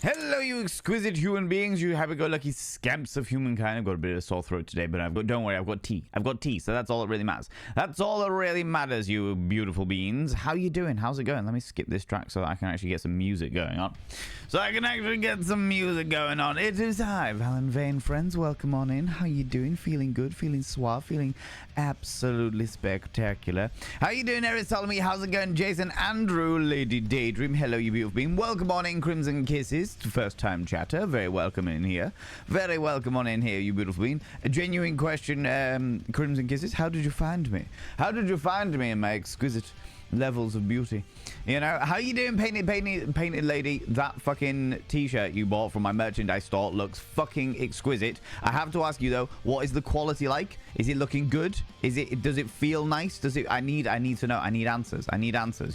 Hello, you exquisite human beings, you happy-go-lucky scamps of humankind. I've got a bit of a sore throat today, but don't worry, I've got tea. I've got tea, so that's all that really matters. That's all that really matters, you beautiful beings. How you doing? How's it going? Let me skip this track so that I can actually get some music going on. It is I, Valen Vane, friends. Welcome on in. How you doing? Feeling good? Feeling suave? Feeling absolutely spectacular? How you doing, Eris Ptolemy? How's it going? Jason, Andrew, Lady Daydream. Hello, you beautiful being. Welcome on in, Crimson Kisses. First time chatter. Very welcome in here. Very welcome on in here, you beautiful being. A genuine question, Crimson Kisses. How did you find me? How did you find me in my exquisite levels of beauty? You know, how you doing, painted lady? That fucking t-shirt you bought from my merchandise store looks fucking exquisite. I have to ask you though, what is the quality like? Is it looking good? Does it feel nice? I need to know. I need answers,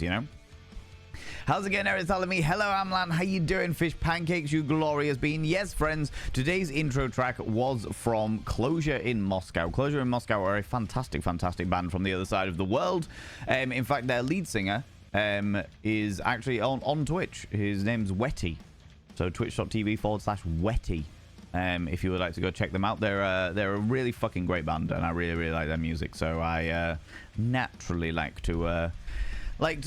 you know? How's it going, Eris telling me? Hello, Amlan. How you doing, fish pancakes, you glorious bean? Yes, friends, today's intro track was from Closure in Moscow. Closure in Moscow are a fantastic band from the other side of the world. In fact, their lead singer is actually on Twitch. His name's Wetty. So twitch.tv/Wetty. If you would like to go check them out. They're a really fucking great band, and I really like their music. So I naturally like to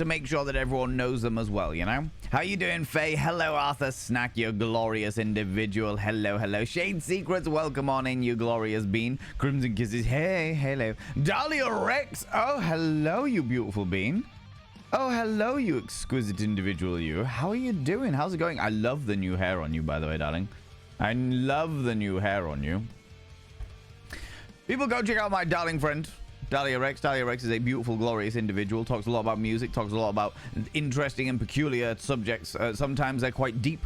make sure that everyone knows them as well, you know? How you doing, Faye? Hello, Arthur Snack, you glorious individual. Hello. Shade Secrets, welcome on in, you glorious bean. Crimson Kisses, hey, hello. Dahlia Rex, oh, hello, you beautiful bean. Oh, hello, you exquisite individual, you. How are you doing? How's it going? I love the new hair on you, by the way, darling. I love the new hair on you. People, go check out my darling friend, Dahlia Rex. Dahlia Rex is a beautiful, glorious individual. Talks a lot about music. Talks a lot about interesting and peculiar subjects. Sometimes they're quite deep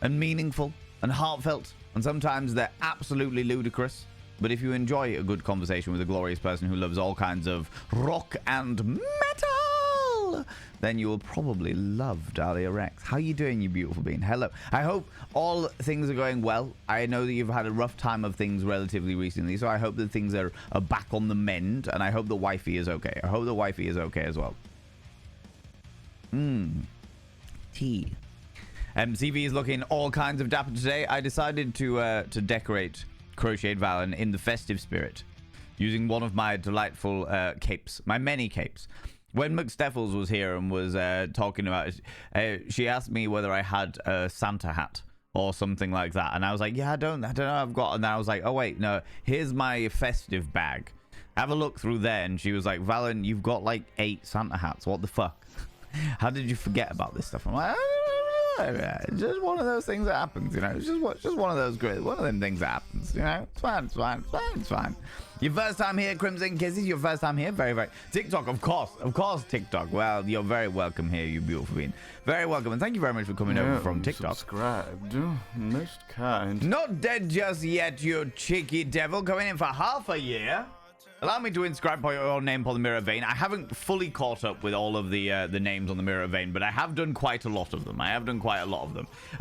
and meaningful and heartfelt. And sometimes they're absolutely ludicrous. But if you enjoy a good conversation with a glorious person who loves all kinds of rock and metal, then you will probably love Dahlia Rex. How you doing, you beautiful being? Hello. I hope all things are going well. I know that you've had a rough time of things relatively recently, so I hope that things are back on the mend, and I hope the wifey is okay. I hope the wifey is okay as well. Tea. CV is looking all kinds of dapper today. I decided to decorate Crocheted Valen in the festive spirit, using one of my delightful capes, my many capes. When McSteffels was here and was talking about it, she asked me whether I had a Santa hat or something like that, and I was like, yeah, I don't know, I've got. And then I was like, oh wait, no, here's my festive bag. Have a look through there. And she was like, Valen, you've got like 8 Santa hats. What the fuck? How did you forget about this stuff? I'm like, it's just one of those things that happens, you know. It's just one of them things that happens, you know. It's fine. Your first time here, Crimson Kisses. Your first time here, very. TikTok, of course, TikTok. Well, you're very welcome here, you beautiful being. Very welcome, and thank you very much for coming over from TikTok. Subscribed, most kind. Not dead just yet, you cheeky devil. Coming in for half a year. Allow me to inscribe your name upon the Mirror of Vane. I haven't fully caught up with all of the names on the Mirror of Vane, but I have done quite a lot of them. I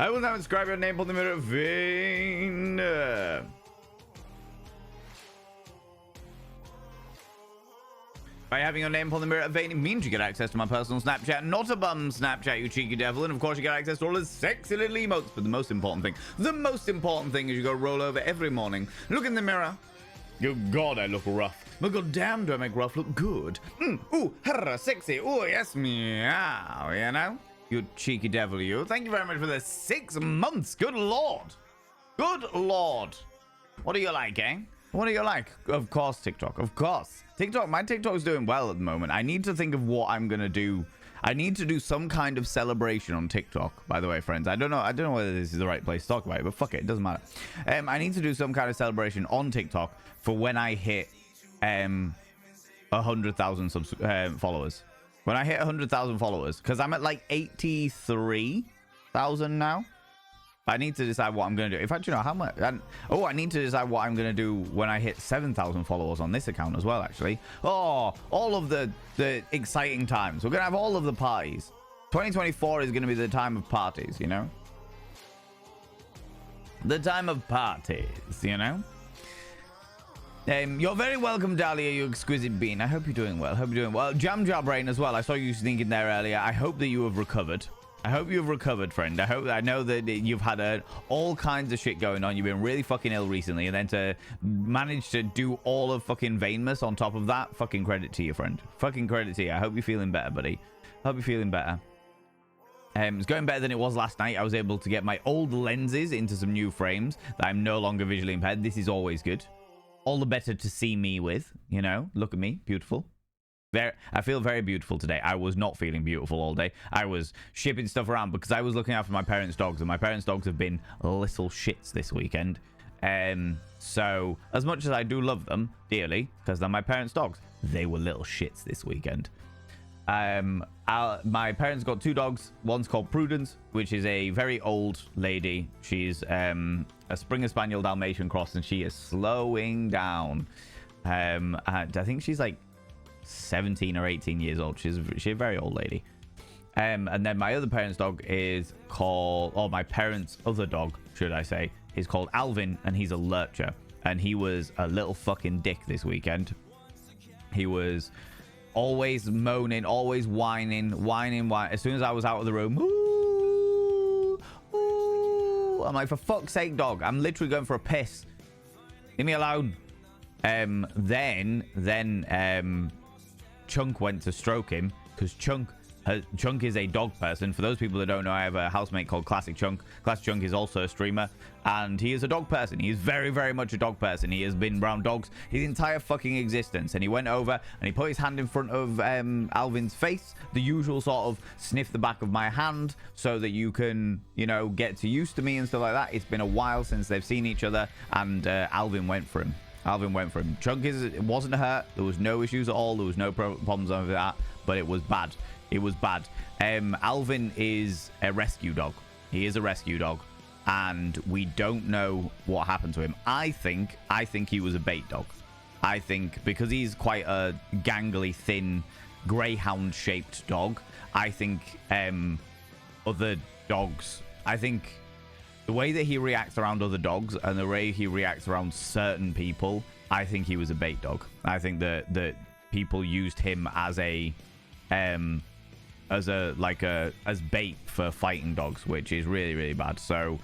will now inscribe your name upon the Mirror of Vane. By having your name upon the Mirror of Vane, it means you get access to my personal Snapchat, not a bum Snapchat, you cheeky devil. And of course, you get access to all the sexy little emotes. But the most important thing is you go roll over every morning, look in the mirror. Good God, I look rough. But god damn, do I make rough look good. Ooh, herra, sexy. Ooh, yes, meow, you know? You cheeky devil, you. Thank you very much for the 6 months. Good Lord. Good Lord. What do you like, eh? What do you like? Of course, TikTok. Of course. My TikTok's doing well at the moment. I need to think of what I'm going to do. I need to do some kind of celebration on TikTok, by the way, friends. I don't know whether this is the right place to talk about it, but fuck it doesn't matter. I need to do some kind of celebration on TikTok for when I hit 100,000 followers. When I hit 100,000 followers, because I'm at like 83,000 now. I need to decide what I'm going to do. In fact, you know, how much? I need to decide what I'm going to do when I hit 7,000 followers on this account as well, actually. Oh, all of the exciting times. We're going to have all of the parties. 2024 is going to be the time of parties, you know? The time of parties, you know? You're very welcome, Dahlia, you exquisite bean. I hope you're doing well. Jam Jar Brain as well. I saw you sneaking there earlier. I hope that you have recovered. I hope you've recovered, friend. I know that you've had all kinds of shit going on. You've been really fucking ill recently, and then to manage to do all of fucking Veinmas on top of that, fucking credit to you, friend. Fucking credit to you. I hope you're feeling better, buddy. Hope you're feeling better. It's going better than it was last night. I was able to get my old lenses into some new frames that I'm no longer visually impaired. This is always good. All the better to see me with, you know. Look at me, beautiful. I feel very beautiful today. I was not feeling beautiful all day. I was shipping stuff around because I was looking after my parents' dogs, and my parents' dogs have been little shits this weekend. So as much as I do love them dearly, because they're my parents' dogs, they were little shits this weekend. My parents got 2 dogs. One's called Prudence, which is a very old lady. She's a Springer Spaniel Dalmatian cross, and she is slowing down. And I think she's like 17 or 18 years old. She's a very old lady. And then my other parents' dog is called, or my parents' other dog, should I say, is called Alvin, and he's a lurcher. And he was a little fucking dick this weekend. He was always moaning, always whining. As soon as I was out of the room, ooh, ooh. I'm like, for fuck's sake, dog, I'm literally going for a piss. Leave me alone. Then Chunk went to stroke him because Chunk is a dog person. For those people that don't know, I have a housemate called Classic Chunk. Classic Chunk is also a streamer, and he is a dog person. He is very, very much a dog person. He has been around dogs his entire fucking existence. And he went over and he put his hand in front of Alvin's face, the usual sort of sniff the back of my hand so that you can, you know, get to used to me and stuff like that. It's been a while since they've seen each other, and Alvin went for him. Chunk wasn't hurt. There was no issues at all. There was no problems over that, but it was bad. It was bad. Alvin is a rescue dog. He is a rescue dog, and we don't know what happened to him. I think he was a bait dog. I think because he's quite a gangly, thin, greyhound-shaped dog. I think other dogs. I think the way that he reacts around other dogs and the way he reacts around certain people, I think he was a bait dog. I think that people used him as bait for fighting dogs, which is really, really bad. So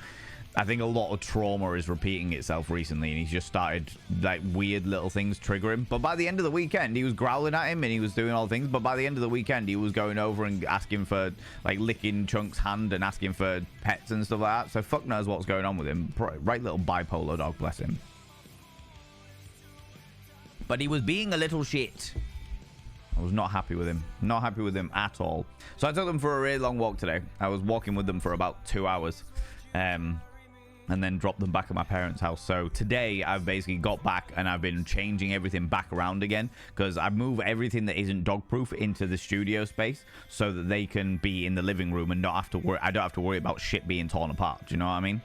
I think a lot of trauma is repeating itself recently, and he's just started like weird little things trigger him. But by the end of the weekend, he was growling at him and he was doing all things. But by the end of the weekend, he was going over and asking for, like, licking Chunk's hand and asking for pets and stuff like that. So fuck knows what's going on with him. Right little bipolar dog, bless him. But he was being a little shit. I was not happy with him. Not happy with him at all. So I took them for a really long walk today. I was walking with them for about 2 hours. And then dropped them back at my parents' house. So today I've basically got back and I've been changing everything back around again, because I move everything that isn't dog proof into the studio space so that they can be in the living room and not have to worry. I don't have to worry about shit being torn apart. Do you know what I mean?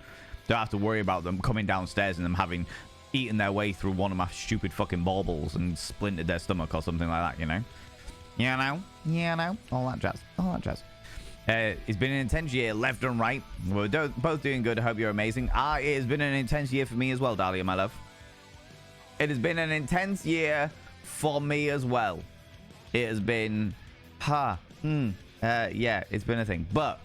Don't have to worry about them coming downstairs and them having eaten their way through one of my stupid fucking baubles and splintered their stomach or something like that, you know? All that jazz. It's been an intense year, left and right. We're both doing good. I hope you're amazing. It has been an intense year for me as well, Dahlia, my love. It has been an intense year for me as well. It has been, yeah, it's been a thing. But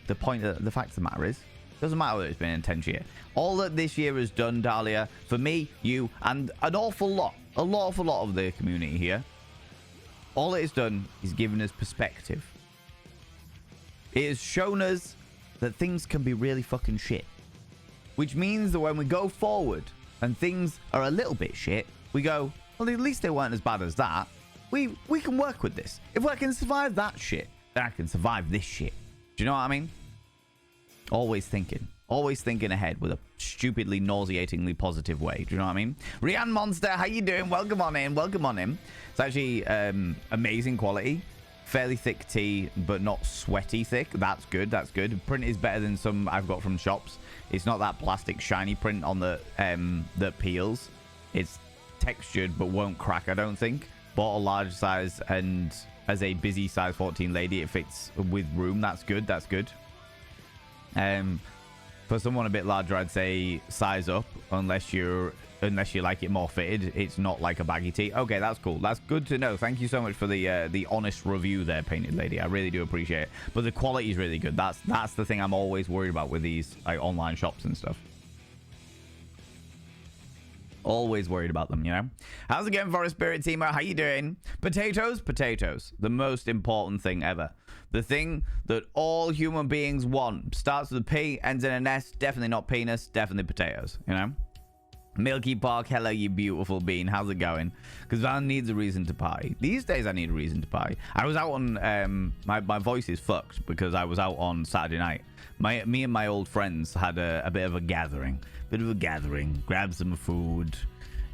the fact of the matter is, it doesn't matter that it's been an intense year. All that this year has done, Dahlia, for me, you, and an awful lot of the community here, all it has done is given us perspective. It has shown us that things can be really fucking shit. Which means that when we go forward and things are a little bit shit, we go, well, at least they weren't as bad as that. We can work with this. If I can survive that shit, then I can survive this shit. Do you know what I mean? Always thinking ahead with a stupidly nauseatingly positive way. Do you know what I mean? Rianne Monster, how you doing? Welcome on in. It's actually amazing quality. Fairly thick tea, but not sweaty thick. That's good. Print is better than some I've got from shops. It's not that plastic shiny print on the that peels. It's textured but won't crack, I don't think. Bought a large size, and as a busy size 14 lady, it fits with room. That's good. For someone a bit larger, I'd say size up, unless you like it more fitted. It's not like a baggy tee. Okay, that's cool. That's good to know. Thank you so much for the honest review there, Painted Lady. I really do appreciate it. But the quality is really good. That's the thing I'm always worried about with these like online shops and stuff. Always worried about them, you know. How's it going, Forest Spirit Teamer? How you doing? Potatoes, potatoes. The most important thing ever. The thing that all human beings want. Starts with a P, ends in an S. Definitely not penis. Definitely potatoes, you know. Milky Park, hello, you beautiful bean. How's it going? Because Van needs a reason to party. These days, I need a reason to party. I was out on... my voice is fucked because I was out on Saturday night. Me and my old friends had a bit of a gathering. Grab some food.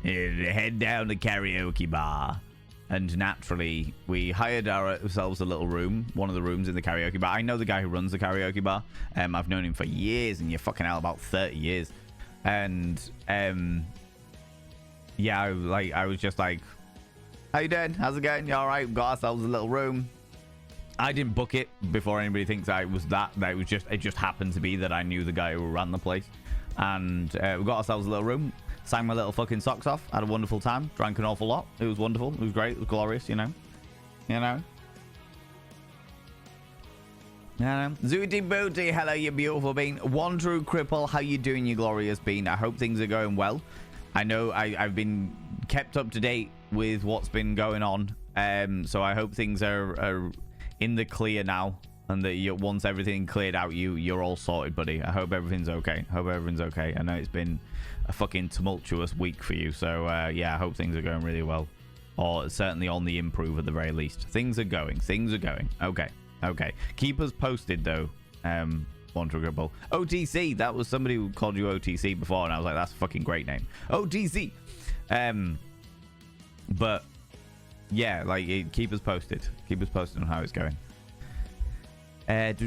Head down to karaoke bar. And naturally, we hired ourselves a little room. One of the rooms in the karaoke bar. I know the guy who runs the karaoke bar. I've known him for years. And you're fucking hell, about 30 years. And yeah, I was just like, how you doing? How's it going? You all right? We've got ourselves a little room. I didn't book it before anybody thinks I was that. It just happened to be that I knew the guy who ran the place. And we got ourselves a little room. Sang my little fucking socks off. Had a wonderful time. Drank an awful lot. It was wonderful. It was great. It was glorious, you know. Zooty Booty, hello, you beautiful bean. One True Cripple, how you doing, you glorious bean? I hope things are going well. I know I've been kept up to date with what's been going on. So I hope things are in the clear now. And that once everything cleared out, you're all sorted, buddy. I hope everything's okay. I know it's been a fucking tumultuous week for you. So, yeah, I hope things are going really well. Or certainly on the improve at the very least. Things are going. Okay. Keep us posted, though. One True Cripple. OTC. That was somebody who called you OTC before, and I was like, that's a fucking great name. OTC. But, yeah, like, keep us posted. Keep us posted on how it's going. Both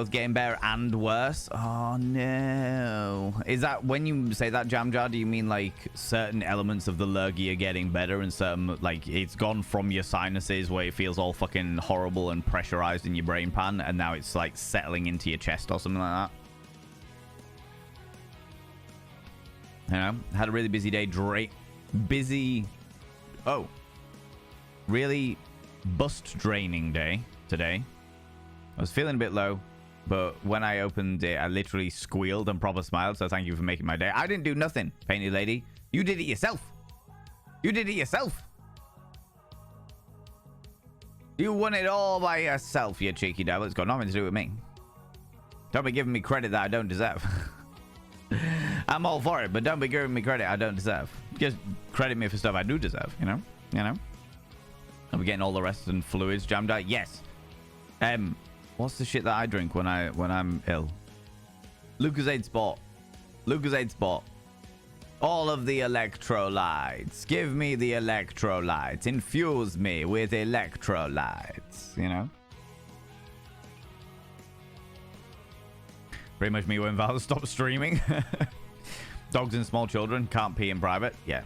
getting better and worse. Oh no. Is that when you say that, Jam Jar, do you mean like certain elements of the lurgy are getting better and certain, like, it's gone from your sinuses where it feels all fucking horrible and pressurized in your brain pan and now it's like settling into your chest or something like that? You know, had a really busy day. Really bust draining day today. I was feeling a bit low, but when I opened it, I literally squealed and proper smiled, so thank you for making my day. I didn't do nothing, Painted Lady. You did it yourself. You won it all by yourself, you cheeky devil. It's got nothing to do with me. Don't be giving me credit that I don't deserve. I'm all for it, but don't be giving me credit I don't deserve. Just credit me for stuff I do deserve, you know? Are we getting all the rest and fluids jammed out? Yes. What's the shit that I drink when I'm ill? Lucozade Sport. All of the electrolytes. Give me the electrolytes. Infuse me with electrolytes. You know? Pretty much me when Val stopped streaming. Dogs and small children can't pee in private. Yeah.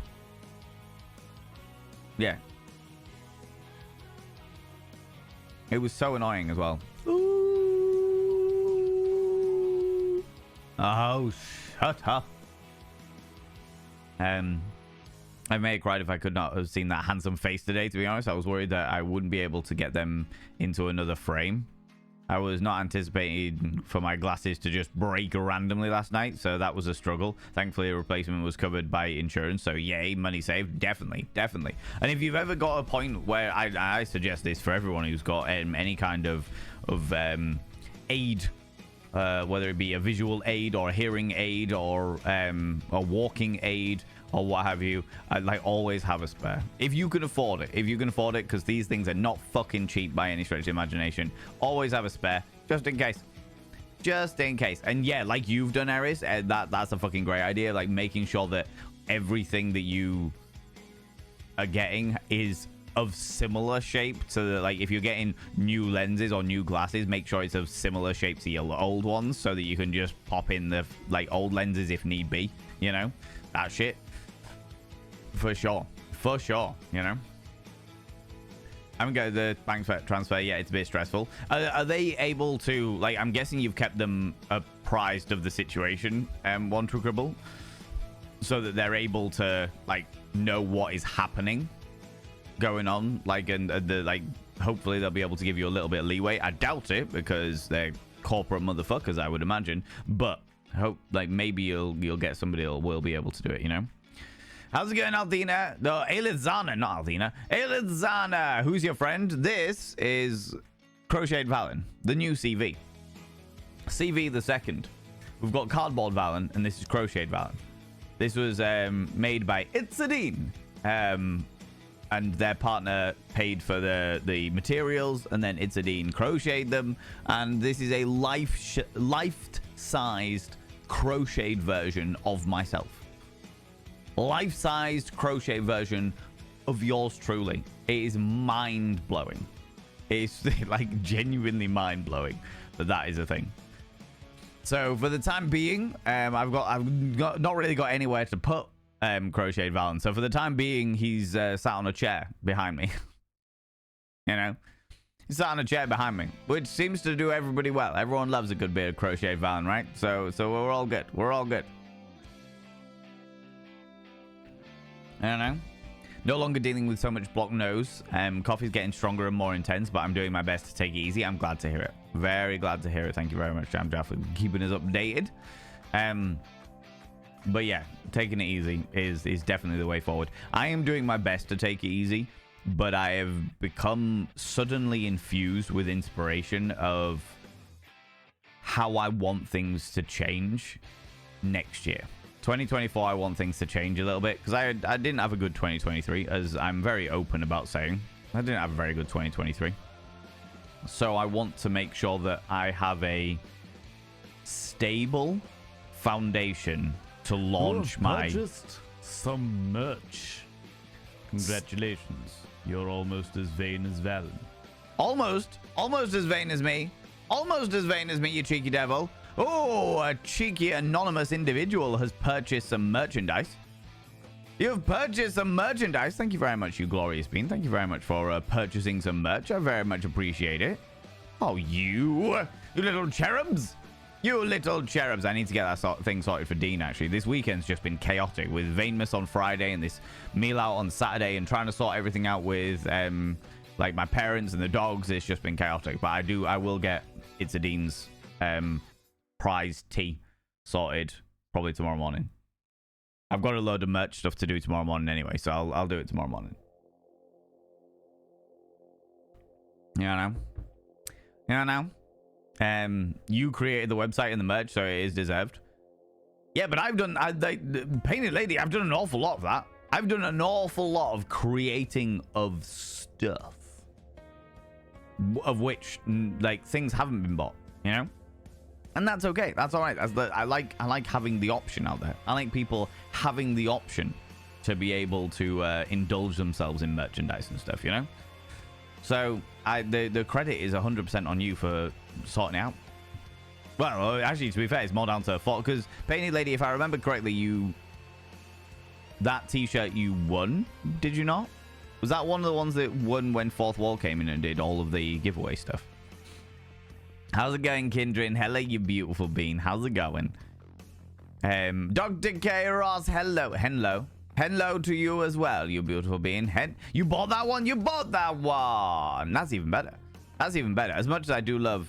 It was so annoying as well. Ooh. Oh, shut up. I may have cried if I could not have seen that handsome face today, to be honest. I was worried that I wouldn't be able to get them into another frame. I was not anticipating for my glasses to just break randomly last night, so that was a struggle. Thankfully, a replacement was covered by insurance, so yay, money saved. Definitely. And if you've ever got a point where I suggest this for everyone who's got any kind of aid, whether it be a visual aid or a hearing aid or a walking aid or what have you, like, always have a spare if you can afford it. Because these things are not fucking cheap by any stretch of the imagination. Always have a spare, just in case. And yeah, like you've done, Eris, that's a fucking great idea. Like making sure that everything that you are getting is of similar shape, so that, like, if you're getting new lenses or new glasses, make sure it's of similar shape to your old ones, so that you can just pop in the like old lenses if need be. You know, that shit. For sure, you know. I haven't got the bank transfer yet. It's a bit stressful. Are they able to, like, I'm guessing you've kept them apprised of the situation, One True Cribble, so that they're able to like know what is happening, going on, like, and the like. Hopefully they'll be able to give you a little bit of leeway. I doubt it because they're corporate motherfuckers, I would imagine. But hope like maybe you'll get somebody who will be able to do it. You know. How's it going, Althina? No, Elizana, not Althina. Elizana, who's your friend? This is Crocheted Valen, the new CV. CV the second. We've got Cardboard Valen, and this is Crocheted Valen. This was made by Itzadine. And their partner paid for the materials, and then Itzadine crocheted them. And this is a life-sized crocheted version of myself. Life-sized crochet version of yours truly. It is mind-blowing. It's like genuinely mind-blowing that is a thing. So for the time being, I've not really got anywhere to put Crocheted Valen. So for the time being, he's sat on a chair behind me. You know, he's sat on a chair behind me, which seems to do everybody well. Everyone loves a good bit of Crocheted Valen, right? So we're all good. We're all good. I don't know. No longer dealing with so much blocked nose. Coffee's getting stronger and more intense, but I'm doing my best to take it easy. I'm glad to hear it. Very glad to hear it. Thank you very much, Jam Jaff, for keeping us updated. But yeah, taking it easy is definitely the way forward. I am doing my best to take it easy, but I have become suddenly infused with inspiration of how I want things to change next year. 2024, I want things to change a little bit because I didn't have a good 2023, as I'm very open about saying. I didn't have a very good 2023. So I want to make sure that I have a stable foundation to launch my... purchased some merch. Congratulations. You're almost as vain as Valen. Almost as vain as me. Almost as vain as me, you cheeky devil. Oh, a cheeky anonymous individual has purchased some merchandise. You've purchased some merchandise. Thank you very much, you glorious bean. Thank you very much for purchasing some merch. I very much appreciate it. Oh, you little cherubs. You little cherubs. I need to get that thing sorted for Dean, actually. This weekend's just been chaotic with Vainmas on Friday and this meal out on Saturday and trying to sort everything out with like my parents and the dogs. It's just been chaotic. But I will get Itzadine's prize tea sorted probably tomorrow morning. I've got a load of merch stuff to do tomorrow morning anyway, so I'll do it tomorrow morning. Yeah, I know. You created the website and the merch, so it is deserved. Yeah, but Painted Lady, I've done an awful lot of that. I've done an awful lot of creating of stuff, of which like things haven't been bought, you know. And that's okay. That's all right. I like having the option out there. I like people having the option to be able to indulge themselves in merchandise and stuff, you know? So the credit is 100% on you for sorting it out. Well, actually, to be fair, it's more down to fault because Painted Lady, if I remember correctly, that t-shirt you won, did you not? Was that one of the ones that won when Fourth Wall came in and did all of the giveaway stuff? How's it going, Kindred? Hello, you beautiful bean. How's it going? Dr. K. Ross, hello. Hello to you as well, you beautiful bean. You bought that one? You bought that one. That's even better. That's even better. As much as I do love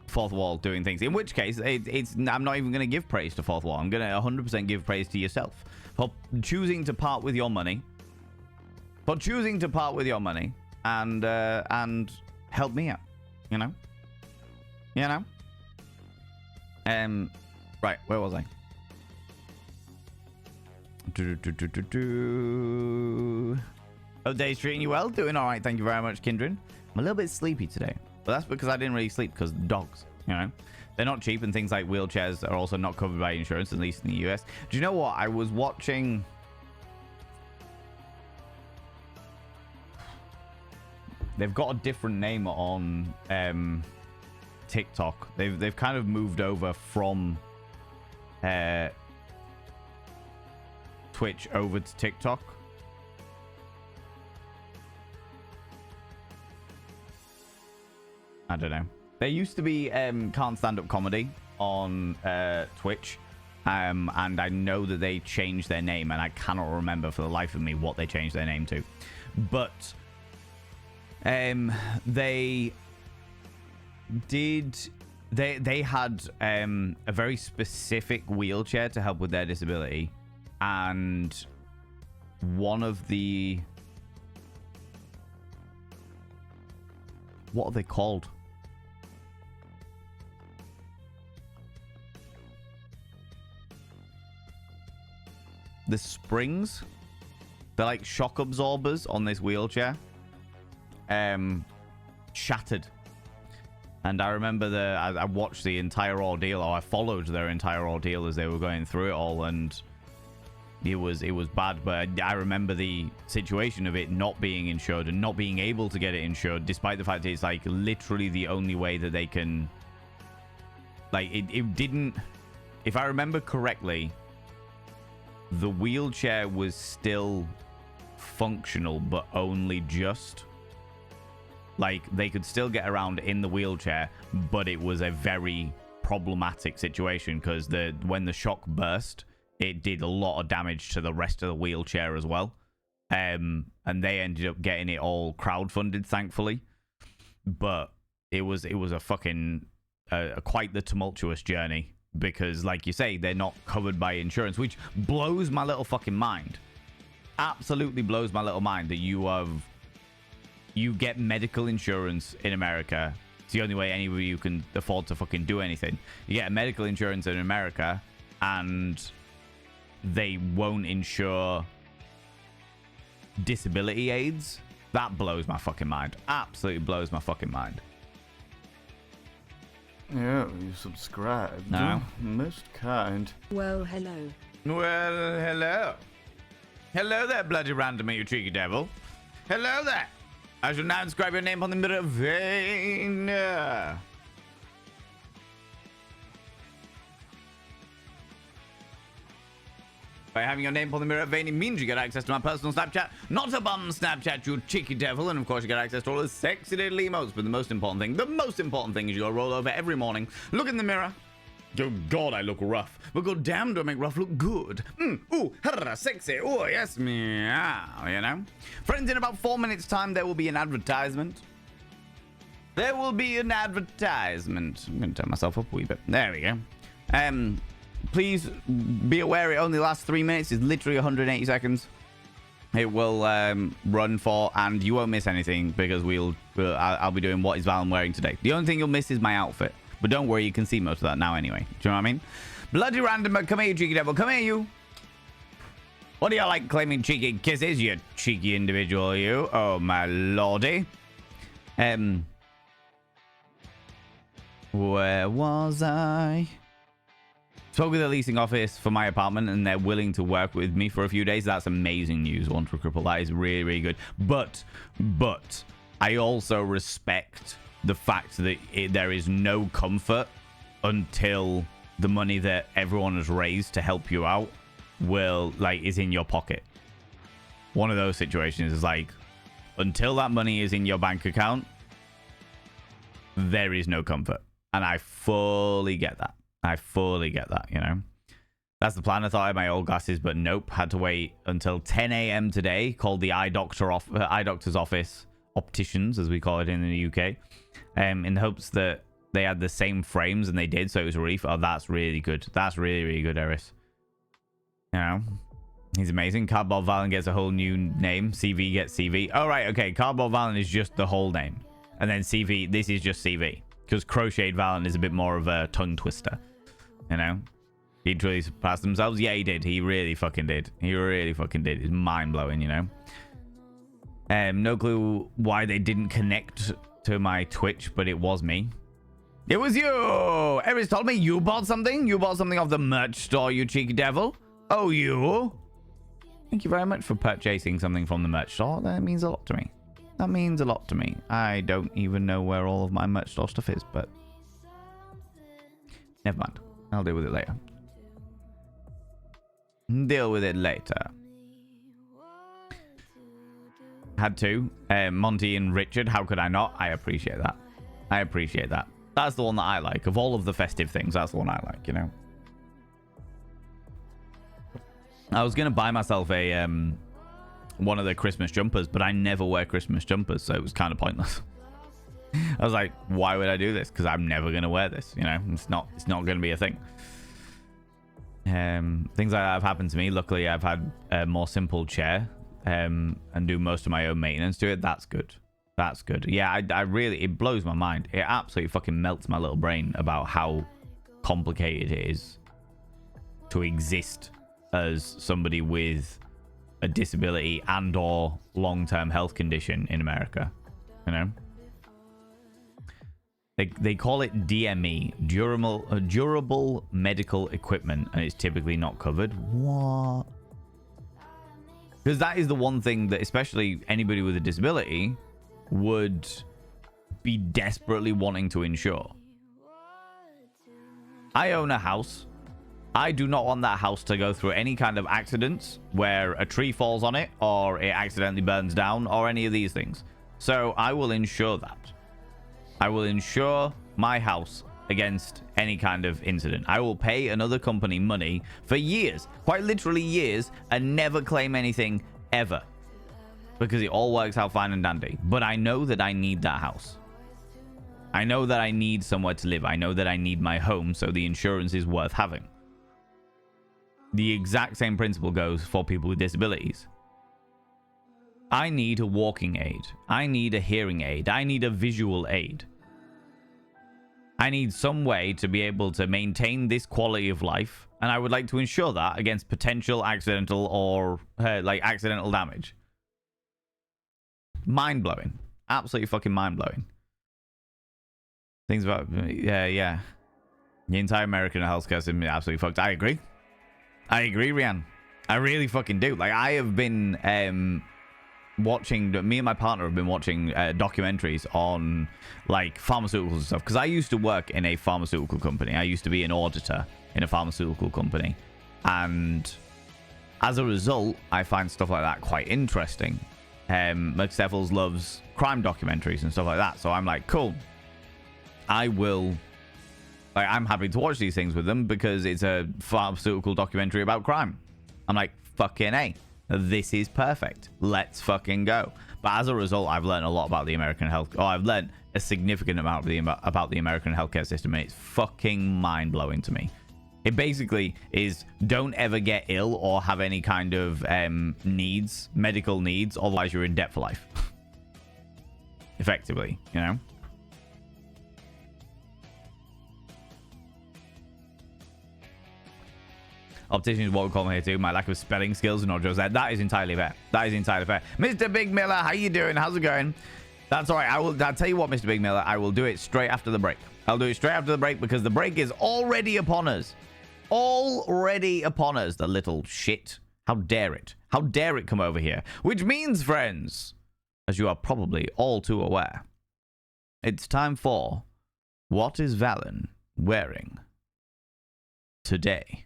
Fourth Wall doing things, in which case, I'm not even going to give praise to Fourth Wall. I'm going to 100% give praise to yourself for choosing to part with your money. For choosing to part with your money and help me out, you know? You know? Right, where was I? Oh, Day's treating you well? Doing all right, thank you very much, Kindred. I'm a little bit sleepy today, but that's because I didn't really sleep because the dogs, you know? They're not cheap, and things like wheelchairs are also not covered by insurance, at least in the US. Do you know what? I was watching... They've got a different name on TikTok. They've kind of moved over from Twitch over to TikTok. I don't know. There used to be Can't Stand Up Comedy on Twitch. And I know that they changed their name, and I cannot remember for the life of me what they changed their name to. But they had a very specific wheelchair to help with their disability, and one of the, what are they called? The springs, they're like shock absorbers on this wheelchair, shattered. And I remember I watched the entire ordeal, or I followed their entire ordeal as they were going through it all, and it was bad. But I remember the situation of it not being insured and not being able to get it insured, despite the fact it's like literally the only way that they can, like, it didn't, if I remember correctly, the wheelchair was still functional, but only just. Like, they could still get around in the wheelchair, but it was a very problematic situation because when the shock burst, it did a lot of damage to the rest of the wheelchair as well. And they ended up getting it all crowdfunded, thankfully. But it was a fucking quite the tumultuous journey. Because, like you say, they're not covered by insurance, which blows my little fucking mind. Absolutely blows my little mind that you get medical insurance in America. It's the only way any of you can afford to fucking do anything. You get medical insurance in America, and they won't insure disability aids. That blows my fucking mind. Absolutely blows my fucking mind. Yeah, you subscribed. No. Most kind. Well, hello. Well, hello. Hello there, bloody randomer, you cheeky devil. Hello there. I shall now inscribe your name on the mirror vein. By having your name on the mirror vein, it means you get access to my personal Snapchat. Not a bum Snapchat, you cheeky devil. And of course, you get access to all the sexy little emotes. But the most important thing is you'll roll over every morning, look in the mirror. Oh God, I look rough. But god damn, do I make rough look good. Ooh, harra, sexy. Oh, yes, meow, you know. Friends, in about 4 minutes' time, there will be an advertisement. There will be an advertisement. I'm going to turn myself up a wee bit. There we go. Please be aware it only lasts 3 minutes. It's literally 180 seconds. It will run for, and you won't miss anything because I'll be doing what is Val wearing today. The only thing you'll miss is my outfit. But don't worry, you can see most of that now anyway. Do you know what I mean? Bloody randomer, come here, you cheeky devil. Come here, you. What do you like claiming cheeky kisses, you cheeky individual, you? Oh, my lordy. Where was I? Spoke with the leasing office for my apartment, and they're willing to work with me for a few days. That's amazing news, One True Cripple. That is really, really good. But I also respect the fact that there is no comfort until the money that everyone has raised to help you out is in your pocket. One of those situations is like, until that money is in your bank account, there is no comfort. And I fully get that. You know. That's the plan. I thought I had my old glasses, but nope. Had to wait until 10 a.m. today. Called the eye doctor's office, opticians as we call it in the UK, in the hopes that they had the same frames, and they did. So it was a relief. Oh, that's really good. That's really, really good, Eris. You know, he's amazing. Cardboard Valen gets a whole new name. CV gets CV. Oh, right. Okay. Cardboard Valen is just the whole name. And then CV, this is just CV. Because Crocheted Valen is a bit more of a tongue twister. You know? He truly surpassed themselves. Yeah, he did. He really fucking did. It's mind-blowing, you know? No clue why they didn't connect to my Twitch, but it was me. It was you! Eris told me you bought something? You bought something off the merch store, you cheeky devil? Oh, you? Thank you very much for purchasing something from the merch store. That means a lot to me. That means a lot to me. I don't even know where all of my merch store stuff is, but never mind. I'll deal with it later. Had to. Monty and Richard, how could I not? I appreciate that. That's the one that I like. Of all of the festive things, that's the one I like, you know? I was going to buy myself a one of the Christmas jumpers, but I never wear Christmas jumpers, so it was kind of pointless. I was like, why would I do this? Because I'm never going to wear this, you know? It's not going to be a thing. Things like that have happened to me. Luckily, I've had a more simple chair and do most of my own maintenance to it. That's good. That's good. Yeah, I really, it blows my mind. It absolutely fucking melts my little brain about how complicated it is to exist as somebody with a disability and or long-term health condition in America. You know? They call it DME, durable medical equipment, and it's typically not covered. What? Because that is the one thing that especially anybody with a disability would be desperately wanting to insure. I own a house. I do not want that house to go through any kind of accidents where a tree falls on it or it accidentally burns down or any of these things. So I will insure that. I will insure my house against any kind of incident. I will pay another company money for years, quite literally years, and never claim anything ever. Because it all works out fine and dandy. But I know that I need that house. I know that I need somewhere to live. I know that I need my home, so the insurance is worth having. The exact same principle goes for people with disabilities. I need a walking aid. I need a hearing aid. I need a visual aid. I need some way to be able to maintain this quality of life, and I would like to insure that against potential accidental or accidental damage. Mind-blowing. Absolutely fucking mind-blowing. Things about, yeah. The entire American healthcare system is absolutely fucked. I agree, Rian. I really fucking do. Like, I have been watching, me and my partner have been watching documentaries on like pharmaceuticals and stuff, because I used to work in a pharmaceutical company. I used to be an auditor in a pharmaceutical company, and as a result I find stuff like that quite interesting. McSeffels loves crime documentaries and stuff like that, so I'm like, cool, I will, like, I'm happy to watch these things with them because it's a pharmaceutical documentary about crime. I'm like, fucking A, this is perfect. Let's fucking go. But as a result, I've learned a lot about the American health. I've learned a significant amount about the American healthcare system, and it's fucking mind-blowing to me. It basically is, don't ever get ill or have any kind of medical needs, otherwise you're in debt for life. Effectively, you know? Optician is what we call them here too. My lack of spelling skills, and not just that. That is entirely fair. That is entirely fair. Mr. Big Miller, how you doing? How's it going? That's all right. I'll tell you what, Mr. Big Miller, I will do it straight after the break. I'll do it straight after the break because the break is already upon us. Already upon us, the little shit. How dare it? How dare it come over here? Which means, friends, as you are probably all too aware, it's time for What is Valen Wearing Today?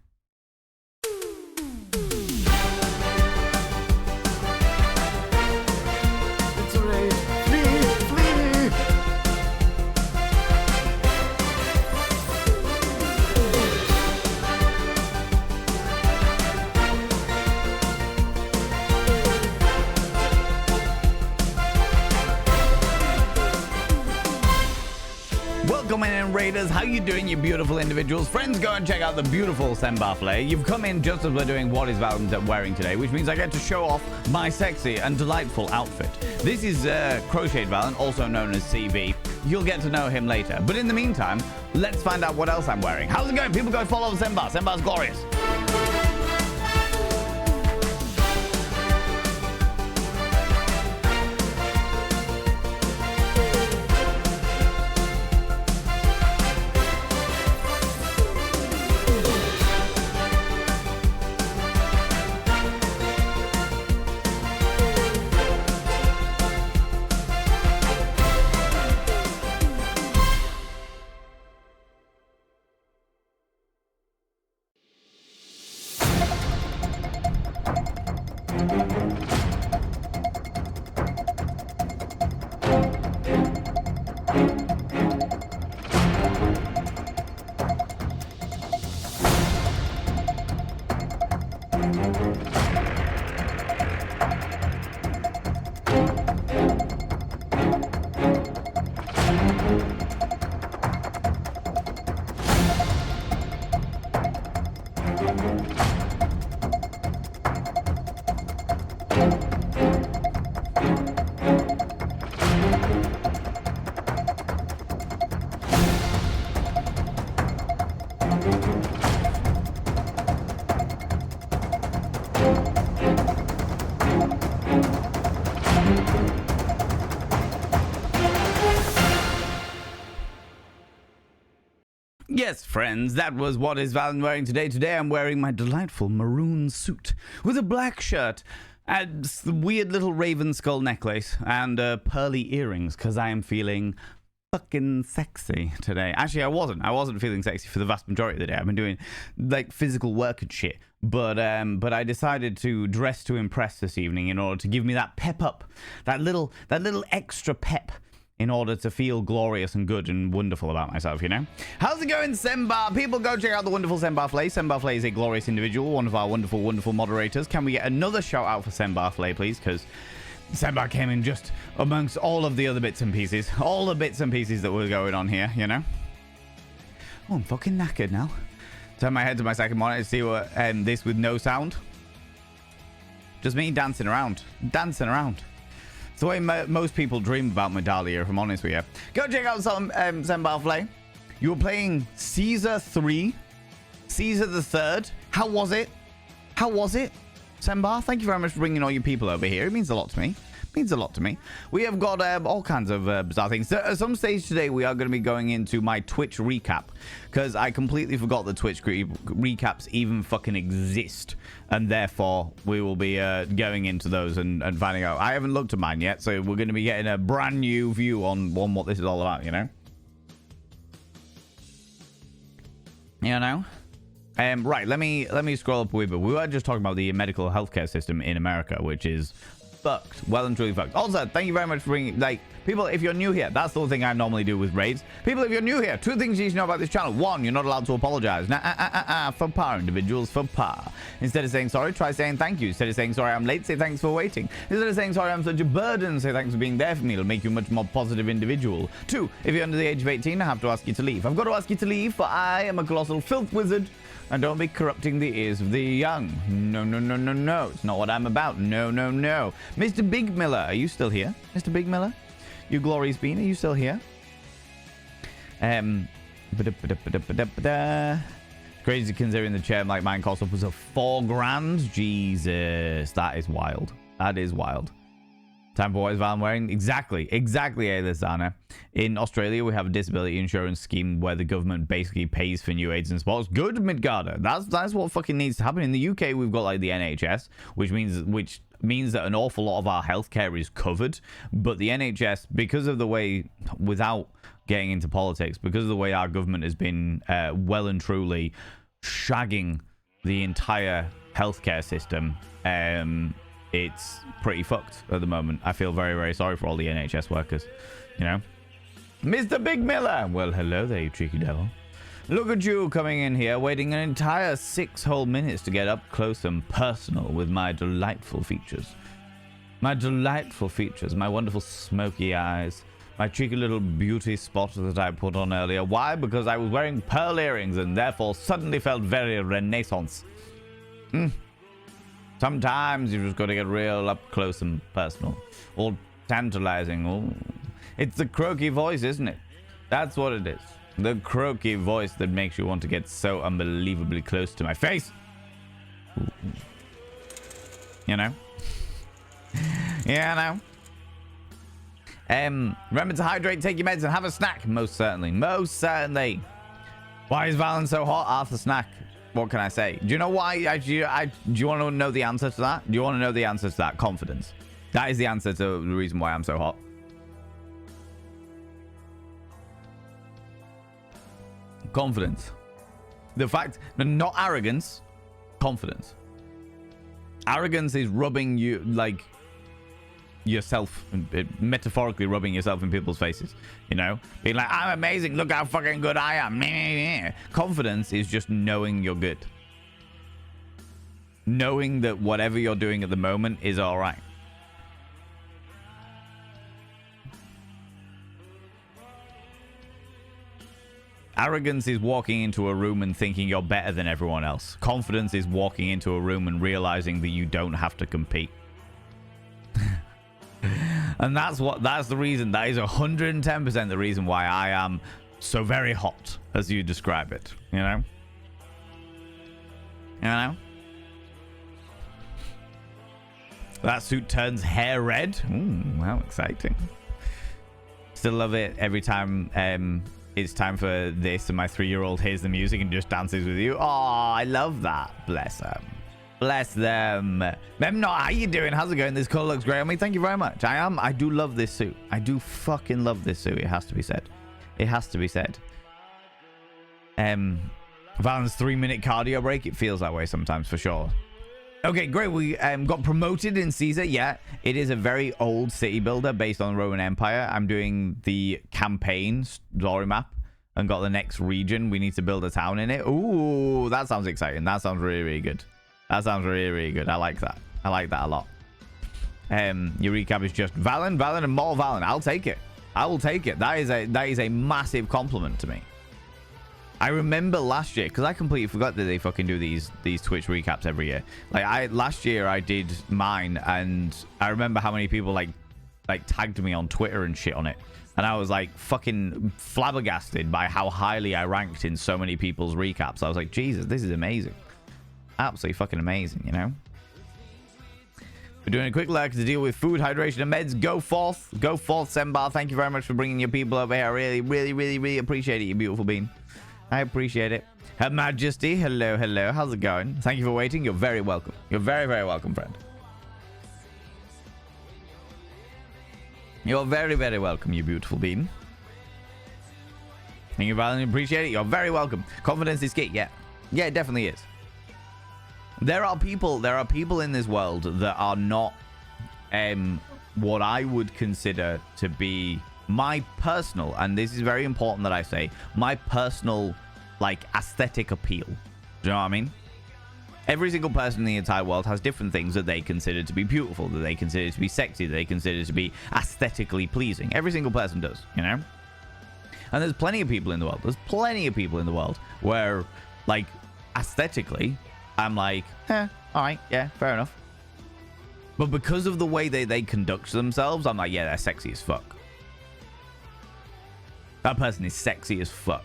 Welcome in, Raiders. How you doing, you beautiful individuals? Friends, go and check out the beautiful Semba Flay. You've come in just as we're doing What is Valen Wearing Today, which means I get to show off my sexy and delightful outfit. This is Crocheted Valen, also known as CV. You'll get to know him later. But in the meantime, let's find out what else I'm wearing. How's it going? People go follow Semba. Semba's glorious. Yes, friends, that was what is Valen wearing today. Today I'm wearing my delightful maroon suit with a black shirt and the weird little raven skull necklace and pearly earrings because I am feeling fucking sexy today. Actually, I wasn't feeling sexy for the vast majority of the day. I've been doing like physical work and shit. But I decided to dress to impress this evening in order to give me that pep up, that little extra pep, in order to feel glorious and good and wonderful about myself, you know? How's it going, Sembar? People, go check out the wonderful Sembar Flay. Sembar Flay is a glorious individual, one of our wonderful, wonderful moderators. Can we get another shout out for Sembar Flay, please? Because Sembar came in just amongst all of the other bits and pieces. All the bits and pieces that were going on here, you know? Oh, I'm fucking knackered now. Turn my head to my second monitor to see what this with no sound. Just me dancing around. Dancing around. It's the way most people dream about Medallia, if I'm honest with you. Go check out some Sembar Flay. You were playing Caesar 3. Caesar the 3rd. How was it? How was it? Sembar, thank you very much for bringing all your people over here. It means a lot to me. Means a lot to me. We have got all kinds of bizarre things. So at some stage today, we are going to be going into my Twitch recap because I completely forgot that Twitch recaps even fucking exist, and therefore we will be going into those and finding out. I haven't looked at mine yet, so we're going to be getting a brand new view on what this is all about. You know. You know. Right. Let me scroll up a wee bit. We were just talking about the medical healthcare system in America, which is fucked. Well and truly fucked. Also, thank you very much for bringing, like, people, if you're new here, that's the thing I normally do with raids. People, if you're new here, 2 things you need to know about this channel. 1, you're not allowed to apologize. For par, individuals, for par. Instead of saying sorry, try saying thank you. Instead of saying sorry, I'm late, say thanks for waiting. Instead of saying sorry, I'm such a burden, say thanks for being there for me. It'll make you a much more positive individual. 2, if you're under the age of 18, I have to ask you to leave. I've got to ask you to leave, for I am a colossal filth wizard. And don't be corrupting the ears of the young. No, no, no, no, no. It's not what I'm about. No, no, no. Mr. Big Miller, are you still here? Mr. Big Miller? You glorious bean, are you still here? Crazy considering the chair like mine cost up was a $4,000. Jesus, that is wild. That is wild. Time for what is Valen wearing? Exactly, Alisana. In Australia, we have a disability insurance scheme where the government basically pays for new aids and sports. Good, Midgarder. That's what fucking needs to happen. In the UK, we've got like the NHS, which means that an awful lot of our healthcare is covered. But the NHS, because of the way, without getting into politics, because of the way our government has been well and truly shagging the entire healthcare system, it's pretty fucked at the moment. I feel very, very sorry for all the NHS workers, you know. Mr. Big Miller! Well, hello there, you cheeky devil. Look at you coming in here, waiting an entire 6 whole minutes to get up close and personal with my delightful features. My delightful features, my wonderful smoky eyes, my cheeky little beauty spot that I put on earlier. Why? Because I was wearing pearl earrings and therefore suddenly felt very Renaissance. Sometimes you just got to get real up close and personal. All tantalizing. Ooh. It's the croaky voice, isn't it? That's what it is. The croaky voice that makes you want to get so unbelievably close to my face. Ooh. You know? Yeah, I know. Remember to hydrate, take your meds, and have a snack. Most certainly. Most certainly. Why is Valen so hot? After snack. What can I say? Do you know why? Do you want to know the answer to that? Do you want to know the answer to that? Confidence. That is the answer to the reason why I'm so hot. Confidence. The fact, not arrogance, confidence. Arrogance is rubbing you, like, yourself, metaphorically rubbing yourself in people's faces, you know, being like, I'm amazing, look how fucking good I am. Confidence is just knowing you're good, knowing that whatever you're doing at the moment is all right. Arrogance is walking into a room and thinking you're better than everyone else. Confidence is walking into a room and realizing that you don't have to compete. And that's the reason. That is 110% the reason why I am so very hot, as you describe it. You know? You know? That suit turns hair red. Ooh, how exciting. Still love it every time it's time for this, and my 3-year-old hears the music and just dances with you. Oh, I love that. Bless them. Bless them. Memnot, how you doing? How's it going? This color looks great on me. Thank you very much. I do love this suit. I do fucking love this suit. It has to be said. It has to be said. Valen's 3-minute cardio break. It feels that way sometimes, for sure. Okay, great. We got promoted in Caesar. Yeah, it is a very old city builder based on the Roman Empire. I'm doing the campaign story map and got the next region. We need to build a town in it. Ooh, that sounds exciting. That sounds really, really good. That sounds really, really good. I like that. I like that a lot. Your recap is just Valen, and more Valen. I'll take it. I will take it. That is a massive compliment to me. I remember last year, because I completely forgot that they fucking do these Twitch recaps every year. Like last year I did mine, and I remember how many people like tagged me on Twitter and shit on it. And I was like fucking flabbergasted by how highly I ranked in so many people's recaps. I was like, Jesus, this is amazing. Absolutely fucking amazing, you know? We're doing a quick lurk to deal with food, hydration, and meds. Go forth, Sembar. Thank you very much for bringing your people over here. I really, really, really, really appreciate it, you beautiful bean. I appreciate it. Her Majesty, hello, hello. How's it going? Thank you for waiting. You're very welcome. You're very, very welcome, friend. You're very, very welcome, you beautiful bean. Thank you, Valen. Appreciate it. You're very welcome. Confidence is key. Yeah. Yeah, it definitely is. There are people in this world that are not what I would consider to be my personal, and this is very important that I say, my personal, like, aesthetic appeal. Do you know what I mean? Every single person in the entire world has different things that they consider to be beautiful, that they consider to be sexy, that they consider to be aesthetically pleasing. Every single person does, you know? And there's plenty of people in the world. There's plenty of people in the world where, like, aesthetically, I'm like, all right, yeah, fair enough. But because of the way they conduct themselves, I'm like, yeah, they're sexy as fuck. That person is sexy as fuck.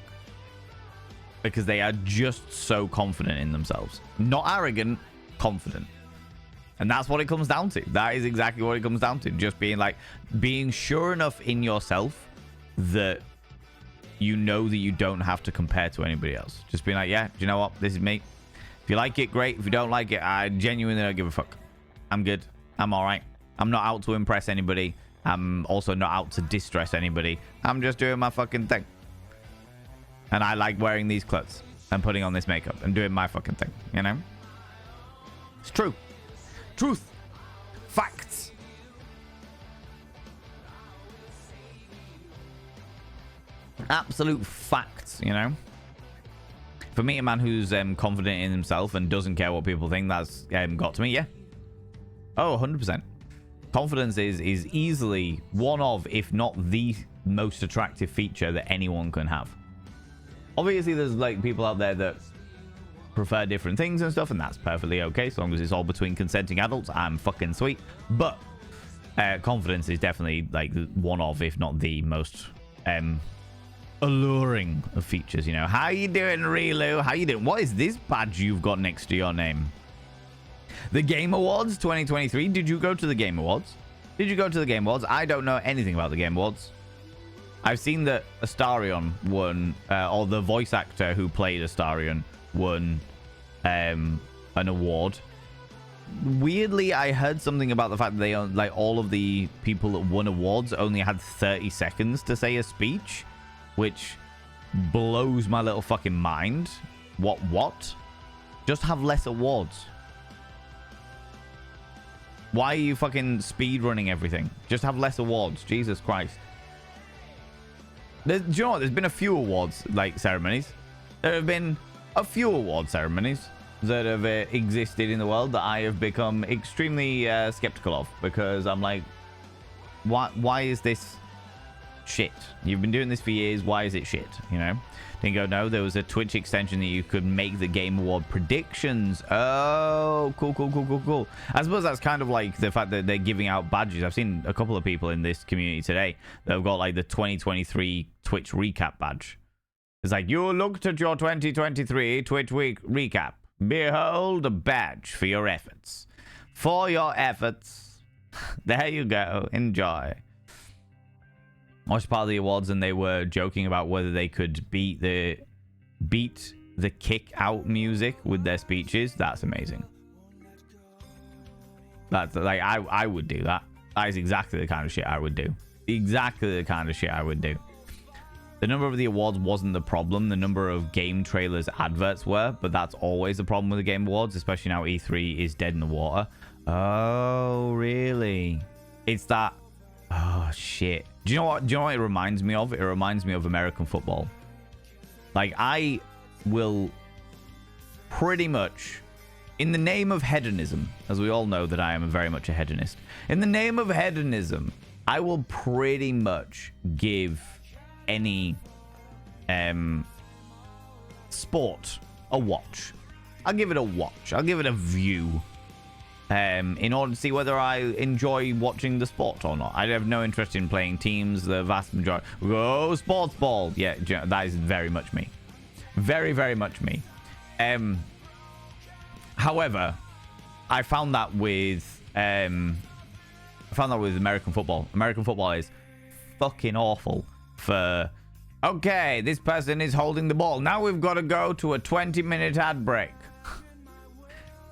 Because they are just so confident in themselves. Not arrogant, confident. And that's what it comes down to. That is exactly what it comes down to. Just being like, being sure enough in yourself that you know that you don't have to compare to anybody else. Just being like, yeah, do you know what? This is me. If you like it, great. If you don't like it, I genuinely don't give a fuck. I'm good. I'm all right. I'm not out to impress anybody. I'm also not out to distress anybody. I'm just doing my fucking thing. And I like wearing these clothes and putting on this makeup and doing my fucking thing, you know? It's true. Truth. Facts. Absolute facts, you know? For me, a man who's confident in himself and doesn't care what people think, that's got to me, yeah. Oh, 100%. Confidence is easily one of, if not the most attractive feature that anyone can have. Obviously, there's like people out there that prefer different things and stuff, and that's perfectly okay, so long as it's all between consenting adults. I'm fucking sweet. But confidence is definitely like one of, if not the most alluring of features, you know. How you doing, Relu? How you doing? What is this badge you've got next to your name? The Game Awards 2023. Did you go to the Game Awards? Did you go to the Game Awards? I don't know anything about the Game Awards. I've seen that Astarion won, or the voice actor who played Astarion won an award. Weirdly, I heard something about the fact that they, like, all of the people that won awards only had 30 seconds to say a speech, which blows my little fucking mind. What? Just have less awards. Why are you fucking speed running everything? Just have less awards. Jesus Christ. Do you know what? There's been a few awards, like, ceremonies. There have been a few award ceremonies that have existed in the world that I have become extremely skeptical of, because I'm like, why is this shit? You've been doing this for years. Why is it shit? You know? Dingo, no, there was a Twitch extension that you could make the Game Award predictions. Oh, cool. I suppose that's kind of like the fact that they're giving out badges. I've seen a couple of people in this community today that have got like the 2023 Twitch recap badge. It's like, you looked at your 2023 Twitch week recap. Behold a badge for your efforts. For your efforts. There you go. Enjoy. watched part of the awards and they were joking about whether they could beat the kick out music with their speeches. That's amazing. That's like I would do that. That is exactly the kind of shit I would do. Exactly the kind of shit I would do. The number of the awards wasn't the problem. The number of game trailers adverts were, but that's always the problem with the Game Awards, especially now E3 is dead in the water. Oh, really? It's that... Oh, shit. Do you know what it reminds me of? It reminds me of American football. Like, I will pretty much, in the name of hedonism, as we all know that I am very much a hedonist, in the name of hedonism, I will pretty much give any sport a watch. I'll give it a watch. I'll give it a view in order to see whether I enjoy watching the sport or not. I have no interest in playing teams. The vast majority. Oh, sports ball. Yeah, that is very much me. Very, very much me. However, I found that with American football. American football is fucking awful for... Okay, this person is holding the ball. Now we've got to go to a 20-minute ad break.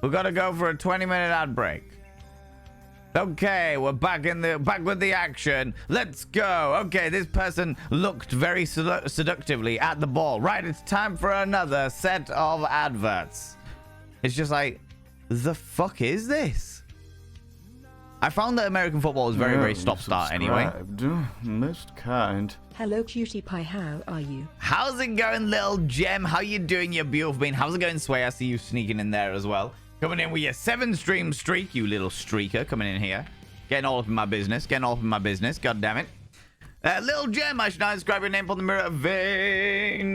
We've got to go for a 20-minute ad break. Okay, we're back with the action. Let's go. Okay, this person looked very seductively at the ball. Right, it's time for another set of adverts. It's just like, the fuck is this? I found that American football was very, very stop-start anyway. Most kind. Hello, cutie pie. How are you? How's it going, little gem? How you doing, you beautiful bean? How's it going, Sway? I see you sneaking in there as well. Coming in with your 7-stream streak, you little streaker. Coming in here. Getting all up in my business. Getting all up in my business. God damn it. Little gem, I should not describe your name on the mirror vein.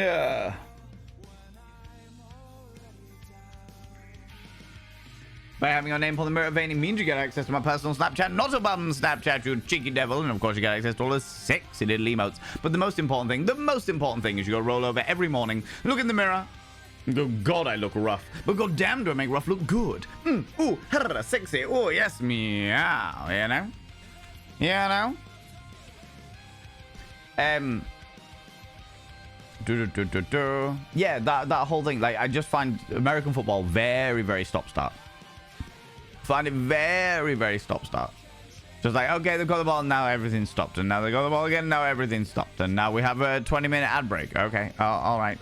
By having your name on the mirror vein, it means you get access to my personal Snapchat, not a bum Snapchat, you cheeky devil. And of course, you get access to all the sexy little emotes. But the most important thing is you go roll over every morning, look in the mirror, and go, God, I look rough. But god damn, do I make rough look good. Ooh, sexy. Oh, yes, meow. You know? Yeah, that whole thing. Like, I just find American football very, very stop-start. Find it very, very stop-start. Just like, okay, they've got the ball, now everything's stopped. And now they got the ball again, now everything's stopped. And now we have a 20-minute ad break. Okay, all right.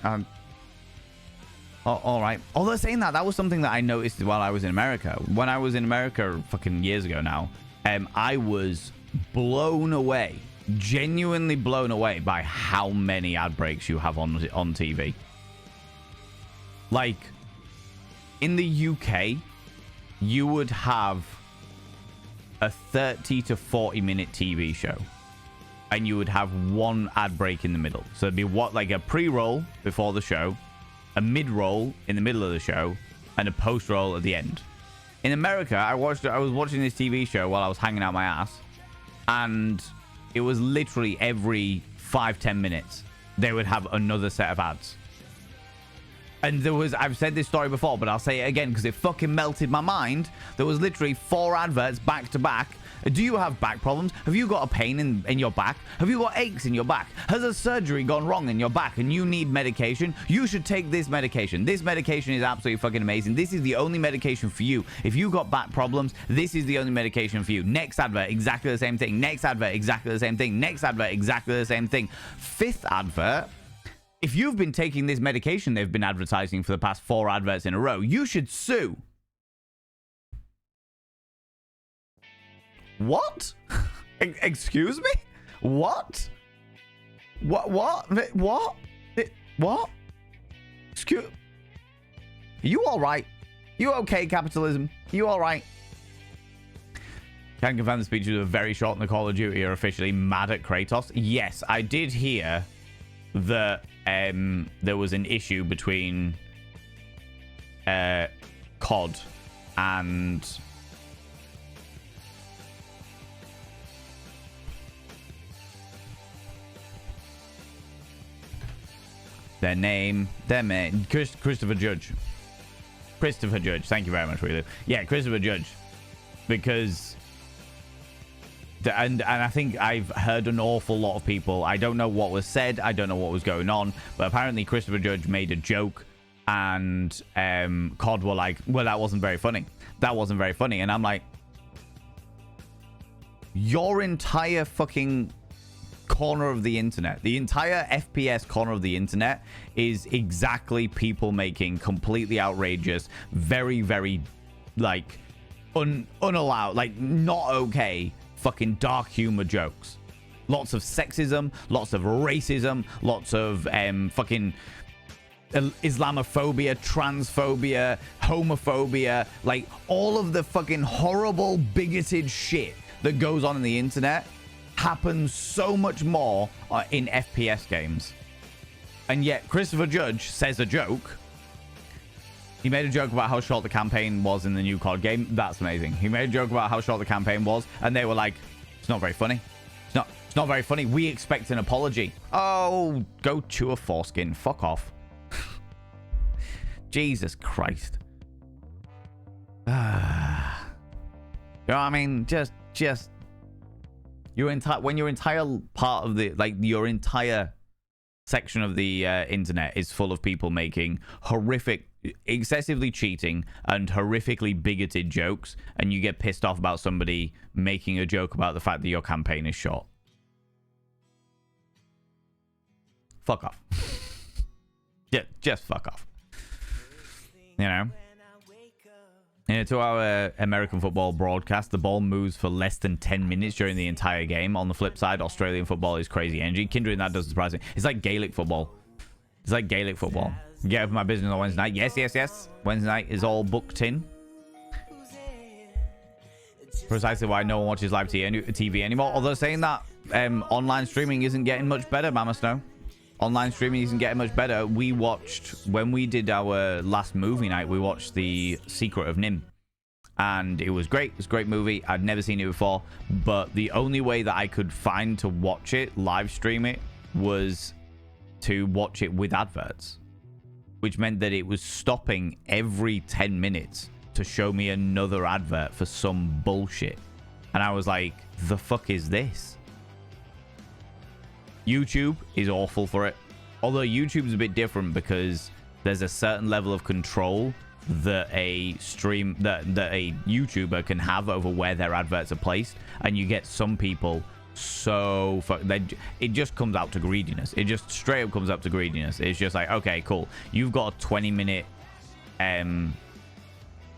All right. Although saying that was something that I noticed while I was in America. When I was in America fucking years ago now, I was blown away, genuinely blown away by how many ad breaks you have on TV. Like, in the UK... you would have a 30 to 40 minute TV show and you would have one ad break in the middle. So it'd be like a pre-roll before the show, a mid-roll in the middle of the show, and a post-roll at the end. In America, I was watching this TV show while I was hanging out my ass, and it was literally every 5-10 minutes they would have another set of ads. And I've said this story before, but I'll say it again because it fucking melted my mind. There was literally 4 adverts back to back. Do you have back problems? Have you got a pain in your back? Have you got aches in your back? Has a surgery gone wrong in your back and you need medication? You should take this medication. This medication is absolutely fucking amazing. This is the only medication for you. If you got back problems, this is the only medication for you. Next advert, exactly the same thing. Next advert, exactly the same thing. Next advert, exactly the same thing. 5th advert. If you've been taking this medication they've been advertising for the past 4 adverts in a row, you should sue. What? Excuse me? What? What? Excuse... You all right? You okay, capitalism? You all right? Can confirm the speeches were very short and the Call of Duty are officially mad at Kratos. Yes, I did hear that there was an issue between COD and their name, Christopher Judge. Christopher Judge, thank you very much, Wheeler. Yeah, Christopher Judge. Because And I think I've heard an awful lot of people. I don't know what was said. I don't know what was going on. But apparently Christopher Judge made a joke. And COD were like, well, that wasn't very funny. That wasn't very funny. And I'm like, your entire fucking corner of the internet, the entire FPS corner of the internet is exactly people making completely outrageous, very, very, like, unallowed, like, not okay fucking dark humor jokes. Lots of sexism, lots of racism, lots of fucking Islamophobia, transphobia, homophobia, like all of the fucking horrible bigoted shit that goes on in the internet happens so much more in FPS games. And yet Christopher Judge says a joke. He made a joke about how short the campaign was in the new COD game. That's amazing. He made a joke about how short the campaign was, and they were like, it's not very funny. It's not very funny. We expect an apology. Oh, go chew a foreskin. Fuck off. Jesus Christ. You know what I mean? Just your entire part of the, like, your entire section of the internet is full of people making horrific, excessively cheating and horrifically bigoted jokes, and you get pissed off about somebody making a joke about the fact that your campaign is short. Fuck off. Yeah, just fuck off. You know? In a 2-hour American football broadcast, the ball moves for less than 10 minutes during the entire game. On the flip side, Australian football is crazy energy. Kindred, that doesn't surprise me. It's like Gaelic football. It's like Gaelic football. Get up my business on Wednesday night. Yes. Wednesday night is all booked in. Precisely why no one watches live TV anymore. Although saying that, online streaming isn't getting much better, Mama Snow. Online streaming isn't getting much better. We watched, when we did our last movie night, we watched The Secret of Nim. And it was great. It was a great movie. I'd never seen it before. But the only way that I could find to watch it, live stream it, was to watch it with adverts. Which meant that it was stopping every 10 minutes to show me another advert for some bullshit. And I was like, the fuck is this? YouTube is awful for it. Although YouTube's a bit different because there's a certain level of control that a YouTuber can have over where their adverts are placed, and you get some people so it just comes out to greediness. It just straight up comes up to greediness. It's just like, okay, cool. You've got a 20-minute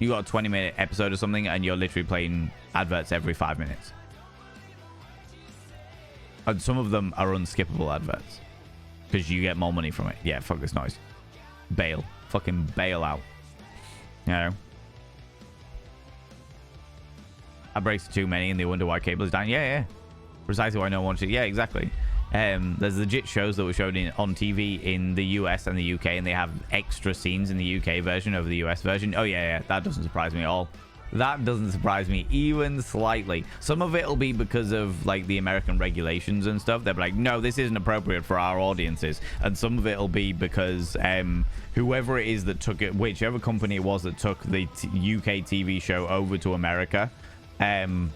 episode or something, and you're literally playing adverts every 5 minutes. And some of them are unskippable adverts because you get more money from it. Yeah, fuck this noise. Bail. Fucking bail out. You know? Ad breaks are too many and they wonder why cable is down. Yeah. Precisely why no one should. Yeah, exactly. There's legit shows that were shown on TV in the US and the UK, and they have extra scenes in the UK version over the US version. Oh, yeah. That doesn't surprise me at all. That doesn't surprise me even slightly. Some of it will be because of, like, the American regulations and stuff. They'll be like, no, this isn't appropriate for our audiences. And some of it will be because whoever it is that took it, whichever company it was that took the UK TV show over to America, have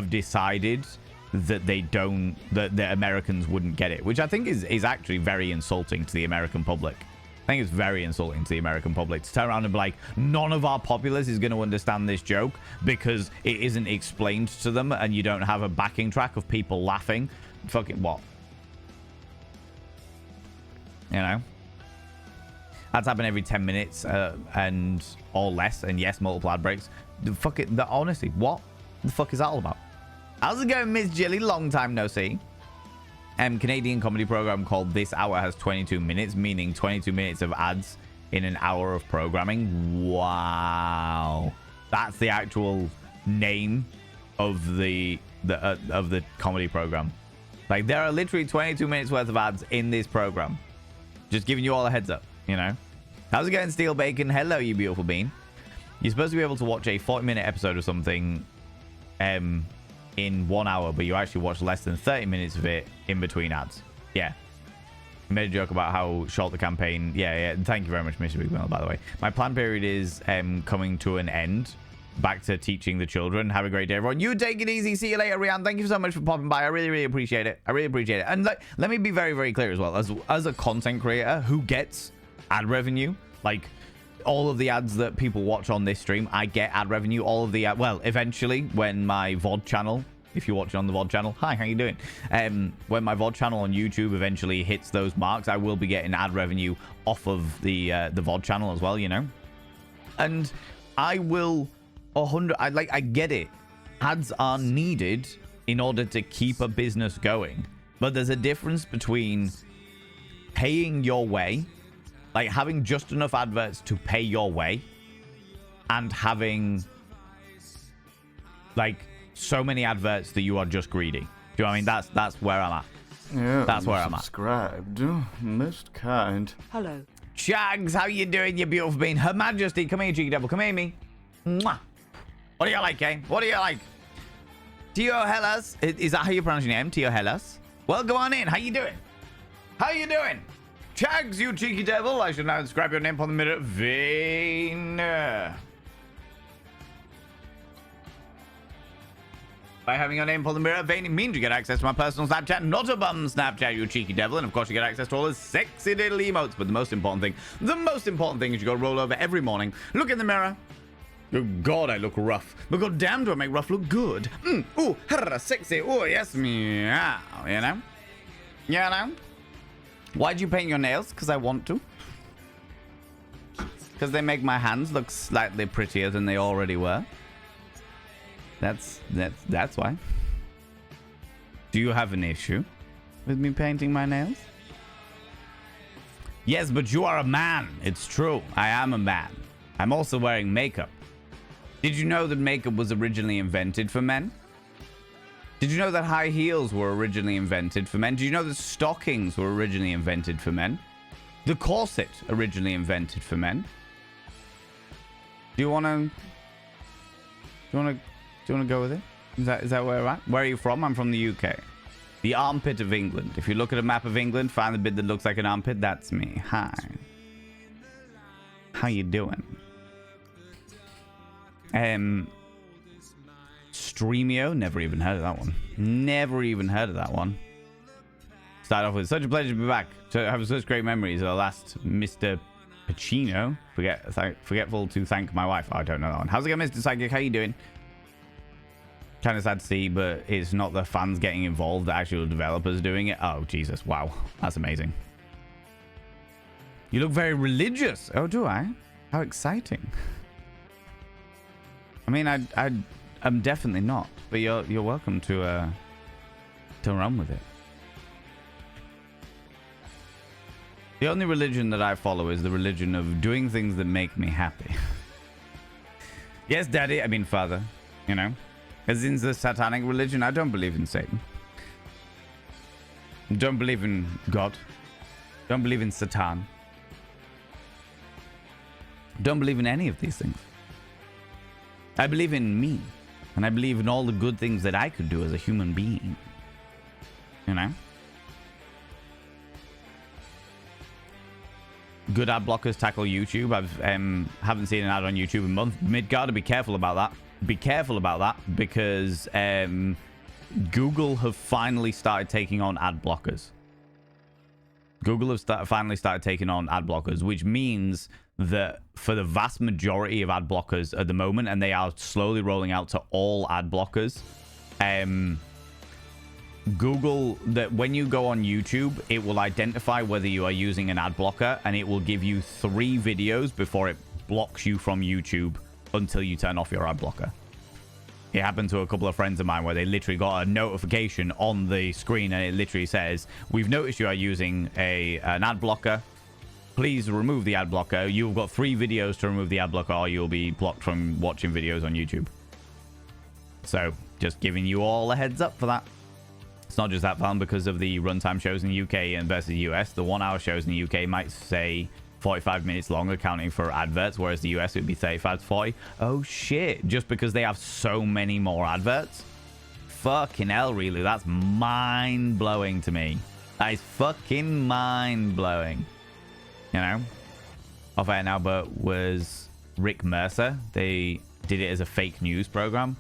decided that that Americans wouldn't get it, which I think is actually very insulting to the American public. I think it's very insulting to the American public to turn around and be like, none of our populace is going to understand this joke because it isn't explained to them and you don't have a backing track of people laughing. Fucking what? You know? That's happened every 10 minutes and or less, and yes, multiple ad breaks. Honestly, what the fuck is that all about? How's it going, Miss Jilly? Long time no see. Canadian comedy program called This Hour has 22 minutes, meaning 22 minutes of ads in an hour of programming. Wow. That's the actual name of the comedy program. Like, there are literally 22 minutes worth of ads in this program. Just giving you all a heads up, you know. How's it going, Steel Bacon? Hello, you beautiful bean. You're supposed to be able to watch a 40-minute episode of something in 1 hour, but you actually watch less than 30 minutes of it in between ads. Yeah. I made a joke about how short the campaign. Yeah. Thank you very much, Mr. Big Mel, by the way. My plan period is coming to an end back to teaching the children. Have a great day, everyone. You take it easy. See you later, Rian. Thank you so much for popping by. I really, really appreciate it. I really appreciate it. And like, let me be very, very clear as well. As a content creator who gets ad revenue, like all of the ads that people watch on this stream, I get ad revenue. All of the well, eventually when my VOD channel, if you're watching on the VOD channel, hi, how you doing? When my VOD channel on YouTube eventually hits those marks, I will be getting ad revenue off of the VOD channel as well, you know. And I will 100. I get it. Ads are needed in order to keep a business going, but there's a difference between paying your way, like having just enough adverts to pay your way, and having like so many adverts that you are just greedy. Do you know what I mean? That's where I'm at. Yeah, That's where I'm at. Subscribed. Most kind. Hello. Shags, how you doing, you beautiful being? Her Majesty, come here, cheeky devil, come here, me. Mwah. What do you like, eh? What do you like? Tio Hellas, is that how you pronounce your name? Tio Hellas? Well, go on in. How you doing? How you doing? Chags, you cheeky devil. I should now describe your name on the mirror. Vane. By having your name on the mirror, Vane means you get access to my personal Snapchat, not a bum Snapchat, you cheeky devil. And of course, you get access to all the sexy little emotes. But the most important thing is you go roll over every morning, look in the mirror. Oh God, I look rough. But god damn, do I make rough look good? Ooh, sexy. Oh yes, meow. You know? You know? Why'd you paint your nails? Because I want to. Because they make my hands look slightly prettier than they already were. That's why. Do you have an issue with me painting my nails? Yes, but you are a man. It's true. I am a man. I'm also wearing makeup. Did you know that makeup was originally invented for men? Did you know that high heels were originally invented for men? Did you know that stockings were originally invented for men? The corset originally invented for men. Do you want to go with it? Is that where we're at? Where are you from? I'm from the UK. The armpit of England. If you look at a map of England, find the bit that looks like an armpit, that's me. Hi. How you doing? Streamio, never even heard of that one. Never even heard of that one. Start off with such a pleasure to be back. So I have such great memories of the last Mr. Pacino. Forgetful to thank my wife. Oh, I don't know that one. How's it going, Mr. Psychic? How you doing? Kind of sad to see, but it's not the fans getting involved, the actual developers doing it. Oh, Jesus. Wow. That's amazing. You look very religious. Oh, do I? How exciting. I mean, I'm definitely not, but you're welcome to run with it. The only religion that I follow is the religion of doing things that make me happy. Yes, Daddy, I mean Father, you know. As in the satanic religion, I don't believe in Satan. Don't believe in God. Don't believe in Satan. Don't believe in any of these things. I believe in me. And I believe in all the good things that I could do as a human being. You know? Good ad blockers tackle YouTube. Haven't seen an ad on YouTube in a month. Midgard, be careful about that. Be careful about that because Google have finally started taking on ad blockers. Google have finally started taking on ad blockers, which means that for the vast majority of ad blockers at the moment, and they are slowly rolling out to all ad blockers, Google, that when you go on YouTube, it will identify whether you are using an ad blocker, and it will give you 3 videos before it blocks you from YouTube until you turn off your ad blocker. It happened to a couple of friends of mine where they literally got a notification on the screen and it literally says, we've noticed you are using an ad blocker. Please remove the ad blocker. You've got 3 videos to remove the ad blocker or you'll be blocked from watching videos on YouTube. So just giving you all a heads up for that. It's not just that fun because of the runtime shows in the UK and versus the US. The 1-hour shows in the UK might say 45 minutes long, accounting for adverts, whereas the US would be 35 to 40. Oh shit, just because they have so many more adverts? Fucking hell, really? That's mind-blowing to me. That is fucking mind-blowing. You know? Off air now, but was Rick Mercer, the did it as a fake news program.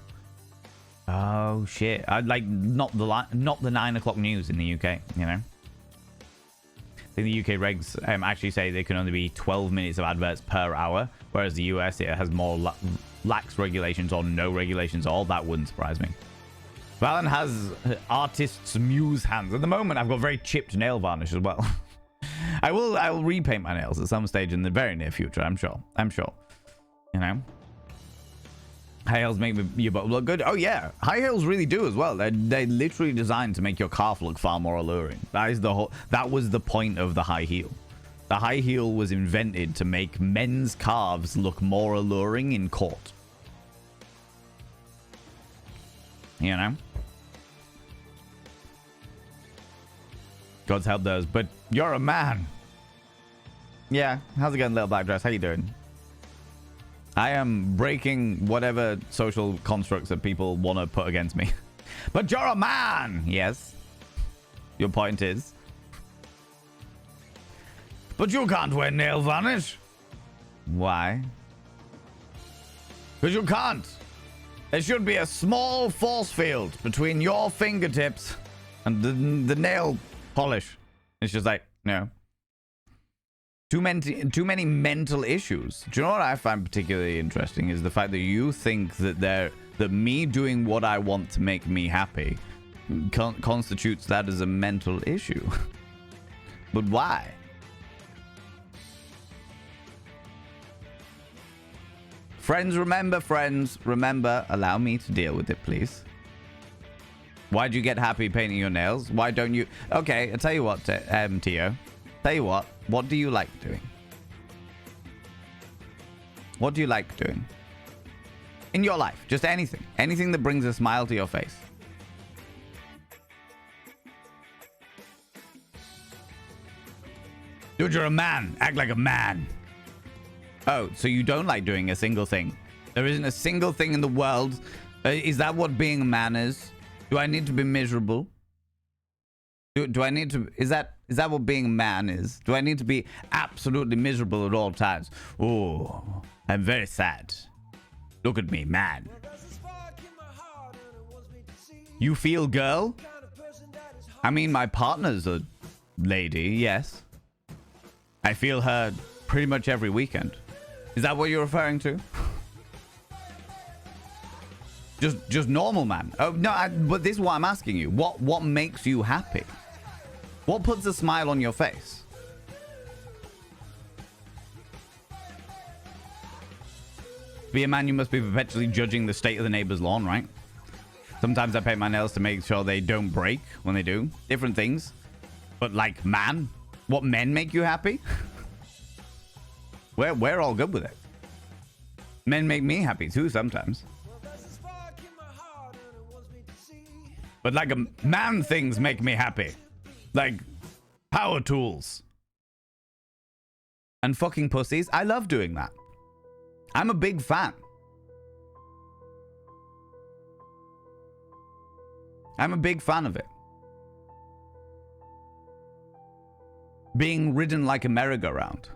Oh shit! I'd like not the 9 o'clock news in the UK. You know, I think the UK regs actually say they can only be 12 minutes of adverts per hour, whereas the US it has more lax regulations or no regulations at all. That wouldn't surprise me. Valen has artist's muse hands. At the moment, I've got very chipped nail varnish as well. I will repaint my nails at some stage in the very near future. I'm sure. You know. High heels make your butt look good. Oh yeah, high heels really do as well. They're literally designed to make your calf look far more alluring. That was the point of the high heel. The high heel was invented to make men's calves look more alluring in court. You know? God's help those, but you're a man. Yeah, how's it going, little black dress? How you doing? I am breaking whatever social constructs that people want to put against me. But you're a man! Yes. Your point is. But you can't wear nail varnish. Why? Because you can't. There should be a small force field between your fingertips and the nail polish. It's just like, no. Too many mental issues. Do you know what I find particularly interesting is the fact that you think that me doing what I want to make me happy constitutes that as a mental issue. But why? Friends, remember, allow me to deal with it, please. Why'd you get happy painting your nails? Why don't you? Okay, I'll tell you what, Tio. Tell you what do you like doing? What do you like doing? In your life, just anything. Anything that brings a smile to your face. Dude, you're a man. Act like a man. Oh, so you don't like doing a single thing? There isn't a single thing in the world. Is that what being a man is? Do I need to be miserable? Do I need to... Is that what being a man is? Do I need to be absolutely miserable at all times? Oh, I'm very sad. Look at me, man. You feel girl? I mean, my partner's a lady, yes. I feel her pretty much every weekend. Is that what you're referring to? Just normal, man. Oh no, but this is what I'm asking you. What makes you happy? What puts a smile on your face? To be a man, you must be perpetually judging the state of the neighbor's lawn, right? Sometimes I paint my nails to make sure they don't break when they do. Different things. But like, man, what men make you happy? We're all good with it. Men make me happy too sometimes. But like a man, things make me happy. Like power tools. And fucking pussies. I love doing that. I'm a big fan. I'm a big fan of it. Being ridden like a merry-go-round.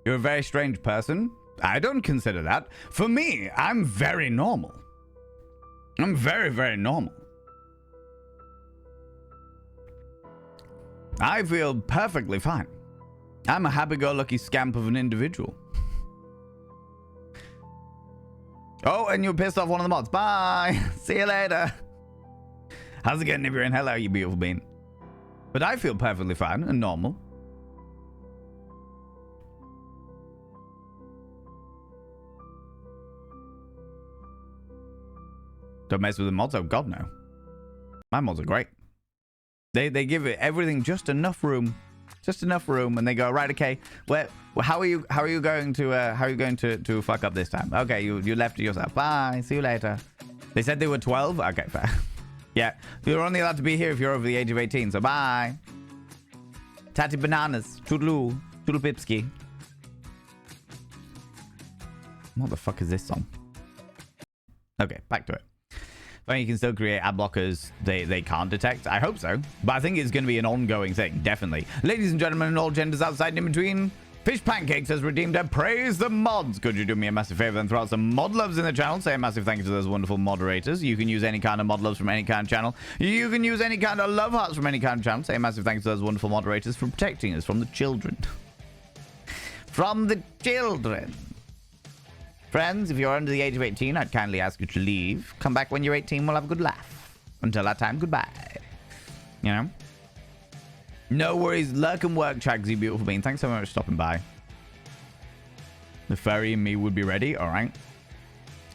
You're a very strange person. I don't consider that. For me, I'm very normal. I'm very, very normal. I feel perfectly fine. I'm a happy-go-lucky scamp of an individual. Oh, and you pissed off one of the mods. Bye. See you later. How's it going, Nibiru? Hello, you beautiful bean. But I feel perfectly fine and normal. Don't mess with the mods. Oh God, no. My mods are great. They give it everything just enough room, and they go right. Okay, how are you going to fuck up this time? Okay, you left it yourself. Bye. See you later. They said they were 12. Okay, fair. Yeah, you're only allowed to be here if you're over the age of 18. So bye. Tatty bananas. Toodaloo. Toodle pipski. What the fuck is this song? Okay, back to it. You can still create ad blockers they can't detect. I hope so. But I think it's going to be an ongoing thing, definitely. Ladies and gentlemen, and all genders outside and in between, Fish Pancakes has redeemed a praise the mods. Could you do me a massive favor and throw out some mod loves in the channel? Say a massive thank you to those wonderful moderators. You can use any kind of mod loves from any kind of channel. You can use any kind of love hearts from any kind of channel. Say a massive thank you to those wonderful moderators for protecting us from the children. From the children. Friends, if you're under the age of 18, I'd kindly ask you to leave. Come back when you're 18, we'll have a good laugh. Until that time, goodbye. You know? No worries. Lurk and work, Chags, you beautiful being. Thanks so much for stopping by. The furry and me would be ready. All right.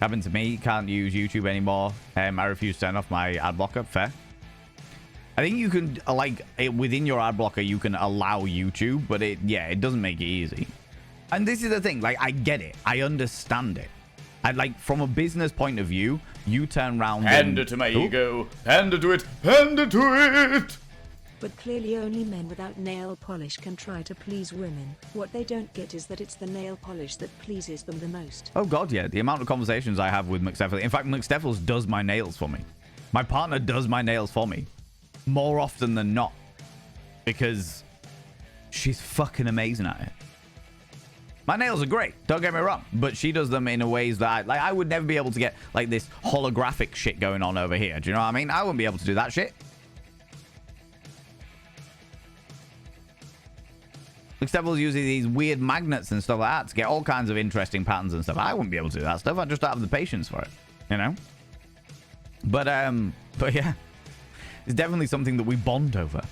Happened to me. Can't use YouTube anymore. I refuse to turn off my ad blocker. Fair. I think you can, within your ad blocker, you can allow YouTube, but it doesn't make it easy. And this is the thing. Like, I get it. I understand it. From a business point of view, you turn around Hand it to my ego. Hand it to it. Hand it to it. But clearly only men without nail polish can try to please women. What they don't get is that it's the nail polish that pleases them the most. Oh, God, yeah. The amount of conversations I have with McSteffels. In fact, McSteffels does my nails for me. My partner does my nails for me. More often than not. Because she's fucking amazing at it. My nails are great. Don't get me wrong. But she does them in a ways that I would never be able to get, this holographic shit going on over here. Do you know what I mean? I wouldn't be able to do that shit. McSteffels uses these weird magnets and stuff like that to get all kinds of interesting patterns and stuff. I wouldn't be able to do that stuff. I just don't have the patience for it, you know? But yeah. It's definitely something that we bond over.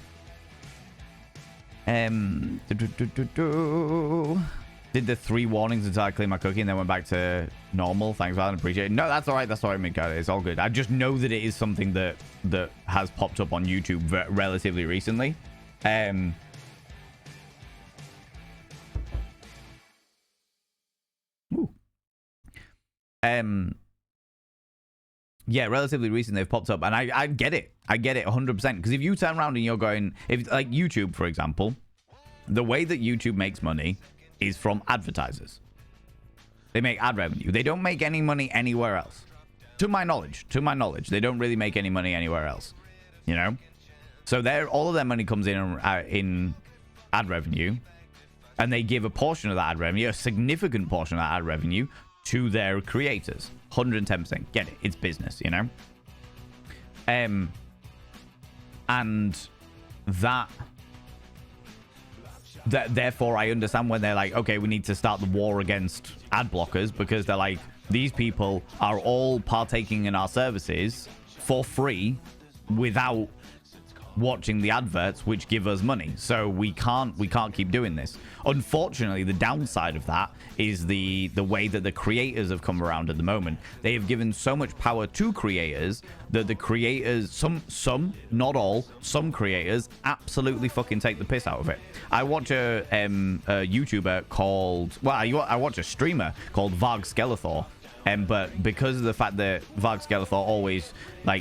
Did the 3 warnings until I cleaned my cookie and then went back to normal. Thanks, Alan. Appreciate it. No, that's all right. That's all right, Mika. It's all good. I just know that it is something that has popped up on YouTube relatively recently. Yeah, relatively recent they've popped up, and I get it. I get it 100%. Because if you turn around and you're going, YouTube, for example, the way that YouTube makes money is from advertisers. They make ad revenue. They don't make any money anywhere else. To my knowledge, they don't really make any money anywhere else. You know, so all of their money comes in ad revenue, and they give a portion of that ad revenue, a significant portion of that ad revenue, to their creators. 110%. Get it. It's business, you know? And therefore, I understand when they're like, okay, we need to start the war against ad blockers, because they're like, these people are all partaking in our services for free without watching the adverts which give us money, so we can't keep doing this. Unfortunately, the downside of that is the way that the creators have come around at the moment. They have given so much power to creators that the creators, some not all, some creators absolutely fucking take the piss out of it. I watch a YouTuber called, I watch a streamer called Varg Skeletor, but because of the fact that Varg Skeletor always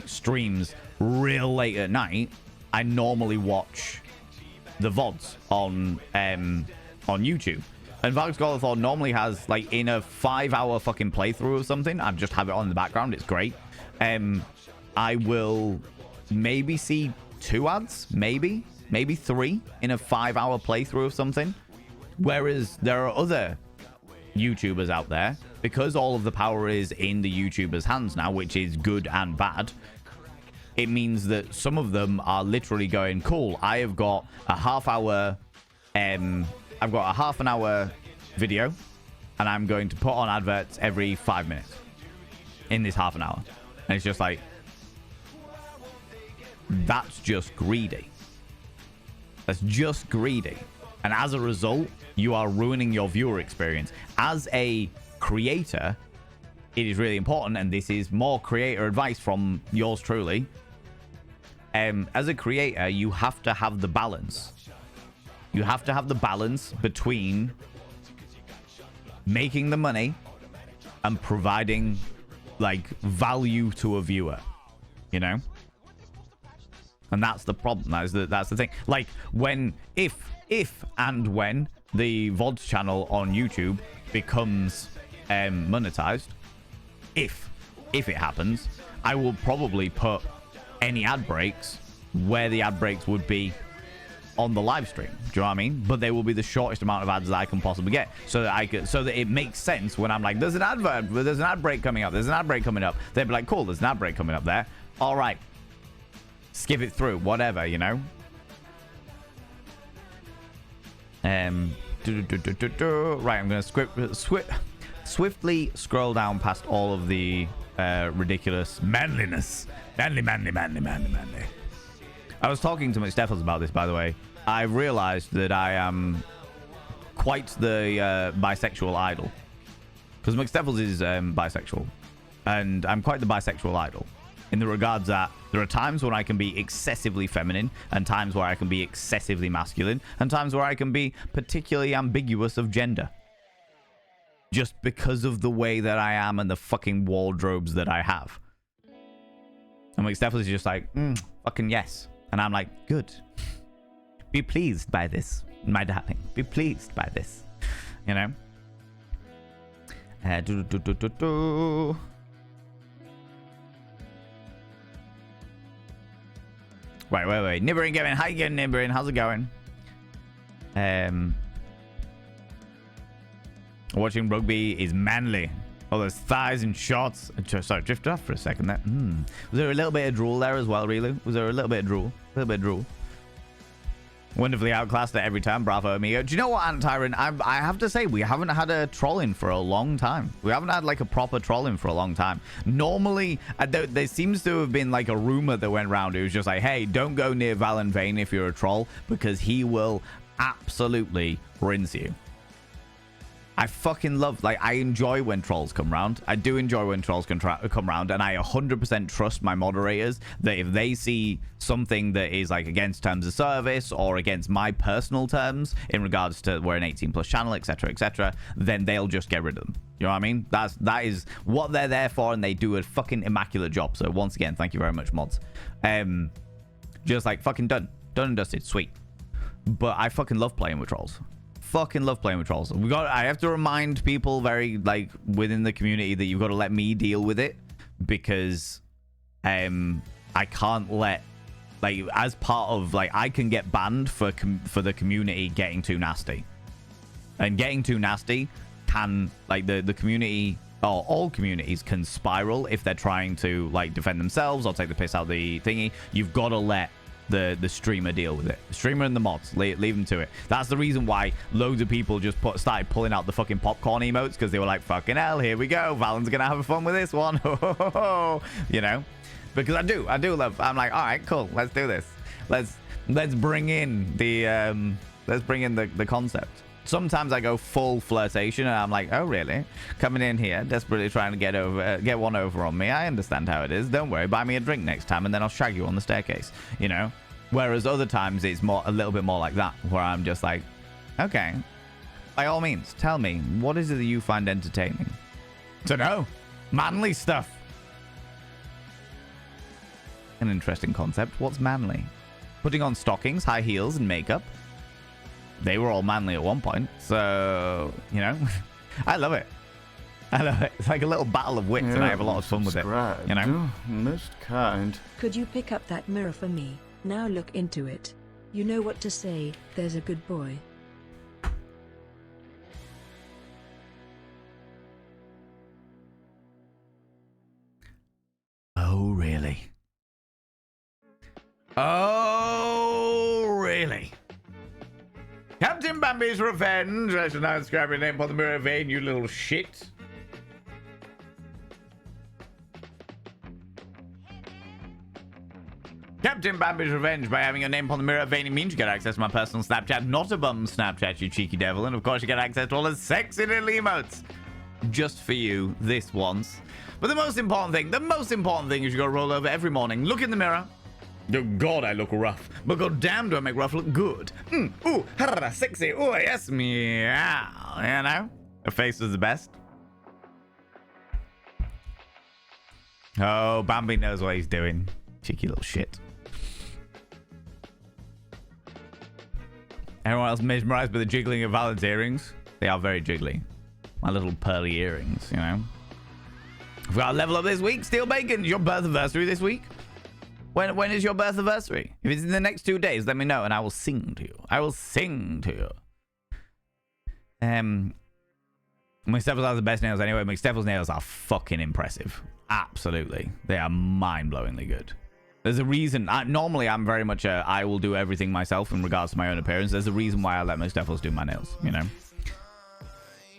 streams real late at night, I normally watch the VODs on YouTube. And Varg Skeletor normally has, in a 5-hour fucking playthrough of something, I just have it on in the background. It's great. I will maybe see 2 ads, maybe 3 in a 5-hour playthrough of something. Whereas there are other YouTubers out there, because all of the power is in the YouTubers' hands now, which is good and bad. It means that some of them are literally going, cool, I have got a half an hour video, and I'm going to put on adverts every 5 minutes in this half an hour. And it's just like, that's just greedy. That's just greedy. And as a result, you are ruining your viewer experience. As a creator, it is really important, and this is more creator advice from yours truly. As a creator, you have to have the balance. You have to have the balance between making the money and providing value to a viewer, you know? And that's the problem. That's the thing. If and when the VODs channel on YouTube becomes monetized, if it happens, I will probably put any ad breaks where the ad breaks would be on the live stream. Do you know what I mean? But they will be the shortest amount of ads that I can possibly get, so that it makes sense when I'm like, there's an ad break coming up. There's an ad break coming up. They'd be like, cool, there's an ad break coming up there. All right, skip it through, whatever, you know. Right, I'm gonna swiftly scroll down past all of the ridiculous manliness. Manly. I was talking to McSteffels about this, by the way. I realized that I am quite the bisexual idol. Because McSteffels is bisexual. And I'm quite the bisexual idol. In the regards that there are times when I can be excessively feminine, and times where I can be excessively masculine, and times where I can be particularly ambiguous of gender. Just because of the way that I am and the fucking wardrobes that I have. And McSteffels is just like, fucking yes. And I'm like, good. Be pleased by this, my darling. Be pleased by this. You know? Wait. Nibbering Gavin. Hi again, Nibbering. How's it going? Watching rugby is manly. All those thighs and shots. Sorry, drifted off for a second there. Was there a little bit of drool there as well, Relu? Was there a little bit of drool? A little bit of drool. Wonderfully outclassed at every time. Bravo, amigo. Do you know what, Ant Tyrant? I have to say, we haven't had a trolling for a long time. We haven't had like a proper trolling for a long time. Normally, there seems to have been like a rumor that went around. It was just like, hey, don't go near Valen Vane if you're a troll, because he will absolutely rinse you. I fucking love, like, I enjoy when trolls come round. I do enjoy when trolls come round, and I 100% trust my moderators that if they see something that is, like, against terms of service or against my personal terms in regards to we're an 18+ channel, etc., then they'll just get rid of them. You know what I mean? That is what they're there for, and they do a fucking immaculate job. So, once again, thank you very much, mods. Just, like, fucking done and dusted. Sweet. But I fucking love playing with trolls. Fucking love playing with trolls. I have to remind people very, like, within the community that you've got to let me deal with it, because I can't let, like, as part of, like, I can get banned for the community getting too nasty. And getting too nasty can, like, the community, or all communities can spiral if they're trying to, like, defend themselves or take the piss out of the thingy. You've got to let the streamer deal with it. The streamer and the mods, leave them to it. That's the reason why loads of people just started pulling out the fucking popcorn emotes, because they were like, fucking hell, here we go, Valen's gonna have fun with this one. You know, because I do love, I'm like, all right, cool, let's do this. Let's bring in the concept. Sometimes I go full flirtation and I'm like, oh really? Coming in here, desperately trying to get one over on me. I understand how it is. Don't worry, buy me a drink next time and then I'll shag you on the staircase. You know? Whereas other times it's a little bit more like that, where I'm just like, okay, by all means, tell me, what is it that you find entertaining? Dunno. Manly stuff. An interesting concept. What's manly? Putting on stockings, high heels, and makeup. They were all manly at one point, so, you know, I love it. I love it. It's like a little battle of wits, and I have a lot of fun with it, you know? Most kind. Could you pick up that mirror for me? Now look into it. You know what to say, there's a good boy. Oh, really? Oh, really? Captain Bambi's Revenge. I should now inscribe your name upon the mirror vein, you little shit. Captain Bambi's Revenge. By having your name upon the mirror vein, it means you get access to my personal Snapchat, not a bum Snapchat, you cheeky devil. And of course, you get access to all the sexy little emotes. Just for you, this once. But the most important thing is you gotta roll over every morning, look in the mirror. Oh God, I look rough. But god damn, do I make rough look good. Ooh, harra, sexy. Ooh, yes, meow. You know? Her face is the best. Oh, Bambi knows what he's doing. Cheeky little shit. Everyone else mesmerized by the jiggling of Valen's earrings? They are very jiggly. My little pearly earrings, you know? We've got a level up this week. Steel Bacon, your birth anniversary this week. When is your birth anniversary? If it's in the next 2 days, let me know and I will sing to you. I will sing to you. McSteffels has the best nails anyway. McSteffels nails are fucking impressive. Absolutely. They are mind-blowingly good. There's a reason. Normally, I'm very much I will do everything myself in regards to my own appearance. There's a reason why I let McSteffels do my nails, you know?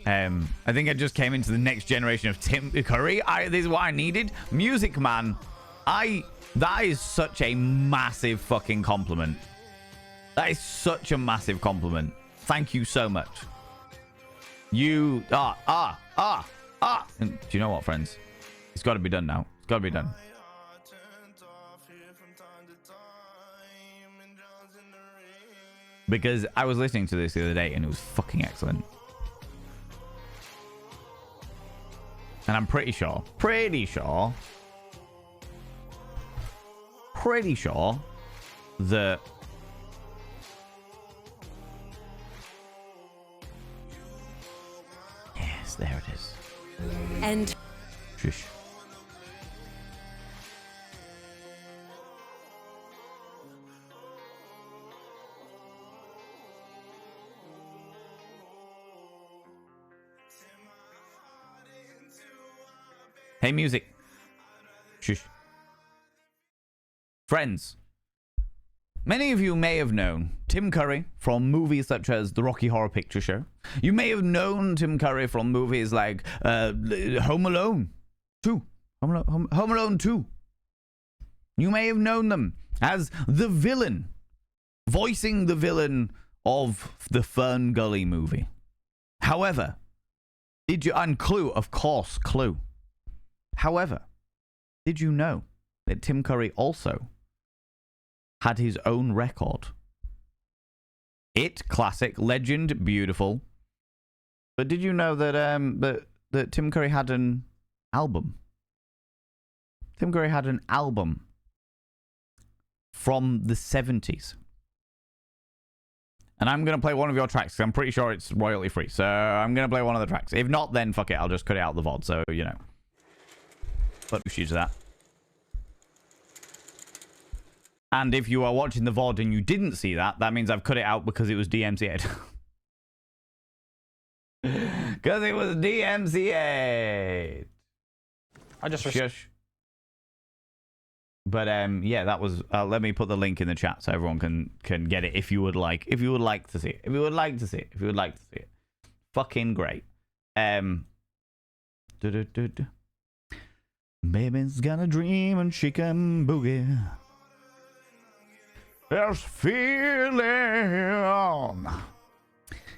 I think I just came into the next generation of Tim Curry. This is what I needed. Music Man. That is such a massive fucking compliment. That is such a massive compliment. Thank you so much. You do you know what, friends? It's got to be done now. It's got to be done. Because I was listening to this the other day and it was fucking excellent. And I'm pretty sure that yes, there it is. And Shush. Hey, music. Shush. Friends, many of you may have known Tim Curry from movies such as The Rocky Horror Picture Show. You may have known Tim Curry from movies like Home Alone 2. Home Alone 2. You may have known them as the villain, voicing the villain of the Fern Gully movie. However, did you... And Clue, of course, Clue. However, did you know that Tim Curry also had his own record? It, classic, legend, beautiful. But did you know that that Tim Curry had an album? Tim Curry had an album from the 70s. And I'm going to play one of your tracks, 'cause I'm pretty sure it's royalty free. So I'm going to play one of the tracks. If not, then fuck it, I'll just cut it out of the VOD. So, you know. But issues to that. And if you are watching the VOD and you didn't see that, that means I've cut it out because it was DMCA'd. Because it was DMCA'd. I just... Shush. But yeah, that was... let me put the link in the chat so everyone can get it if you would like. If you would like to see it. If you would like to see it. If you would like to see it. Fucking great. Baby's got a dream and she can boogie. There's feeling.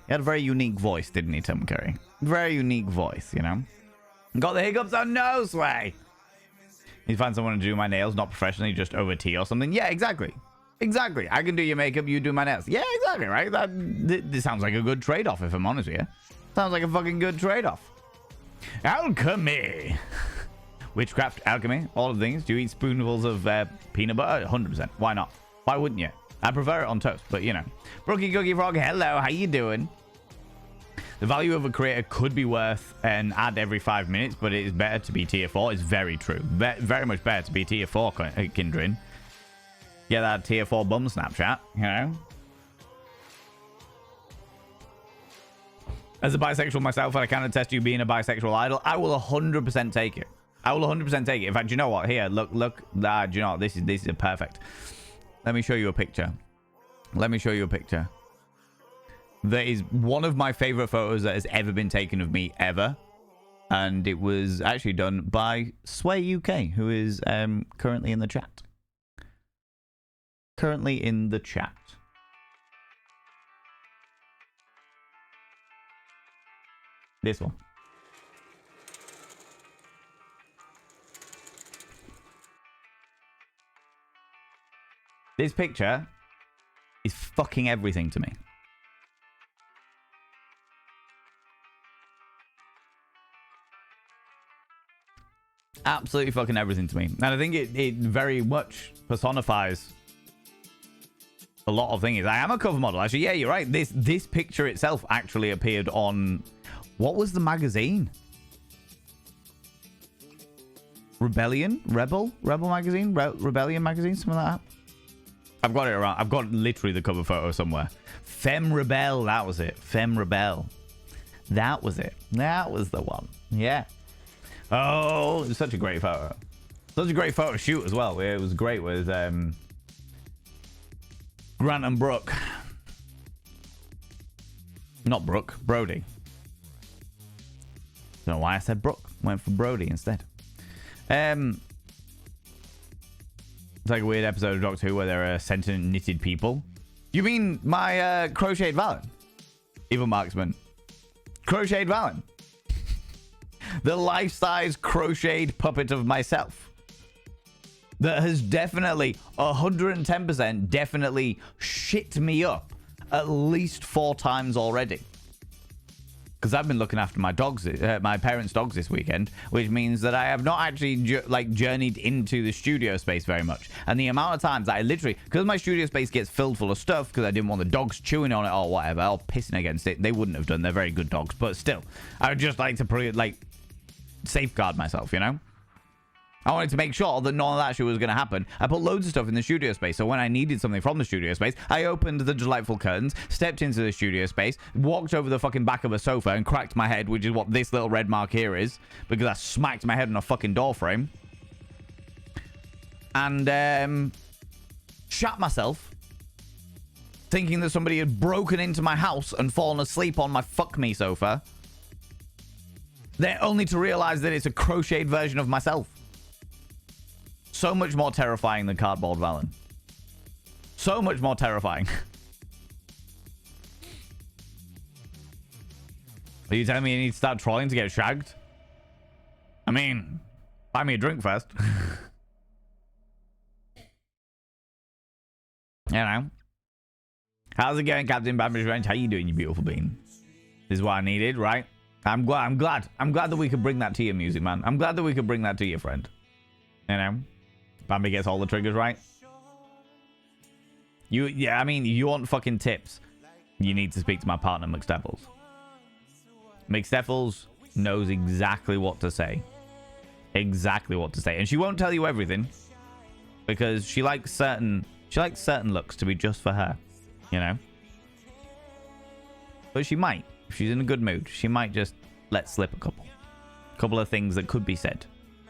He had a very unique voice, didn't he, Tim Curry? Very unique voice, you know? Got the hiccups on no sway. You find someone to do my nails, not professionally, just over tea or something. Yeah, exactly. Exactly. I can do your makeup, you do my nails. Yeah, exactly, right? This sounds like a good trade-off, if I'm honest with you. Sounds like a fucking good trade-off. Alchemy. Witchcraft, alchemy, all of things. Do you eat spoonfuls of peanut butter? 100%. Why not? Why wouldn't you? I prefer it on toast, but you know. Brookie Cookie Frog, hello, how you doing? The value of a creator could be worth an ad every 5 minutes, but it is better to be tier 4. It's very true. Very much better to be tier 4, Kindrin. Get that tier 4 bum Snapchat, you know? As a bisexual myself, I can attest to you being a bisexual idol. I will 100% take it. I will 100% take it. In fact, you know what? Here, look. Do you know what? This is perfect. Let me show you a picture. Let me show you a picture. That is one of my favorite photos that has ever been taken of me ever. And it was actually done by Sway UK, who is currently in the chat. Currently in the chat. This one. This picture is fucking everything to me. Absolutely fucking everything to me. And I think it very much personifies a lot of things. I am a cover model. Actually, yeah, you're right. This picture itself actually appeared on... What was the magazine? Rebel magazine, Rebellion magazine, something like that. I've got it around. I've got literally the cover photo somewhere. Femme Rebelle, that was it. Femme Rebelle. That was it. That was the one. Yeah. Oh, it was such a great photo. Such a great photo shoot as well. It was great with Grant and Brooke. Not Brooke, Brody. Don't know why I said Brooke. Went for Brody instead. It's like a weird episode of Doctor Who where there are sentient knitted people. You mean my crocheted Valen? Evil Marksman. Crocheted Valen. The life-size crocheted puppet of myself. That has definitely, 110% definitely shit me up at least 4 times already. Because I've been looking after my dogs, my parents' dogs this weekend, which means that I have not actually journeyed into the studio space very much. And the amount of times that I literally, because my studio space gets filled full of stuff, because I didn't want the dogs chewing on it or whatever, or pissing against it. They wouldn't have done. They're very good dogs, but still, I would just like to safeguard myself, you know. I wanted to make sure that none of that shit was going to happen. I put loads of stuff in the studio space, so when I needed something from the studio space, I opened the delightful curtains, stepped into the studio space, walked over the fucking back of a sofa and cracked my head, which is what this little red mark here is, because I smacked my head on a fucking door frame. And, shot myself, thinking that somebody had broken into my house and fallen asleep on my fuck me sofa. Then only to realize that it's a crocheted version of myself. So much more terrifying than Cardboard Valen. So much more terrifying. Are you telling me you need to start trolling to get shagged? I mean, buy me a drink first. You know. How's it going, Captain Bambish Range? How you doing, you beautiful bean? This is what I needed, right? I'm glad that we could bring that to your music, man. I'm glad that we could bring that to your friend. You know? Bambi gets all the triggers right. Yeah, I mean, you want fucking tips. You need to speak to my partner, McSteffels. McSteffels knows exactly what to say. Exactly what to say. And she won't tell you everything. Because she likes certain looks to be just for her. You know? But she might. If she's in a good mood, she might just let slip a couple of things that could be said.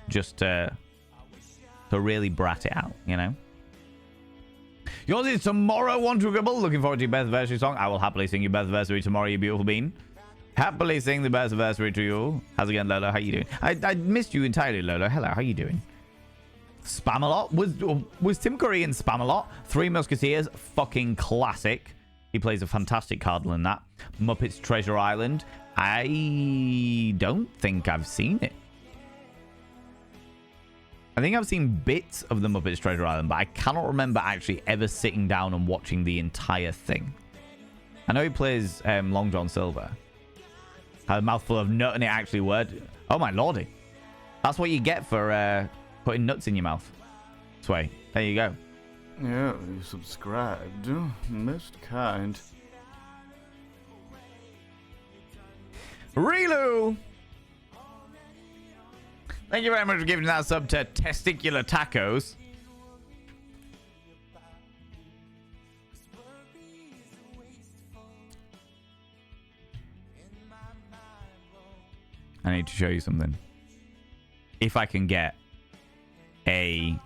Just to really brat it out, you know? Yours is tomorrow, One True Gribble. Looking forward to your birth anniversary song. I will happily sing your birth anniversary tomorrow, you beautiful bean. Happily sing the birth anniversary to you. How's it going, Lolo? How you doing? I missed you entirely, Lolo. Hello, how you doing? Spamalot? Was Tim Curry in Spamalot? Three Musketeers, fucking classic. He plays a fantastic cardinal in that. Muppets Treasure Island. I don't think I've seen it. I think I've seen bits of the Muppets Treasure Island, but I cannot remember actually ever sitting down and watching the entire thing. I know he plays Long John Silver. Had a mouthful of nut and it actually worked. Oh my lordy. That's what you get for putting nuts in your mouth. Sway. There you go. Yeah, you subscribed. Most kind. Relu! Thank you very much for giving that sub to Testicular Tacos. I need to show you something. If I can get a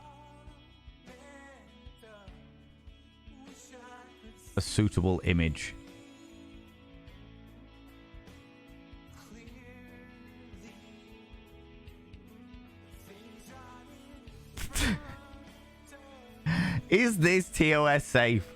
suitable image. Is this TOS safe?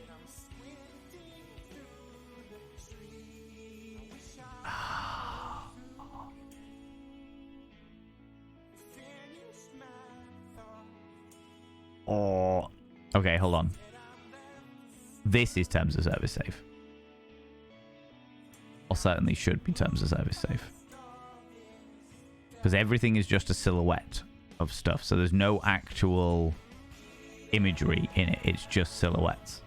Or okay, hold on. This is terms of service safe. Or certainly should be terms of service safe. Because everything is just a silhouette of stuff. So there's no actual imagery in it. It's just silhouettes.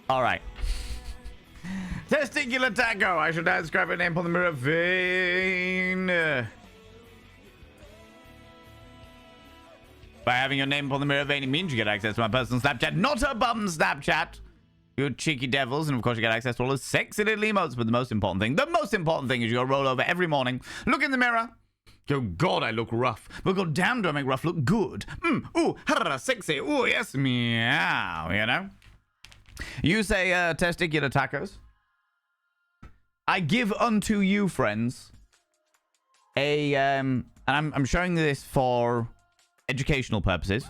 All right. Testicular taco. I should describe a name on the mirror vein. By having your name upon the mirror vein, it means you get access to my personal Snapchat, not a bum Snapchat. You cheeky devils, and of course you get access to all the sexy little emotes, but the most important thing is you gotta roll over every morning, look in the mirror, go, God, I look rough, but god damn, do I make rough look good. Ooh, harra, sexy, ooh, yes, meow, you know? You say testicular tacos. I give unto you, friends, and I'm showing this for educational purposes,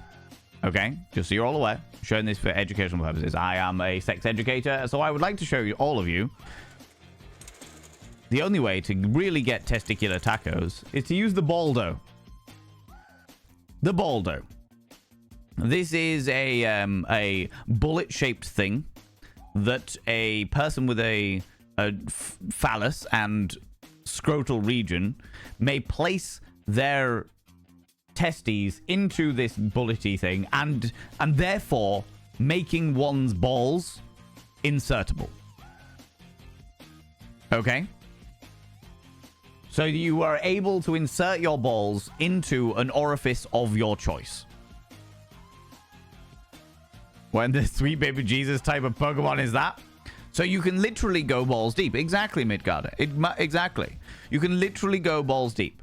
okay? Just so you're all aware, I'm showing this for educational purposes. I am a sex educator, so I would like to show you, all of you, the only way to really get testicular tacos is to use the Baldo. The Baldo. This is a bullet-shaped thing that a person with a phallus and scrotal region may place their testes into this bullety thing and therefore making one's balls insertable. Okay? So you are able to insert your balls into an orifice of your choice. When the sweet baby Jesus type of Pokemon is that? So you can literally go balls deep. Exactly, Midgarder. Exactly. You can literally go balls deep.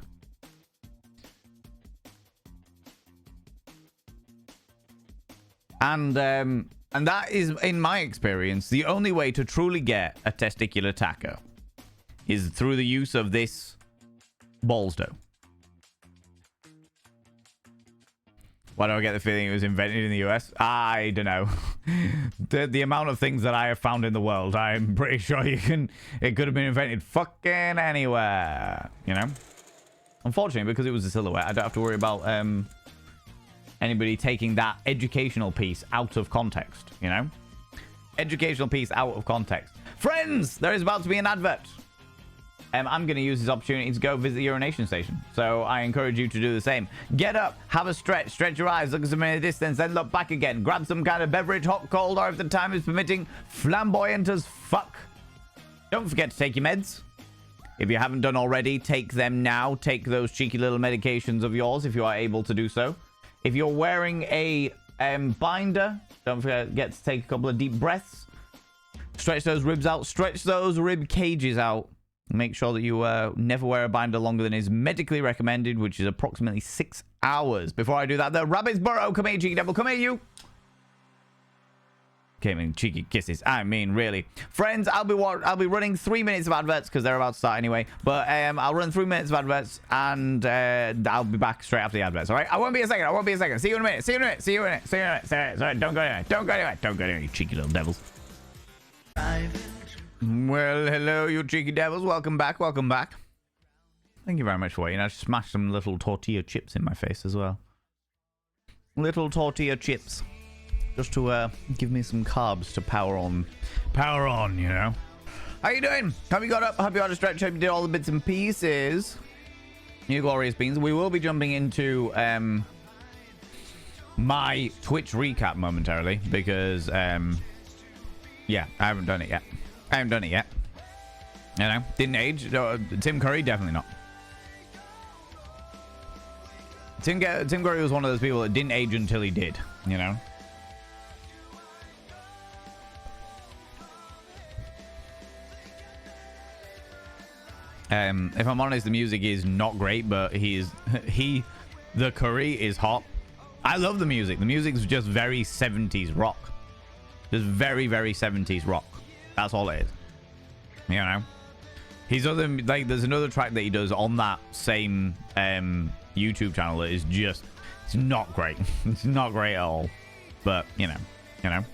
And that is, in my experience, the only way to truly get a testicular taco is through the use of this balls dough. Why do I get the feeling it was invented in the US? I don't know. The amount of things that I have found in the world, I'm pretty sure it could have been invented fucking anywhere, you know? Unfortunately, because it was a silhouette, I don't have to worry about anybody taking that educational piece out of context, you know? Educational piece out of context. Friends, there is about to be an advert. I'm going to use this opportunity to go visit the urination station. So I encourage you to do the same. Get up, have a stretch your eyes, look at something in the distance, then look back again. Grab some kind of beverage, hot, cold, or if the time is permitting, flamboyant as fuck. Don't forget to take your meds. If you haven't done already, take them now. Take those cheeky little medications of yours if you are able to do so. If you're wearing a binder, don't forget to take a couple of deep breaths. Stretch those ribs out. Stretch those rib cages out. Make sure that you never wear a binder longer than is medically recommended, which is approximately 6 hours. Before I do that, the rabbit's burrow. Come here, cheeky devil. Come here, you. Came in cheeky kisses. I mean, really. Friends, I'll be running 3 minutes of adverts because they're about to start anyway. But I'll run 3 minutes of adverts and I'll be back straight after the adverts. All right? I won't be a second. See you in a minute. Sorry, don't go anywhere. You cheeky little devils. Well, hello, you cheeky devils. Welcome back. Thank you very much for waiting. I smashed some little tortilla chips in my face as well. Little tortilla chips. Just to give me some carbs to power on, you know. How you doing? Have you got up? Hope you had a stretch. Hope you did all the bits and pieces. You glorious beans. We will be jumping into my Twitch recap momentarily because, yeah, I haven't done it yet. You know, didn't age. Tim Curry, definitely not. Tim Curry was one of those people that didn't age until he did, you know. If I'm honest, the music is not great, but the Curry is hot. I love the music. The music's just very 70s rock. Just very, very 70s rock. That's all it is. You know? There's another track that he does on that same YouTube channel that is just, it's not great. It's not great at all. But, you know.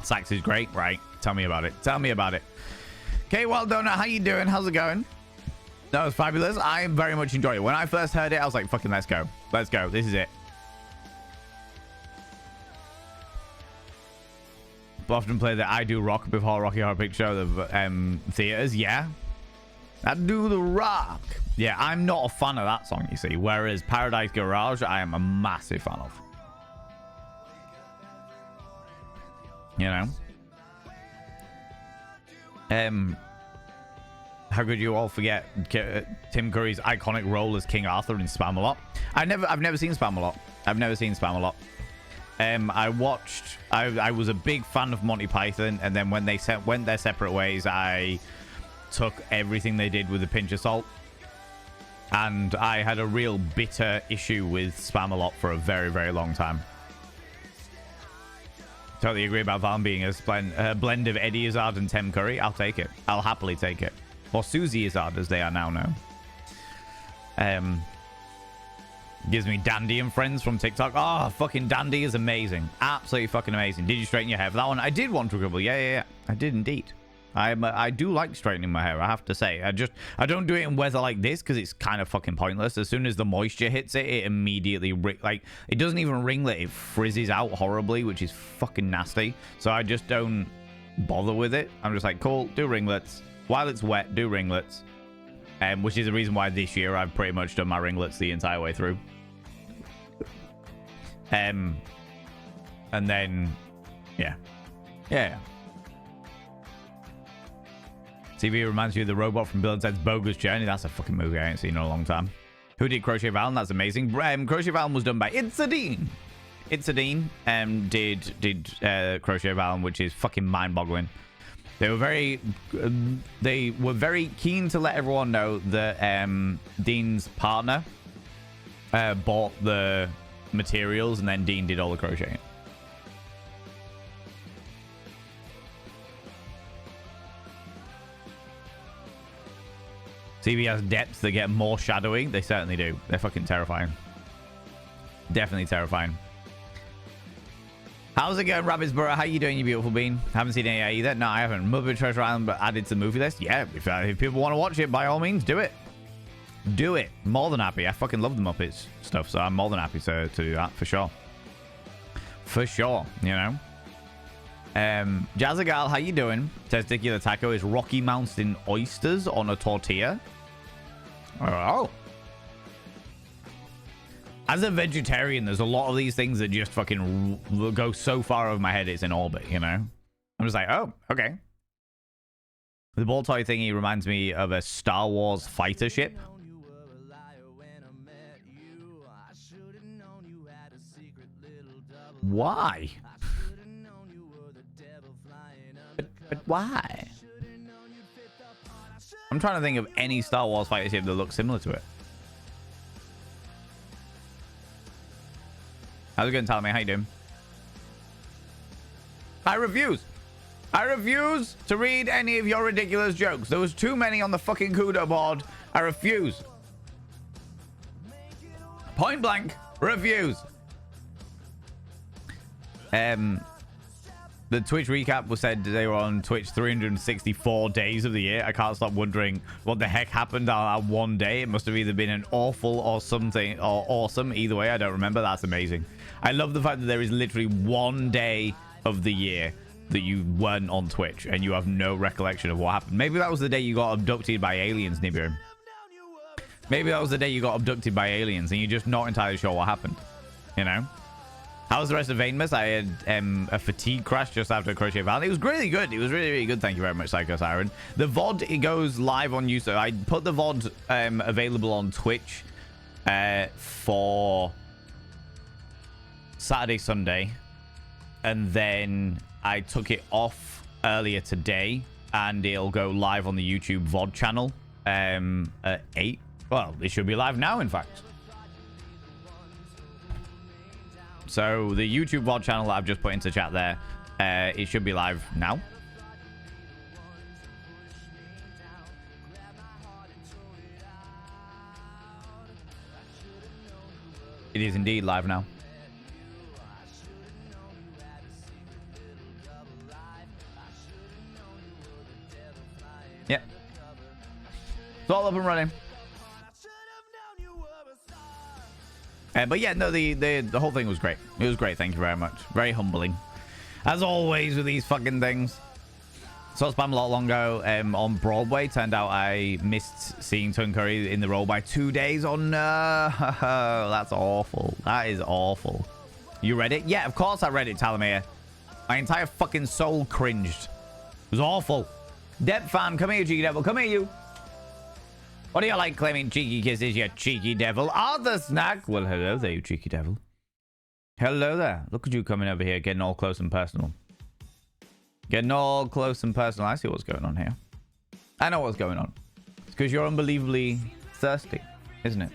Sax is great, right? Tell me about it. Okay, well, Donut, how you doing? How's it going? That was fabulous. I very much enjoyed it. When I first heard it, I was like, fucking let's go. This is it. Often play the I Do Rock before Rocky Horror Picture Show, the theaters. Yeah. I Do the Rock. Yeah, I'm not a fan of that song, you see. Whereas Paradise Garage, I am a massive fan of. You know? How could you all forget Tim Curry's iconic role as King Arthur in Spamalot? I've never seen Spamalot. I've never seen Spamalot. I was a big fan of Monty Python, and then when they went their separate ways, I took everything they did with a pinch of salt. And I had a real bitter issue with Spamalot for a very, very long time. Totally agree about Val being a blend of Eddie Izzard and Tim Curry. I'll take it. I'll happily take it. Or Susie Izzard, as they are now known. Gives me Dandy and Friends from TikTok. Oh, fucking Dandy is amazing. Absolutely fucking amazing. Did you straighten your hair for that one? I did want to couple. Yeah. I did indeed. I do like straightening my hair, I have to say. I don't do it in weather like this because it's kind of fucking pointless. As soon as the moisture hits it, it immediately it doesn't even ringlet. It frizzes out horribly, which is fucking nasty. So I just don't bother with it. I'm just like, cool, do ringlets. While it's wet, do ringlets. Which is the reason why this year I've pretty much done my ringlets the entire way through. And then, yeah. TV reminds you of the robot from Bill and Ted's Bogus Journey. That's a fucking movie I ain't seen in a long time. Who did Crochet Valen? That's amazing. Crochet Valen was done by Itzadeen. Itzadeen did Crochet Valen, which is fucking mind-boggling. They were very keen to let everyone know that Dean's partner bought the materials, and then Dean did all the crocheting. TV has depths that get more shadowing. They certainly do. They're fucking terrifying. Definitely terrifying. How's it going, Rabbitsborough? How you doing, you beautiful bean? Haven't seen any either. No, I haven't. Muppet Treasure Island, but added to the movie list. Yeah, if people want to watch it, by all means, do it. Do it. More than happy. I fucking love the Muppets stuff, so I'm more than happy to do that for sure. For sure, you know. Jazzagal, how you doing? Testicular taco is Rocky Mountain oysters on a tortilla. Oh. As a vegetarian, there's a lot of these things that just fucking go so far over my head it's in orbit, you know? I'm just like, oh, okay. The ball toy thingy reminds me of a Star Wars fighter ship. Why? But why? I'm trying to think of any Star Wars fighter ship that looks similar to it. How's it going, Talmy? How you doing? I refuse to read any of your ridiculous jokes. There was too many on the fucking Kudo board. I refuse. Point blank, refuse. The Twitch recap was said they were on Twitch 364 days of the year. I can't stop wondering what the heck happened on that one day. It must have either been an awful or something or awesome. Either way, I don't remember. That's amazing. I love the fact that there is literally one day of the year that you weren't on Twitch and you have no recollection of what happened. Maybe that was the day you got abducted by aliens, Nibiru. Maybe that was the day you got abducted by aliens and you're just not entirely sure what happened. You know? How was the rest of Vainmas? I had a fatigue crash just after Crochet Valley. It was really good. It was really, really good. Thank you very much, Psycho Siren. The VOD, it goes live on YouTube. I put the VOD available on Twitch for Saturday, Sunday. And then I took it off earlier today. And it'll go live on the YouTube VOD channel at 8. Well, it should be live now, in fact. So the YouTube VOD channel that I've just put into chat there, it should be live now. It is indeed live now. Yep. It's all up and running. But yeah, no, the whole thing was great. It was great. Thank you very much. Very humbling. As always with these fucking things. Saw Spam a lot long ago on Broadway. Turned out I missed seeing Tun Curry in the role by 2 days. Oh no. That's awful. That is awful. You read it? Yeah, of course I read it, Talamea. My entire fucking soul cringed. It was awful. Dep fan, come here, cheeky devil. Come here, you. What do you like claiming cheeky kisses, you cheeky devil? Arthur Snack. Well, hello there, you cheeky devil. Hello there. Look at you coming over here, getting all close and personal. Getting all close and personal. I see what's going on here. I know what's going on. It's because you're unbelievably thirsty, isn't it?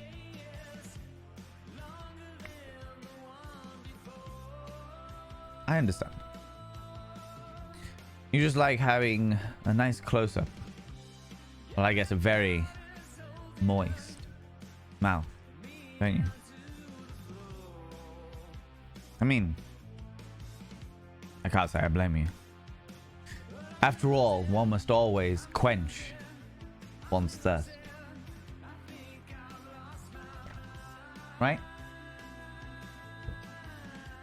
I understand. You just like having a nice close-up. Well, I guess a very moist mouth, don't you? I mean, I can't say I blame you. After all, one must always quench one's thirst. Right?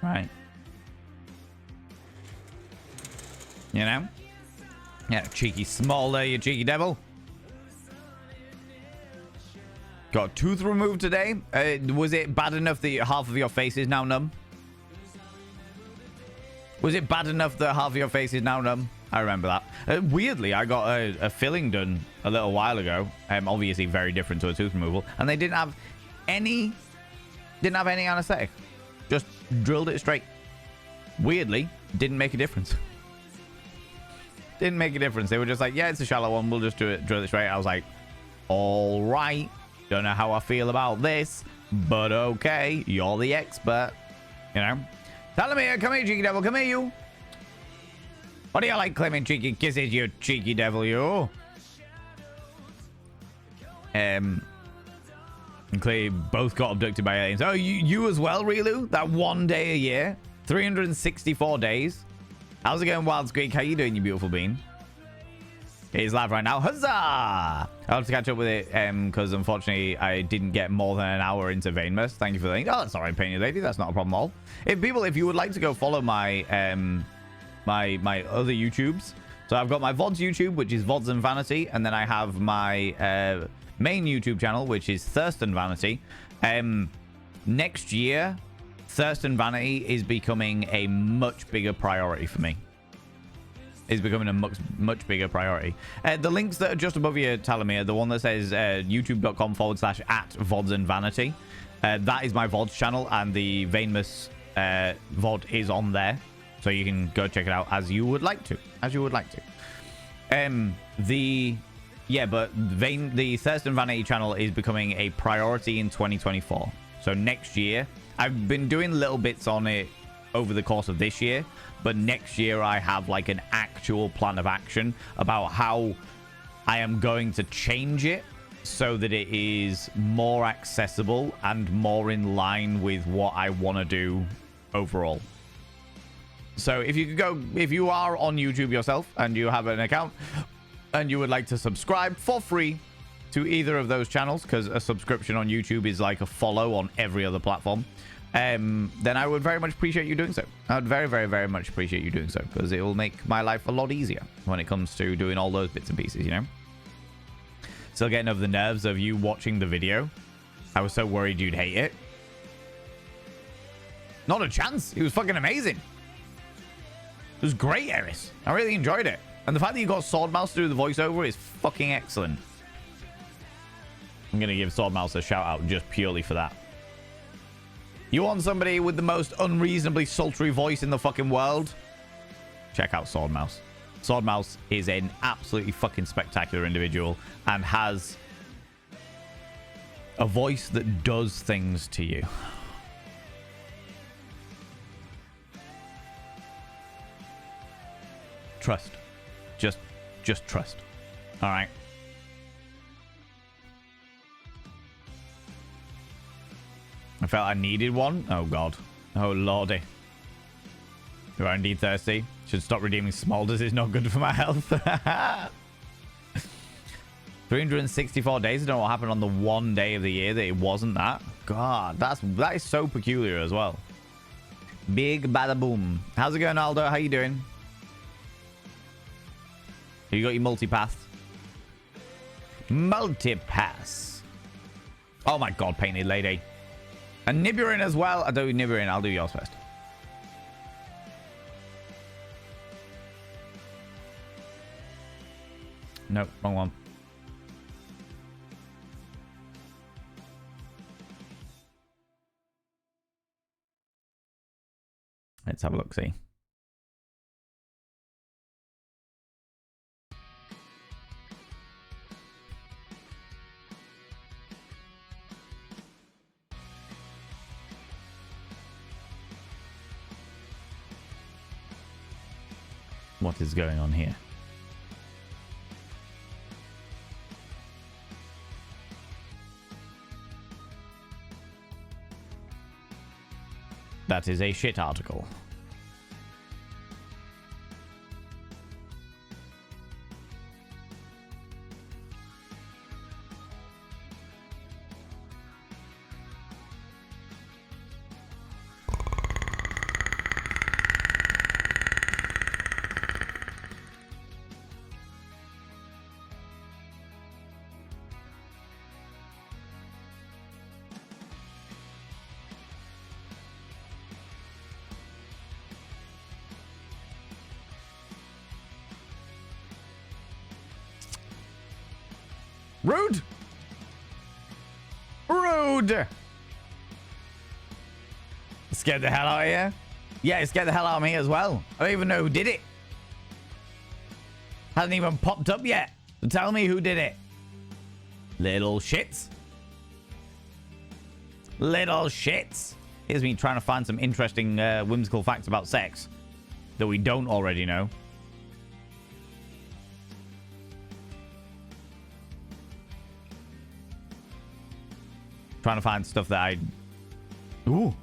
Right. You know? Yeah, cheeky small there, you cheeky devil. Got a tooth removed today. Was it bad enough that half of your face is now numb? Was it bad enough that half of your face is now numb? I remember that. Weirdly, I got a filling done a little while ago. Obviously very different to a tooth removal. And they didn't have any anesthetic. Just drilled it straight. Weirdly, didn't make a difference. Didn't make a difference. They were just like, yeah, it's a shallow one. We'll just drill it straight. I was like, all right. Don't know how I feel about this, but okay. You're the expert. You know? Tell me, come here, cheeky devil. Come here, you. What do you like claiming cheeky kisses, you cheeky devil, you? And clearly both got abducted by aliens. Oh, you as well, Rilu? That one day a year? 364 days? How's it going, Wild Squeak? How you doing, you beautiful bean? He's live right now. Huzzah! I'll have to catch up with it because unfortunately I didn't get more than an hour into Vainmust. Thank you for that. Oh, that's all right, Painted Lady. That's not a problem at all. If you would like to go follow my my other YouTubes. So I've got my VODs YouTube, which is VODs and Vanity. And then I have my main YouTube channel, which is Thirst and Vanity. Next year, Thirst and Vanity is becoming a much bigger priority for me. Is becoming a much bigger priority. The links that are just above your telomere, the one that says youtube.com/@VODs and Vanity. That is my VODs channel, and the Vainmust VOD is on there. So you can go check it out as you would like to. The Thirst and Vanity channel is becoming a priority in 2024. So next year, I've been doing little bits on it over the course of this year, but next year I have like an actual plan of action about how I am going to change it so that it is more accessible and more in line with what I want to do overall. So if you are on YouTube yourself and you have an account and you would like to subscribe for free to either of those channels, because a subscription on YouTube is like a follow on every other platform, then I would very much appreciate you doing so. I would very, very, very much appreciate you doing so, because it will make my life a lot easier when it comes to doing all those bits and pieces, you know? Still getting over the nerves of you watching the video. I was so worried you'd hate it. Not a chance. It was fucking amazing. It was great, Eris. I really enjoyed it. And the fact that you got Swordmouse to do the voiceover is fucking excellent. I'm going to give Swordmouse a shout out just purely for that. You want somebody with the most unreasonably sultry voice in the fucking world? Check out Swordmouse. Swordmouse is an absolutely fucking spectacular individual and has a voice that does things to you. Trust. Just trust. All right. I felt I needed one. Oh, God. Oh, lordy. You are indeed thirsty. Should stop redeeming Smolders. It's not good for my health. 364 days. I don't know what happened on the one day of the year that it wasn't that. God, that is so peculiar as well. Big bada boom. How's it going, Aldo? How you doing? You got your multipath? Multipass. Oh my God, Painted Lady. And Nibirin as well. I do Nibirin. I'll do yours first. Nope, wrong one. Let's have a look, see. What is going on here? That is a shit article. Rude! Rude! Scared the hell out of you? Yeah, it scared the hell out of me as well. I don't even know who did it. Hasn't even popped up yet. So tell me who did it. Little shits. Little shits. Here's me trying to find some interesting whimsical facts about sex that we don't already know. Trying to find stuff that I... Ooh.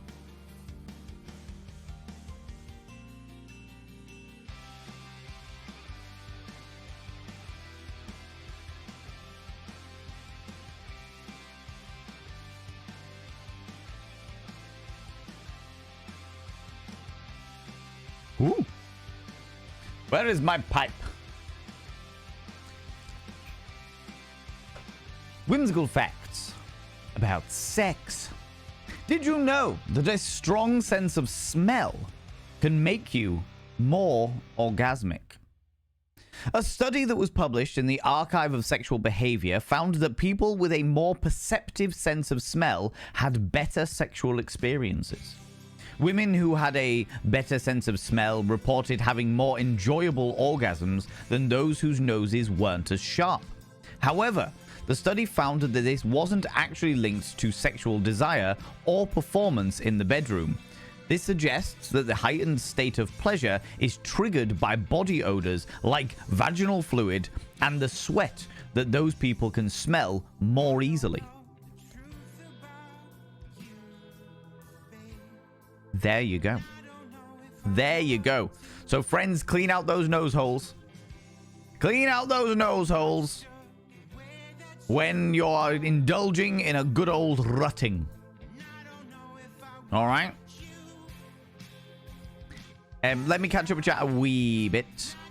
Ooh. Where is my pipe? Whimsical facts about sex. Did you know that a strong sense of smell can make you more orgasmic? A study that was published in the Archive of Sexual Behavior found that people with a more perceptive sense of smell had better sexual experiences. Women who had a better sense of smell reported having more enjoyable orgasms than those whose noses weren't as sharp. However, the study found that this wasn't actually linked to sexual desire or performance in the bedroom. This suggests that the heightened state of pleasure is triggered by body odors like vaginal fluid and the sweat that those people can smell more easily. There you go. There you go. So friends, clean out those nose holes. Clean out those nose holes when you're indulging in a good old rutting. All right. Let me catch up with chat a wee bit.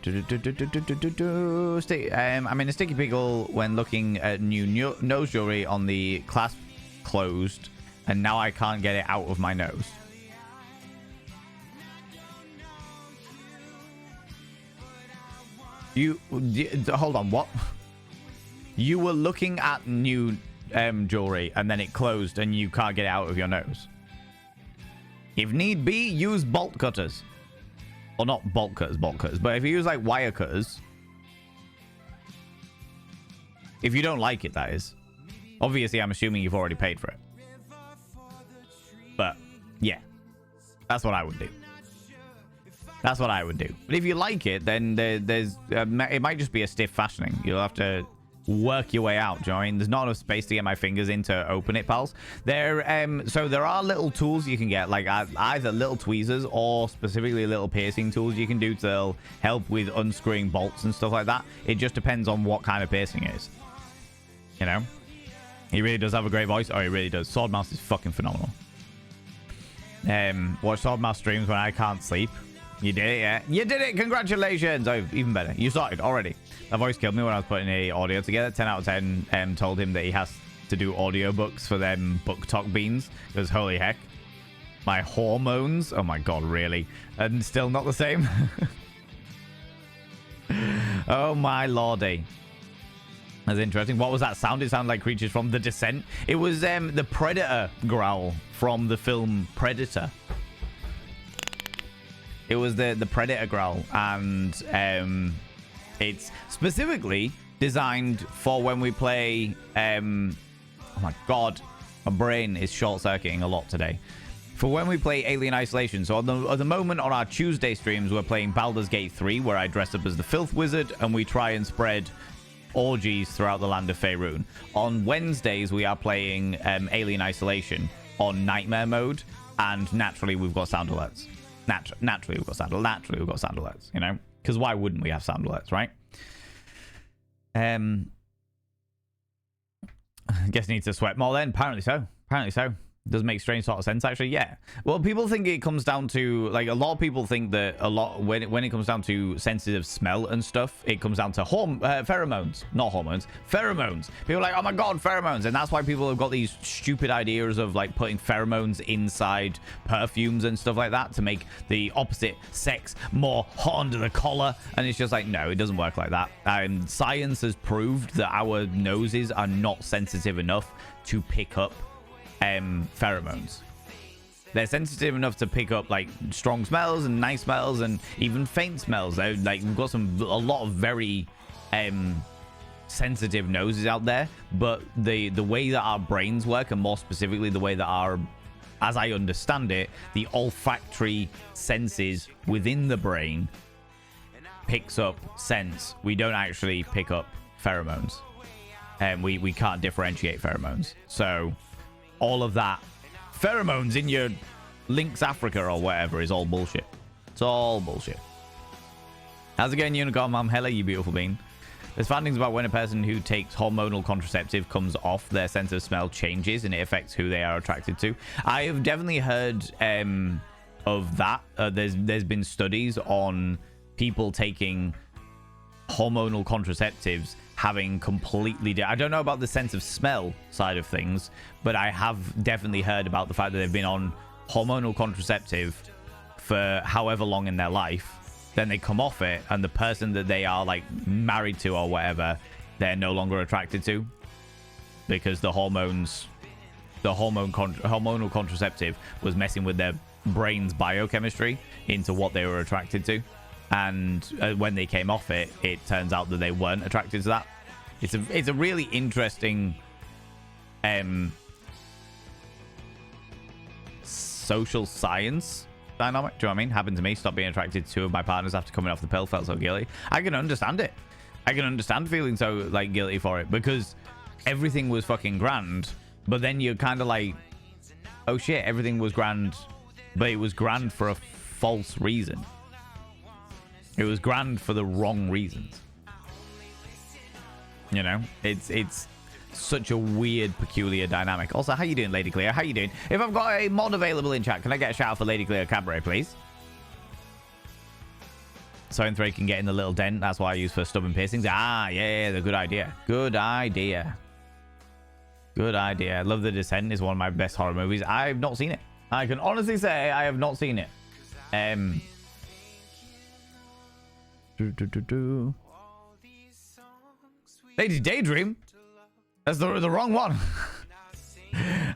I'm in a sticky pickle when looking at new nose jewelry on the clasp closed, and now I can't get it out of my nose. Hold on, what? You were looking at new jewelry and then it closed and you can't get it out of your nose. If need be, use bolt cutters. Or not bolt cutters, but if you use like wire cutters, if you don't like it, that is. Obviously, I'm assuming you've already paid for it. But yeah, that's what I would do. That's what I would do. But if you like it, then it might just be a stiff fastening. You'll have to work your way out. Do you know what I mean? There's not enough space to get my fingers in to open it, pals. So there are little tools you can get, like either little tweezers or specifically little piercing tools you can do to help with unscrewing bolts and stuff like that. It just depends on what kind of piercing it is. You know? He really does have a great voice. Oh, he really does. Swordmouse is fucking phenomenal. Watch Swordmouse streams when I can't sleep. You did it, yeah? You did it! Congratulations! Oh, even better. You started already. That voice killed me when I was putting the audio together. 10 out of 10 told him that he has to do audiobooks for them book talk beans. Because holy heck. My hormones. Oh my god, really? And still not the same? Oh my lordy. That's interesting. What was that sound? It sounded like creatures from The Descent. It was the Predator growl from the film Predator. It was the Predator growl, and it's specifically designed for when we play. Oh my god, my brain is short-circuiting a lot today. For when we play Alien Isolation. So at the moment on our Tuesday streams, we're playing Baldur's Gate 3, where I dress up as the Filth Wizard, and we try and spread orgies throughout the land of Faerun. On Wednesdays, we are playing Alien Isolation on Nightmare mode, and naturally, we've got sound alerts. Naturally, we've got sound alerts, you know? Because why wouldn't we have sound alerts, right? I guess needs to sweat more then. Apparently so. Does make strange sort of sense, actually. Yeah. Well, people think it comes down to, like, a lot of people think that when it comes down to sensitive smell and stuff, it comes down to pheromones. Not hormones. Pheromones. People are like, oh my god, pheromones. And that's why people have got these stupid ideas of, like, putting pheromones inside perfumes and stuff like that to make the opposite sex more hot under the collar. And it's just like, no, it doesn't work like that. Science has proved that our noses are not sensitive enough to pick up pheromones. They're sensitive enough to pick up like strong smells and nice smells and even faint smells. They're, like, we've got a lot of very sensitive noses out there, but the way that our brains work, and more specifically the way that our, as I understand it, the olfactory senses within the brain picks up scents. We don't actually pick up pheromones, and we can't differentiate pheromones. So all of that pheromones in your Lynx Africa or whatever is all bullshit. It's all bullshit. How's it going, Unicorn Mom? Hello, you beautiful bean. There's findings about when a person who takes hormonal contraceptive comes off, their sense of smell changes and it affects who they are attracted to. I have definitely heard of that. There's been studies on people taking hormonal contraceptives having completely I don't know about the sense of smell side of things, but I have definitely heard about the fact that they've been on hormonal contraceptive for however long in their life, then they come off it, and the person that they are like married to or whatever, they're no longer attracted to, because the hormonal contraceptive was messing with their brain's biochemistry into what they were attracted to. And when they came off it, it turns out that they weren't attracted to that. It's a really interesting social science dynamic. Do you know what I mean? Happened to me. Stopped being attracted to two of my partners after coming off the pill. Felt so guilty. I can understand it. I can understand feeling so like guilty for it, because everything was fucking grand, but then you're kind of like, oh shit, everything was grand, but it was grand for a false reason. It was grand for the wrong reasons. You know, it's such a weird, peculiar dynamic. Also, how you doing, Lady Clear? How you doing? If I've got a mod available in chat, can I get a shout out for Lady Clear Cabaret, please? So N3 can get in the little dent. That's what I use for stubborn piercings. Ah, yeah, the good idea. Good idea. Good idea. Love The Descent is one of my best horror movies. I've not seen it. I can honestly say I have not seen it. Lady Daydream? That's the wrong one.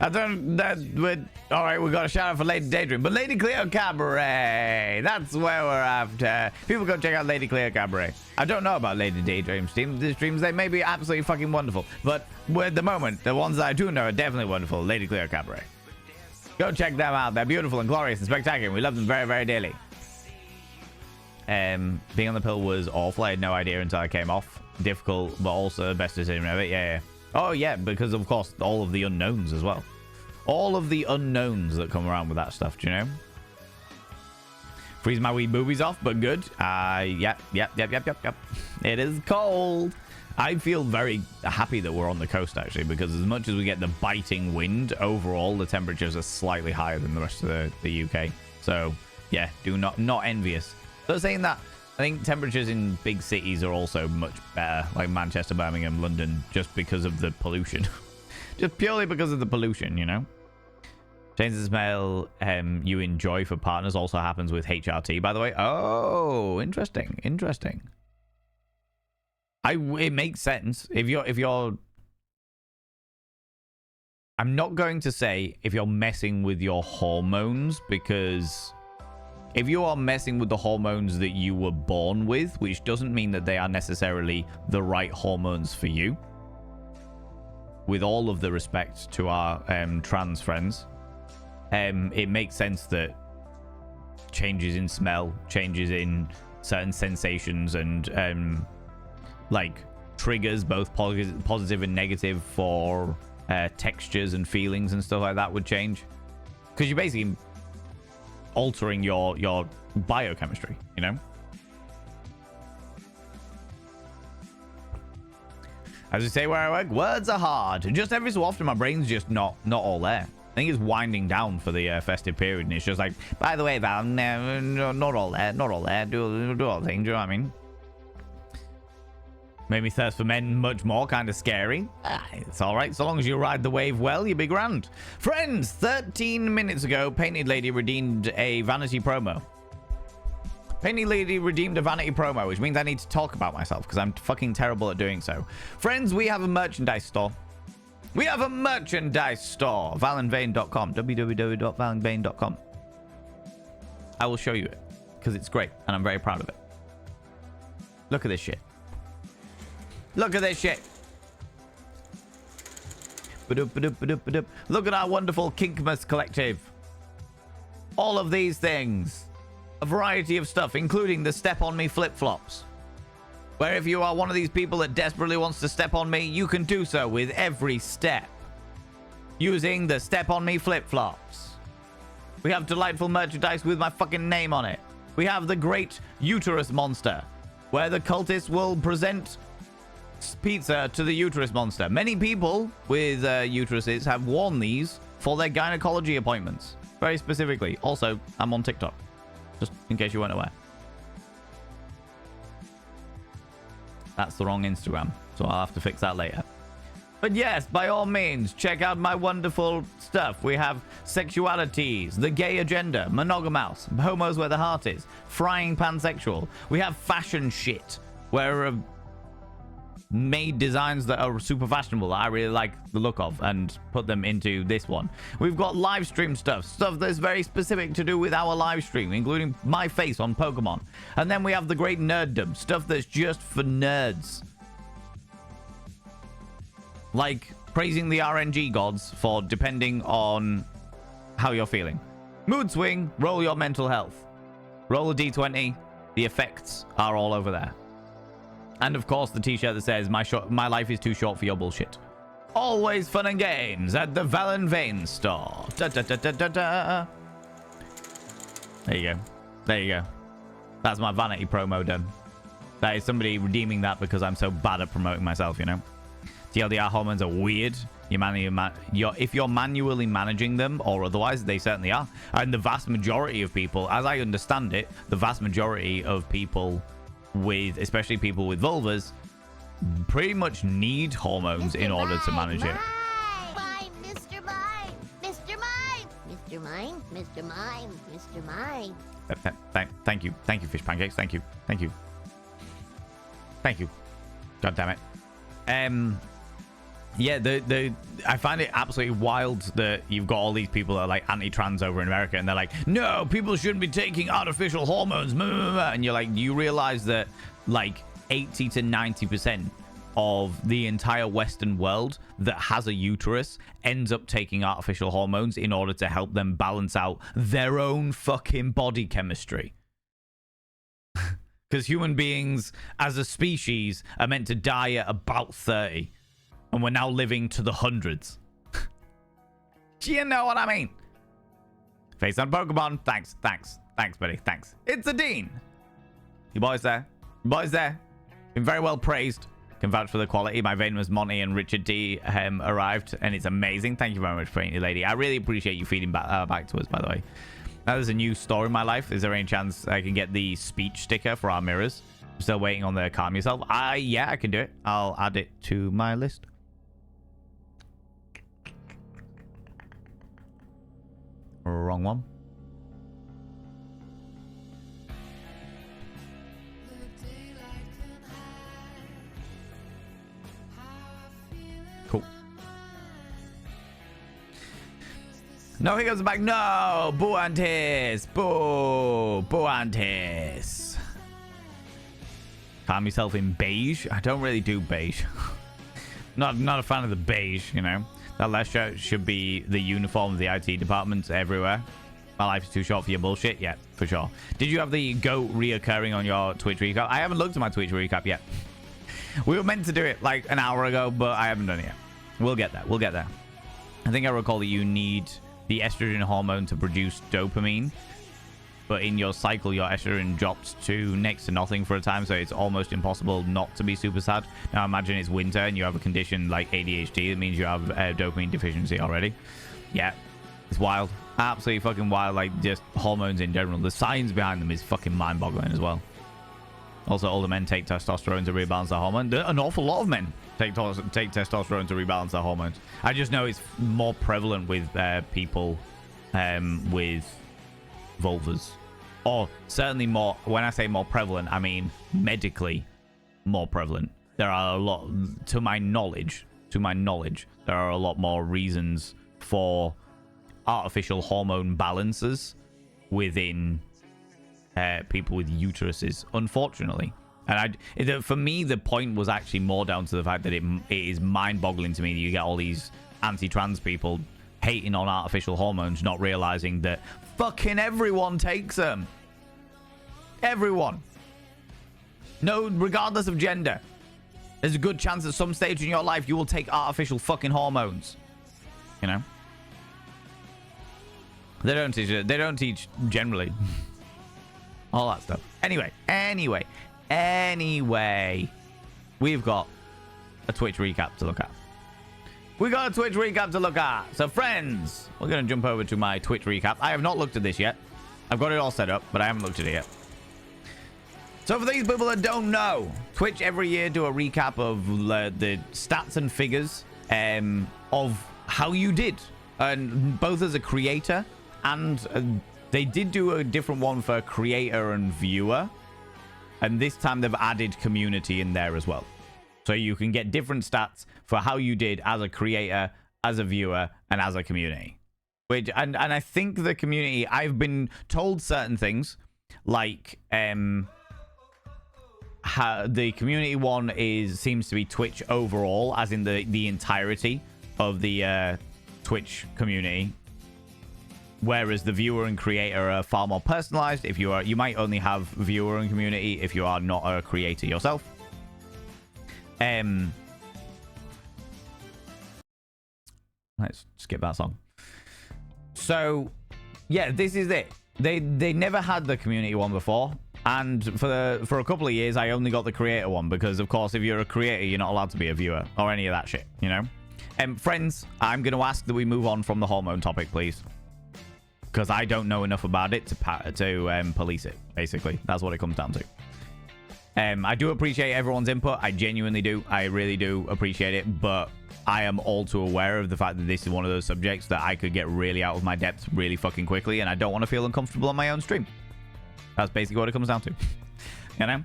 I don't... all right, we got a shout out for Lady Daydream. But Lady Cleo Cabaret, that's where we're after. People go check out Lady Cleo Cabaret. I don't know about Lady Daydream streams. They may be absolutely fucking wonderful. But at the moment, the ones that I do know are definitely wonderful. Lady Cleo Cabaret. Go check them out. They're beautiful and glorious and spectacular. We love them very, very dearly. Being on the pill was awful. I had no idea until I came off. Difficult, but also the best decision of it. Yeah. Oh, yeah, because, of course, all of the unknowns as well. All of the unknowns that come around with that stuff, do you know? Freeze my wee boobies off, but good. Yep. It is cold. I feel very happy that we're on the coast, actually, because as much as we get the biting wind, overall, the temperatures are slightly higher than the rest of the UK. So, yeah, not envious. So saying that, I think temperatures in big cities are also much better, like Manchester, Birmingham, London, just because of the pollution. Just purely because of the pollution, you know? Change the smell you enjoy for partners also happens with HRT, by the way. Oh, interesting. It makes sense if you're. I'm not going to say if you're messing with your hormones, because if you are messing with the hormones that you were born with, which doesn't mean that they are necessarily the right hormones for you. With all of the respect to our trans friends, it makes sense that changes in smell, changes in certain sensations, and like triggers, both positive and negative, for textures and feelings and stuff like that would change, because you're basically altering your biochemistry, you know. As we say where I work, words are hard. Just every so often, my brain's just not all there. I think it's winding down for the festive period, and it's just like, by the way, Val, no, not all there, not all there. Do all the things. Do you know what I mean? Made me thirst for men much more, kind of scary. It's all right, so long as you ride the wave well, you'll be grand. Friends, 13 minutes ago, Painted Lady redeemed a vanity promo. Painted Lady redeemed a vanity promo, which means I need to talk about myself because I'm fucking terrible at doing so. Friends, we have a merchandise store. We have a merchandise store. valenvane.com. www.valenvane.com. I will show you it because it's great and I'm very proud of it. Look at this shit. Look at this shit. Look at our wonderful Kinkmas collective. All of these things. A variety of stuff, including the Step On Me flip-flops. Where if you are one of these people that desperately wants to step on me, you can do so with every step. Using the Step On Me flip-flops. We have delightful merchandise with my fucking name on it. We have the Great Uterus Monster, where the cultists will present pizza to the uterus monster. Many people with uteruses have worn these for their gynecology appointments. Very specifically. Also, I'm on TikTok. Just in case you weren't aware. That's the wrong Instagram, so I'll have to fix that later. But yes, by all means, check out my wonderful stuff. We have sexualities, the gay agenda, monogamous, homos where the heart is, frying pansexual. We have fashion shit, where made designs that are super fashionable that I really like the look of and put them into this one. We've got live stream stuff that's very specific to do with our live stream, including my face on Pokemon. And then we have the great nerddom, stuff that's just for nerds. Like praising the RNG gods for depending on how you're feeling. Mood swing, roll your mental health. Roll a d20, the effects are all over there. And of course, the t-shirt that says, my life is too short for your bullshit. Always fun and games at the Valen Vane store. Da, da, da, da, da, da. There you go. There you go. That's my vanity promo done. That is somebody redeeming that because I'm so bad at promoting myself, you know? TLDR hormones are weird. If you're manually managing them or otherwise, they certainly are. And the vast majority of people, as I understand it, the vast majority of people especially people with vulvas, pretty much need hormones in order to manage it. Mime, Mr. Mime, Mr. Mime, Mr. Mime, Mr. Mime, Mr. Mime. Thank you, fish pancakes. Thank you. God damn it. Yeah, I find it absolutely wild that you've got all these people that are like anti-trans over in America, and they're like, no, people shouldn't be taking artificial hormones, and you're like, you realize that like 80 to 90% of the entire Western world that has a uterus ends up taking artificial hormones in order to help them balance out their own fucking body chemistry. Because human beings as a species are meant to die at about 30. And we're now living to the hundreds. Do you know what I mean? Face on Pokemon. Thanks, buddy. Thanks. It's a Dean. You boys there? Been very well praised. Can vouch for the quality. My Venomous Monty and Richard D arrived, and it's amazing. Thank you very much, Painted Lady. I really appreciate you feeding back to us, by the way. Now there's a new store in my life. Is there any chance I can get the speech sticker for our mirrors? I'm still waiting on the calm yourself. Yeah, I can do it. I'll add it to my list. Wrong one. No hiccups back. No. Boo Antis. Boo. Boo Antis. Calm yourself in beige. I don't really do beige. Not a fan of the beige, you know. That last shirt should be the uniform of the IT departments everywhere. My life is too short for your bullshit. Yeah, for sure. Did you have the goat reoccurring on your Twitch recap? I haven't looked at my Twitch recap yet. We were meant to do it like an hour ago, but I haven't done it yet. We'll get there. We'll get there. I think I recall that you need the estrogen hormone to produce dopamine. But in your cycle, your estrogen drops to next to nothing for a time, so it's almost impossible not to be super sad. Now, imagine it's winter and you have a condition like ADHD. It means you have dopamine deficiency already. Yeah, it's wild. Absolutely fucking wild. Like, just hormones in general. The science behind them is fucking mind-boggling as well. Also, older men take testosterone to rebalance their hormones. An awful lot of men take testosterone to rebalance their hormones. I just know it's more prevalent with people with vulvas. Or certainly more, when I say more prevalent, I mean medically more prevalent. There are a lot, to my knowledge, there are a lot more reasons for artificial hormone balances within people with uteruses, unfortunately. And for me, the point was actually more down to the fact that it is mind-boggling to me that you get all these anti-trans people hating on artificial hormones, not realizing that fucking everyone takes them. Everyone. No, regardless of gender. There's a good chance at some stage in your life you will take artificial fucking hormones. You know? They don't teach generally. All that stuff. Anyway. We've got a Twitch recap to look at. So, friends, we're going to jump over to my Twitch recap. I have not looked at this yet. I've got it all set up, but I haven't looked at it yet. So, for these people that don't know, Twitch every year do a recap of the stats and figures of how you did. And both as a creator and they did do a different one for creator and viewer. And this time they've added community in there as well. So you can get different stats for how you did as a creator, as a viewer, and as a community. And I think the community, I've been told certain things, like how the community one seems to be Twitch overall, as in the entirety of the Twitch community. Whereas the viewer and creator are far more personalized. If you might only have viewer and community if you are not a creator yourself. Let's skip that song. So, yeah, this is it. They never had the community one before, and for a couple of years I only got the creator one because, of course, if you're a creator, you're not allowed to be a viewer or any of that shit, you know. Friends, I'm going to ask that we move on from the hormone topic, please, because I don't know enough about it to police it. Basically, that's what it comes down to. I do appreciate everyone's input. I genuinely do. I really do appreciate it. But I am all too aware of the fact that this is one of those subjects that I could get really out of my depth really fucking quickly, and I don't want to feel uncomfortable on my own stream. That's basically what it comes down to. You know?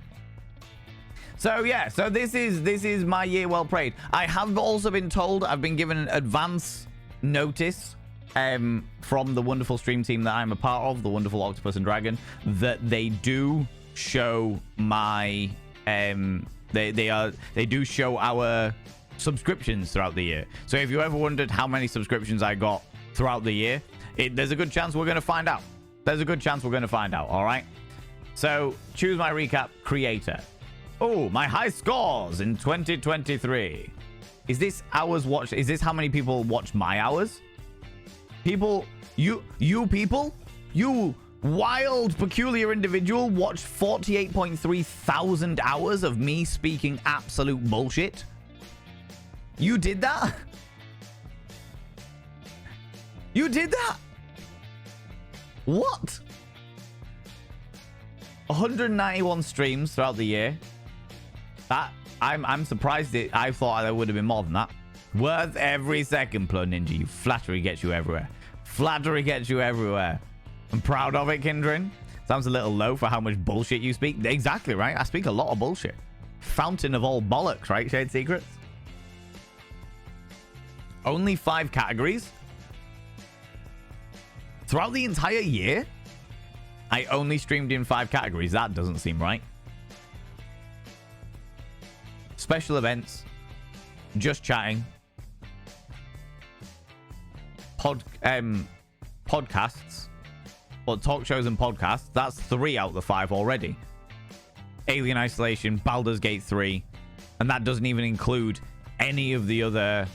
So yeah, so this is my year well played. I have also been told, I've been given an advance notice from the wonderful stream team that I'm a part of, the wonderful Octopus and Dragon, that they do show my they do show our subscriptions throughout the year. So if you ever wondered how many subscriptions I got throughout the year, there's a good chance we're going to find out. All right. So choose my recap creator. Oh, my high scores in 2023. Is this hours watched? Is this how many people watched my hours? People, you wild, peculiar individual watched 48.3 thousand hours of me speaking absolute bullshit. You did that? You did that? What? 191 streams throughout the year. That I'm surprised I thought there would have been more than that. Worth every second, Plug Ninja. You flattery gets you everywhere. Flattery gets you everywhere. I'm proud of it, Kindred. Sounds a little low for how much bullshit you speak. Exactly, right? I speak a lot of bullshit. Fountain of all bollocks, right, Shade Secrets? Only 5 categories? Throughout the entire year, I only streamed in 5 categories. That doesn't seem right. Special events, just chatting, podcasts, well, talk shows and podcasts. That's 3 out of the 5 already. Alien Isolation, Baldur's Gate 3, and that doesn't even include any of the other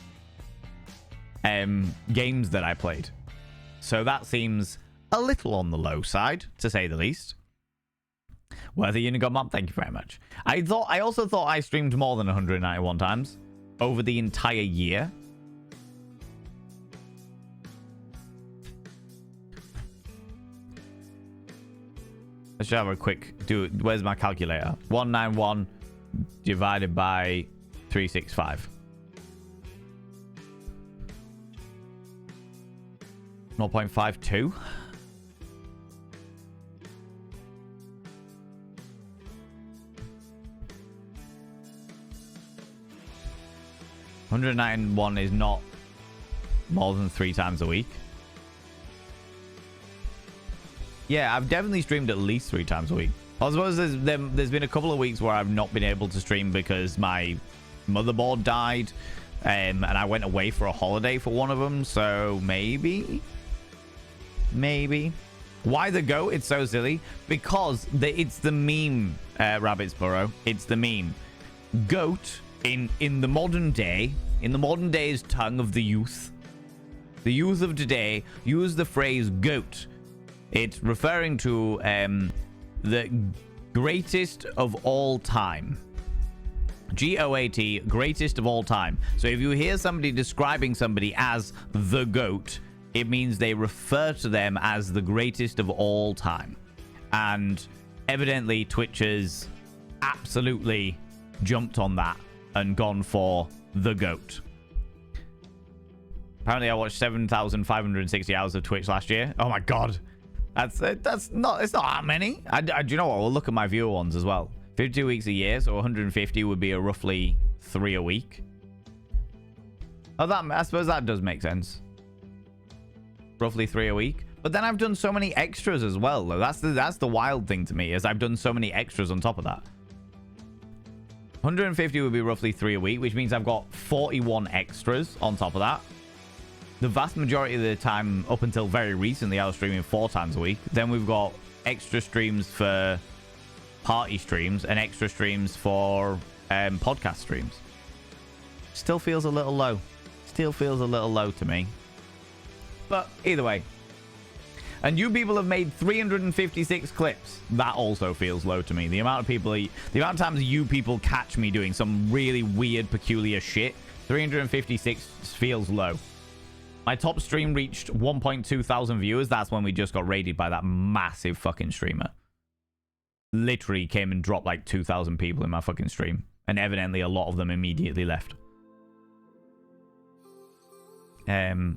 games that I played. So that seems a little on the low side, to say the least. Worthy Unicorn Mom, thank you very much. I also thought I streamed more than 191 times over the entire year. Let's have a quick where's my calculator? 191 divided by 365. 0.52. $191 is not more than 3 times a week. Yeah, I've definitely streamed at least 3 times a week. I suppose there's been a couple of weeks where I've not been able to stream because my motherboard died, and I went away for a holiday for one of them. So maybe. Why the goat? It's so silly because it's the meme, Rabbit's Burrow. It's the meme. Goat in the modern day, in the modern day's tongue of the youth of today, use the phrase goat. It's referring to the greatest of all time. GOAT, greatest of all time. So if you hear somebody describing somebody as the GOAT, it means they refer to them as the greatest of all time. And evidently Twitch has absolutely jumped on that and gone for the GOAT. Apparently I watched 7,560 hours of Twitch last year. Oh my god. It's not that many. Do you know what? We'll look at my viewer ones as well. 52 weeks a year, so 150 would be a roughly 3 a week. Oh, I suppose that does make sense. Roughly 3 a week. But then I've done so many extras as well, though. That's the wild thing to me, is I've done so many extras on top of that. 150 would be roughly 3 a week, which means I've got 41 extras on top of that. The vast majority of the time, up until very recently, I was streaming 4 times a week. Then we've got extra streams for party streams and extra streams for podcast streams. Still feels a little low. Still feels a little low to me. But either way. And you people have made 356 clips. That also feels low to me. The amount of times you people catch me doing some really weird, peculiar shit, 356 feels low. My top stream reached 1.2 thousand viewers. That's when we just got raided by that massive fucking streamer. Literally came and dropped like 2,000 people in my fucking stream. And evidently a lot of them immediately left. 4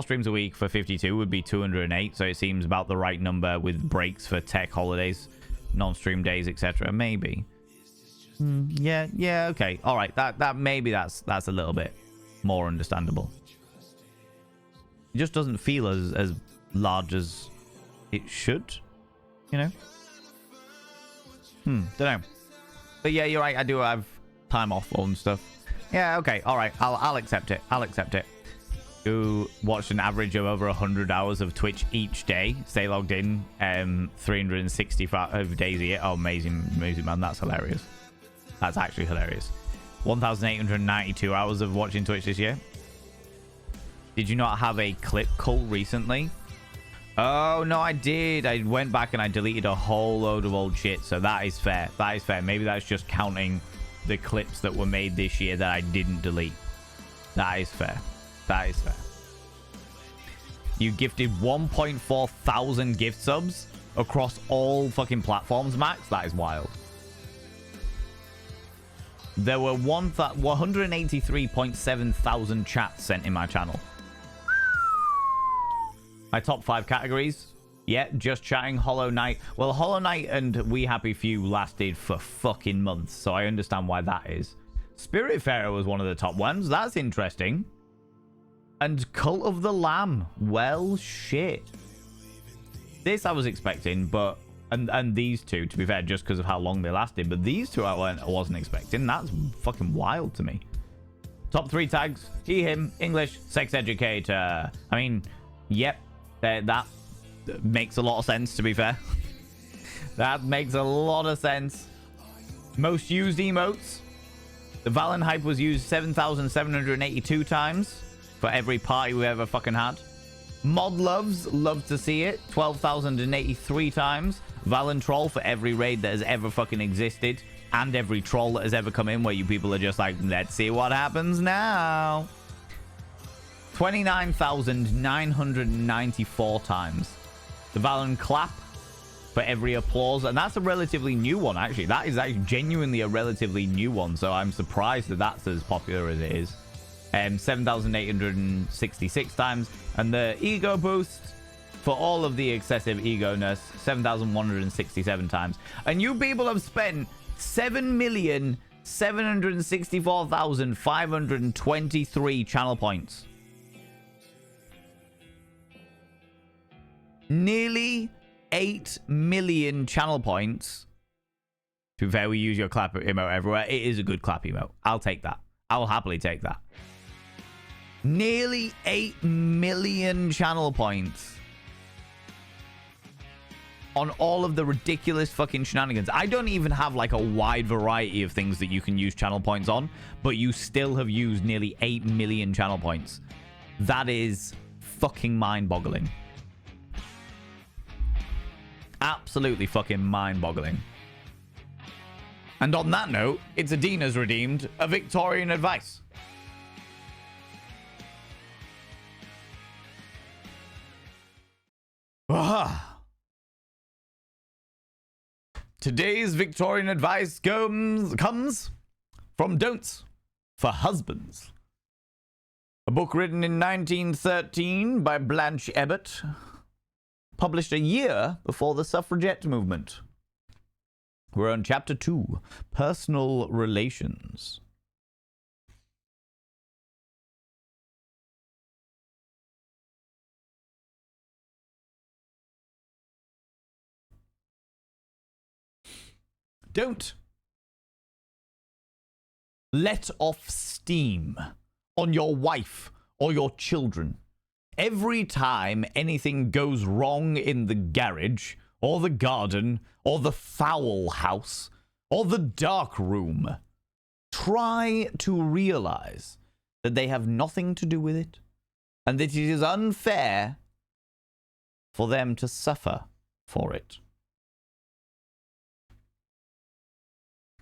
streams a week for 52 would be 208. So it seems about the right number with breaks for tech holidays, non-stream days, etc. Maybe. Yeah, okay. All right. That maybe that's a little bit more understandable. It just doesn't feel as large as it should, you know? Don't know. But yeah, you're right. I do have time off on stuff. Yeah, okay. All right. I'll accept it. I'll accept it. You watched an average of over 100 hours of Twitch each day. Stay logged in 365 days a year. Oh, amazing, man. That's hilarious. That's actually hilarious. 1,892 hours of watching Twitch this year. Did you not have a clip cult recently? Oh, no, I did. I went back and I deleted a whole load of old shit. So that is fair. That is fair. Maybe that's just counting the clips that were made this year that I didn't delete. That is fair. That is fair. You gifted 1.4 thousand gift subs across all fucking platforms, Max. That is wild. There were 183.7 thousand chats sent in my channel. My top 5 categories. Yeah, just chatting, Hollow Knight. Well, Hollow Knight and We Happy Few lasted for fucking months, so I understand why that is. Spiritfarer was one of the top ones. That's interesting. And Cult of the Lamb. Well, shit. This I was expecting, but and these two, to be fair, just because of how long they lasted. But these two I wasn't expecting. That's fucking wild to me. Top 3 tags: he, him, English, sex educator. I mean, yep, that makes a lot of sense, to be fair. That makes a lot of sense. Most used emotes: the Valen hype was used 7,782 times for every party we ever fucking had. Mod loves, love to see it, 12,083 times. Valen troll for every raid that has ever fucking existed, and every troll that has ever come in where you people are just like, let's see what happens now. 29,994 times. The Valen clap for every applause, and that's a relatively new one, actually. That is actually genuinely a relatively new one, so I'm surprised that that's as popular as it is. 7,866 times. And the ego boost for all of the excessive ego-ness, 7,167 times. And you people have spent 7,764,523 channel points. Nearly 8 million channel points. To be fair, we use your clap emote everywhere. It is a good clap emote. I'll take that. I'll happily take that. Nearly 8 million channel points on all of the ridiculous fucking shenanigans. I don't even have like a wide variety of things that you can use channel points on, but you still have used nearly 8 million channel points. That is fucking mind-boggling. Absolutely fucking mind-boggling. And on that note, it's Adina's redeemed a Victorian advice. Today's Victorian advice comes from Don'ts for Husbands. A book written in 1913 by Blanche Ebbett, published a year before the suffragette movement. We're on chapter 2, Personal Relations. Don't let off steam on your wife or your children every time anything goes wrong in the garage or the garden or the fowl house or the dark room. Try to realize that they have nothing to do with it and that it is unfair for them to suffer for it.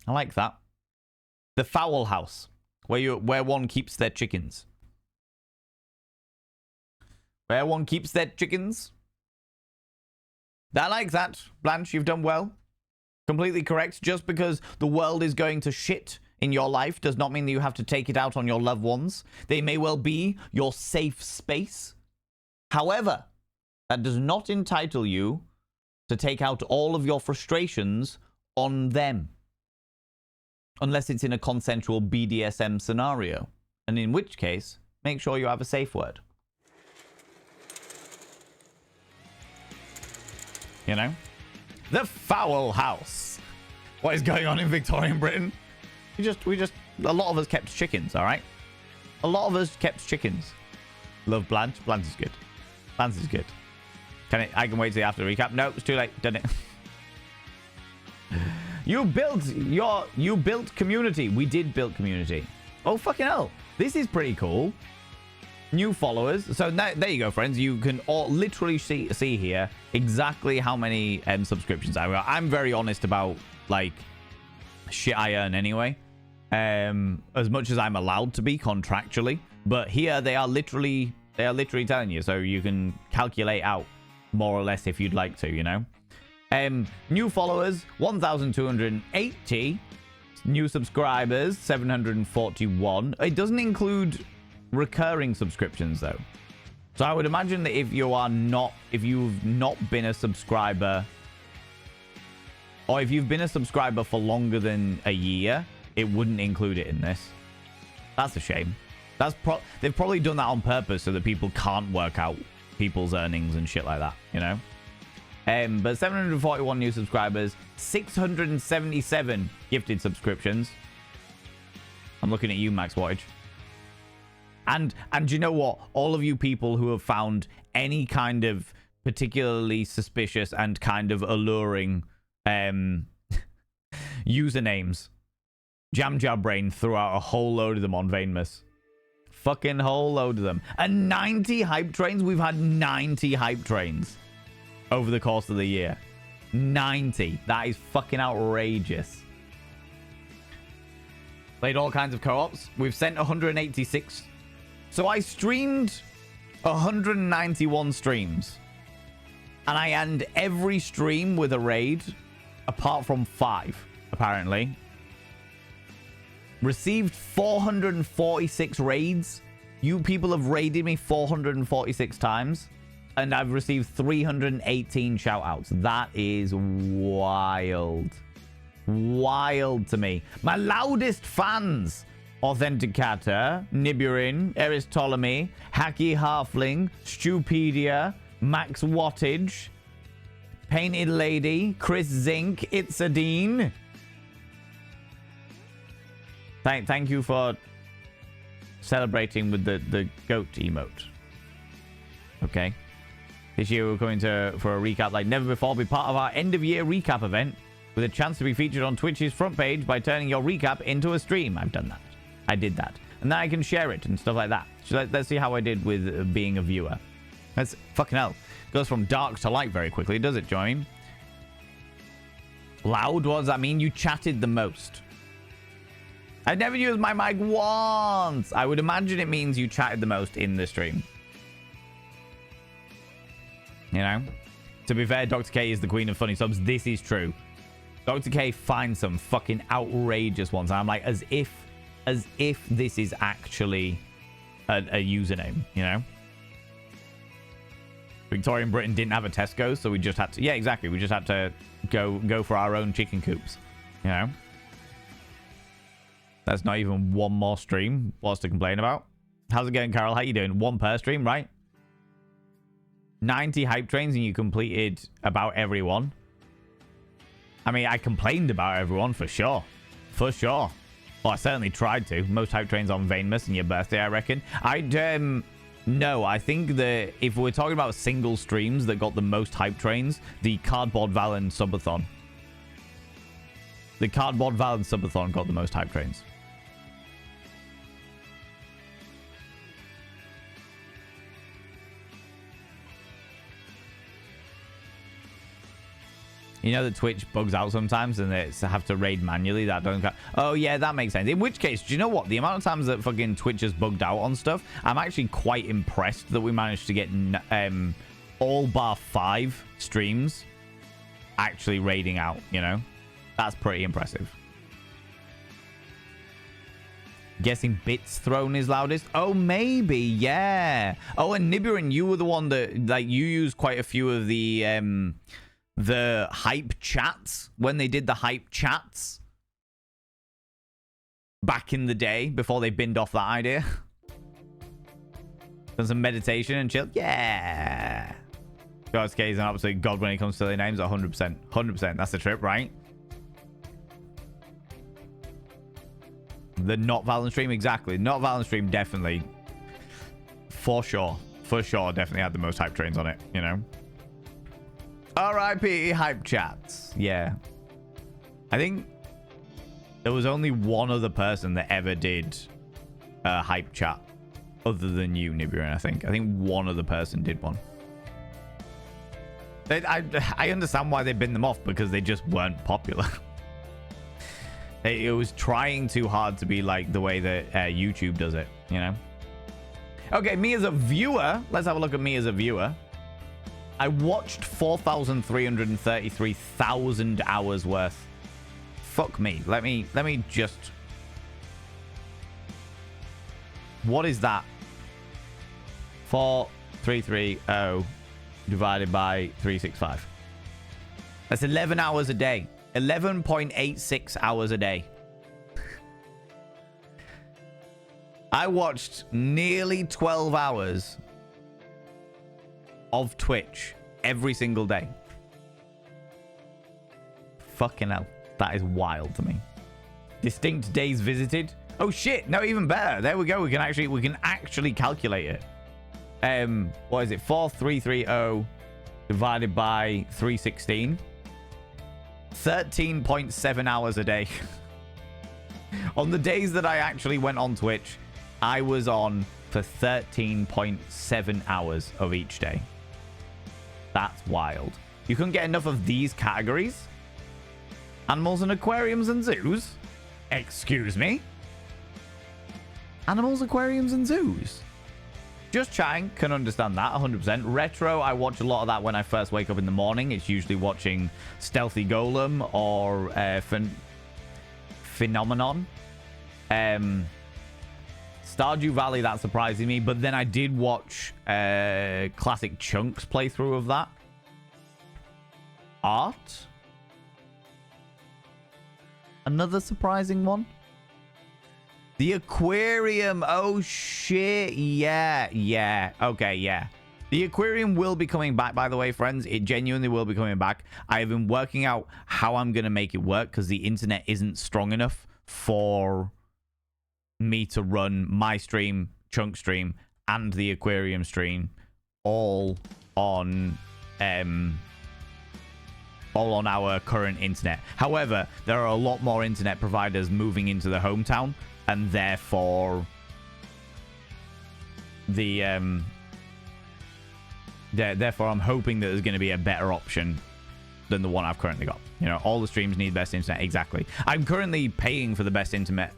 I like that. The fowl house, where one keeps their chickens. Where one keeps their chickens. I like that. Blanche, you've done well. Completely correct. Just because the world is going to shit in your life does not mean that you have to take it out on your loved ones. They may well be your safe space. However, that does not entitle you to take out all of your frustrations on them. Unless it's in a consensual BDSM scenario. And in which case, make sure you have a safe word. You know? The fowl house. What is going on in Victorian Britain? We just, a lot of us kept chickens, alright? A lot of us kept chickens. Love Blanche. Blanche is good. Blanche is good. I can wait till after the recap. No, it's too late. Done it. You built community. We did build community. Oh, fucking hell. This is pretty cool. New followers. So now, there you go, friends. You can all literally see here exactly how many subscriptions I got. I'm very honest about, like, shit I earn anyway. As much as I'm allowed to be contractually. But here they are literally telling you. So you can calculate out more or less if you'd like to, you know. New followers, 1,280. New subscribers, 741. It doesn't include recurring subscriptions, though. So I would imagine that if you've not been a subscriber, or if you've been a subscriber for longer than a year, it wouldn't include it in this. That's a shame. They've probably done that on purpose so that people can't work out people's earnings and shit like that, you know? But 741 new subscribers, 677 gifted subscriptions. I'm looking at you, Max Wattage. And you know what? All of you people who have found any kind of particularly suspicious and kind of alluring usernames, JamJarBrain threw out a whole load of them on Vainmas. Fucking whole load of them. And 90 hype trains? We've had 90 hype trains over the course of the year. 90. That is fucking outrageous. Played all kinds of co-ops. We've sent 186. So I streamed 191 streams. And I end every stream with a raid, apart from 5, apparently. Received 446 raids. You people have raided me 446 times. And I've received 318 shoutouts. That is wild. Wild to me. My loudest fans: Authenticator, Niburin, Eris Ptolemy, Hacky Halfling, Stupedia, Max Wattage, Painted Lady, Chris Zink, Itzadine. Thank you for celebrating with the goat emote. Okay. This year we're going for a recap like never before. Be part of our end of year recap event with a chance to be featured on Twitch's front page by turning your recap into a stream. I've done that. I did that. And then I can share it and stuff like that. So let's see how I did with being a viewer. That's fucking hell. Goes from dark to light very quickly, does it, Join? Loud, what does that mean? You chatted the most. I've never used my mic once. I would imagine it means you chatted the most in the stream. You know? To be fair, Dr. K is the queen of funny subs. This is true. Dr. K finds some fucking outrageous ones. And I'm like, as if this is actually a username, you know? Victorian Britain didn't have a Tesco, so we just had to... Yeah, exactly. We just had to go for our own chicken coops, you know? That's not even one more stream. What's to complain about? How's it going, Carol? How you doing? One per stream, right? 90 hype trains and you completed about everyone. I mean, I complained about everyone for sure. For sure. Well, I certainly tried to. Most hype trains on Vainmas and your birthday, I reckon. No, I think that if we're talking about single streams that got the most hype trains, the Cardboard Valen Subathon. The Cardboard Valen Subathon got the most hype trains. You know that Twitch bugs out sometimes and they have to raid manually. That don't count. Oh, yeah, that makes sense. In which case, do you know what? The amount of times that fucking Twitch has bugged out on stuff, I'm actually quite impressed that we managed to get all bar 5 streams actually raiding out, you know? That's pretty impressive. Guessing Bits Thrown is loudest? Oh, maybe, yeah. Oh, and Niburin, you were the one that, like, you used quite a few of the hype chats when they did the hype chats back in the day before they binned off that idea. Done some meditation and chill. Yeah. God's K is an absolute god when it comes to their names. 100%. 100%. That's the trip, right? The not Valen stream, exactly. Not Valen stream, definitely. For sure. For sure, definitely had the most hype trains on it, you know? R.I.P. hype chats. Yeah. I think there was only one other person that ever did a hype chat other than you, Nibiran, I think. I think one other person did one. I understand why they binned them off, because they just weren't popular. It was trying too hard to be like the way that YouTube does it, you know? Okay, me as a viewer. Let's have a look at me as a viewer. I watched 4,333,000 hours worth. Fuck me. Let me just... What is that? 4,330 divided by 365. That's 11 hours a day. 11.86 hours a day. I watched nearly 12 hours of Twitch every single day. Fucking hell. That is wild to me. Distinct days visited. Oh shit, no, even better. There we go. We can actually calculate it. What is it? 4330 divided by 316. 13.7 hours a day. On the days that I actually went on Twitch, I was on for 13.7 hours of each day. That's wild. You couldn't get enough of these categories? Animals and aquariums and zoos? Excuse me? Animals, aquariums, and zoos? Just chatting, can understand that 100%. Retro, I watch a lot of that when I first wake up in the morning. It's usually watching Stealthy Golem or Phenomenon. Stardew Valley, that surprises me. But then I did watch Classic Chunks playthrough of that. Art? Another surprising one. The aquarium. Oh, shit. Yeah. Okay, yeah. The aquarium will be coming back, by the way, friends. It genuinely will be coming back. I have been working out how I'm going to make it work because the internet isn't strong enough for me to run my stream, Chunk stream, and the aquarium stream all on our current internet. However, there are a lot more internet providers moving into the hometown, and therefore therefore I'm hoping that there's going to be a better option than the one I've currently got. You know, all the streams need best internet. Exactly. I'm currently paying for the best internet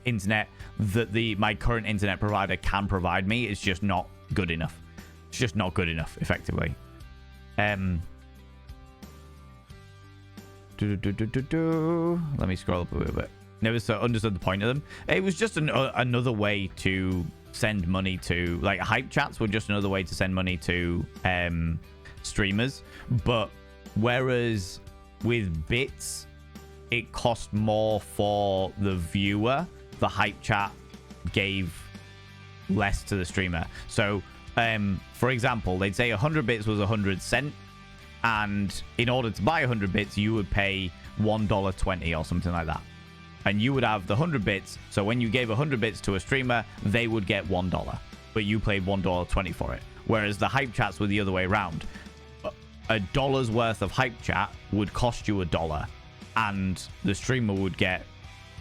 that my current internet provider can provide me. It's just not good enough. It's just not good enough, effectively. Let me scroll up a little bit. Never so understood the point of them. It was just another way to send money to, like, hype chats were just another way to send money to streamers. But whereas with bits, it cost more for the viewer, the hype chat gave less to the streamer. So, for example, they'd say 100 bits was 100 cents. And in order to buy 100 bits, you would pay $1.20 or something like that. And you would have the 100 bits. So when you gave 100 bits to a streamer, they would get $1. But you paid $1.20 for it. Whereas the hype chats were the other way around. $1's worth of hype chat would cost you $1. And the streamer would get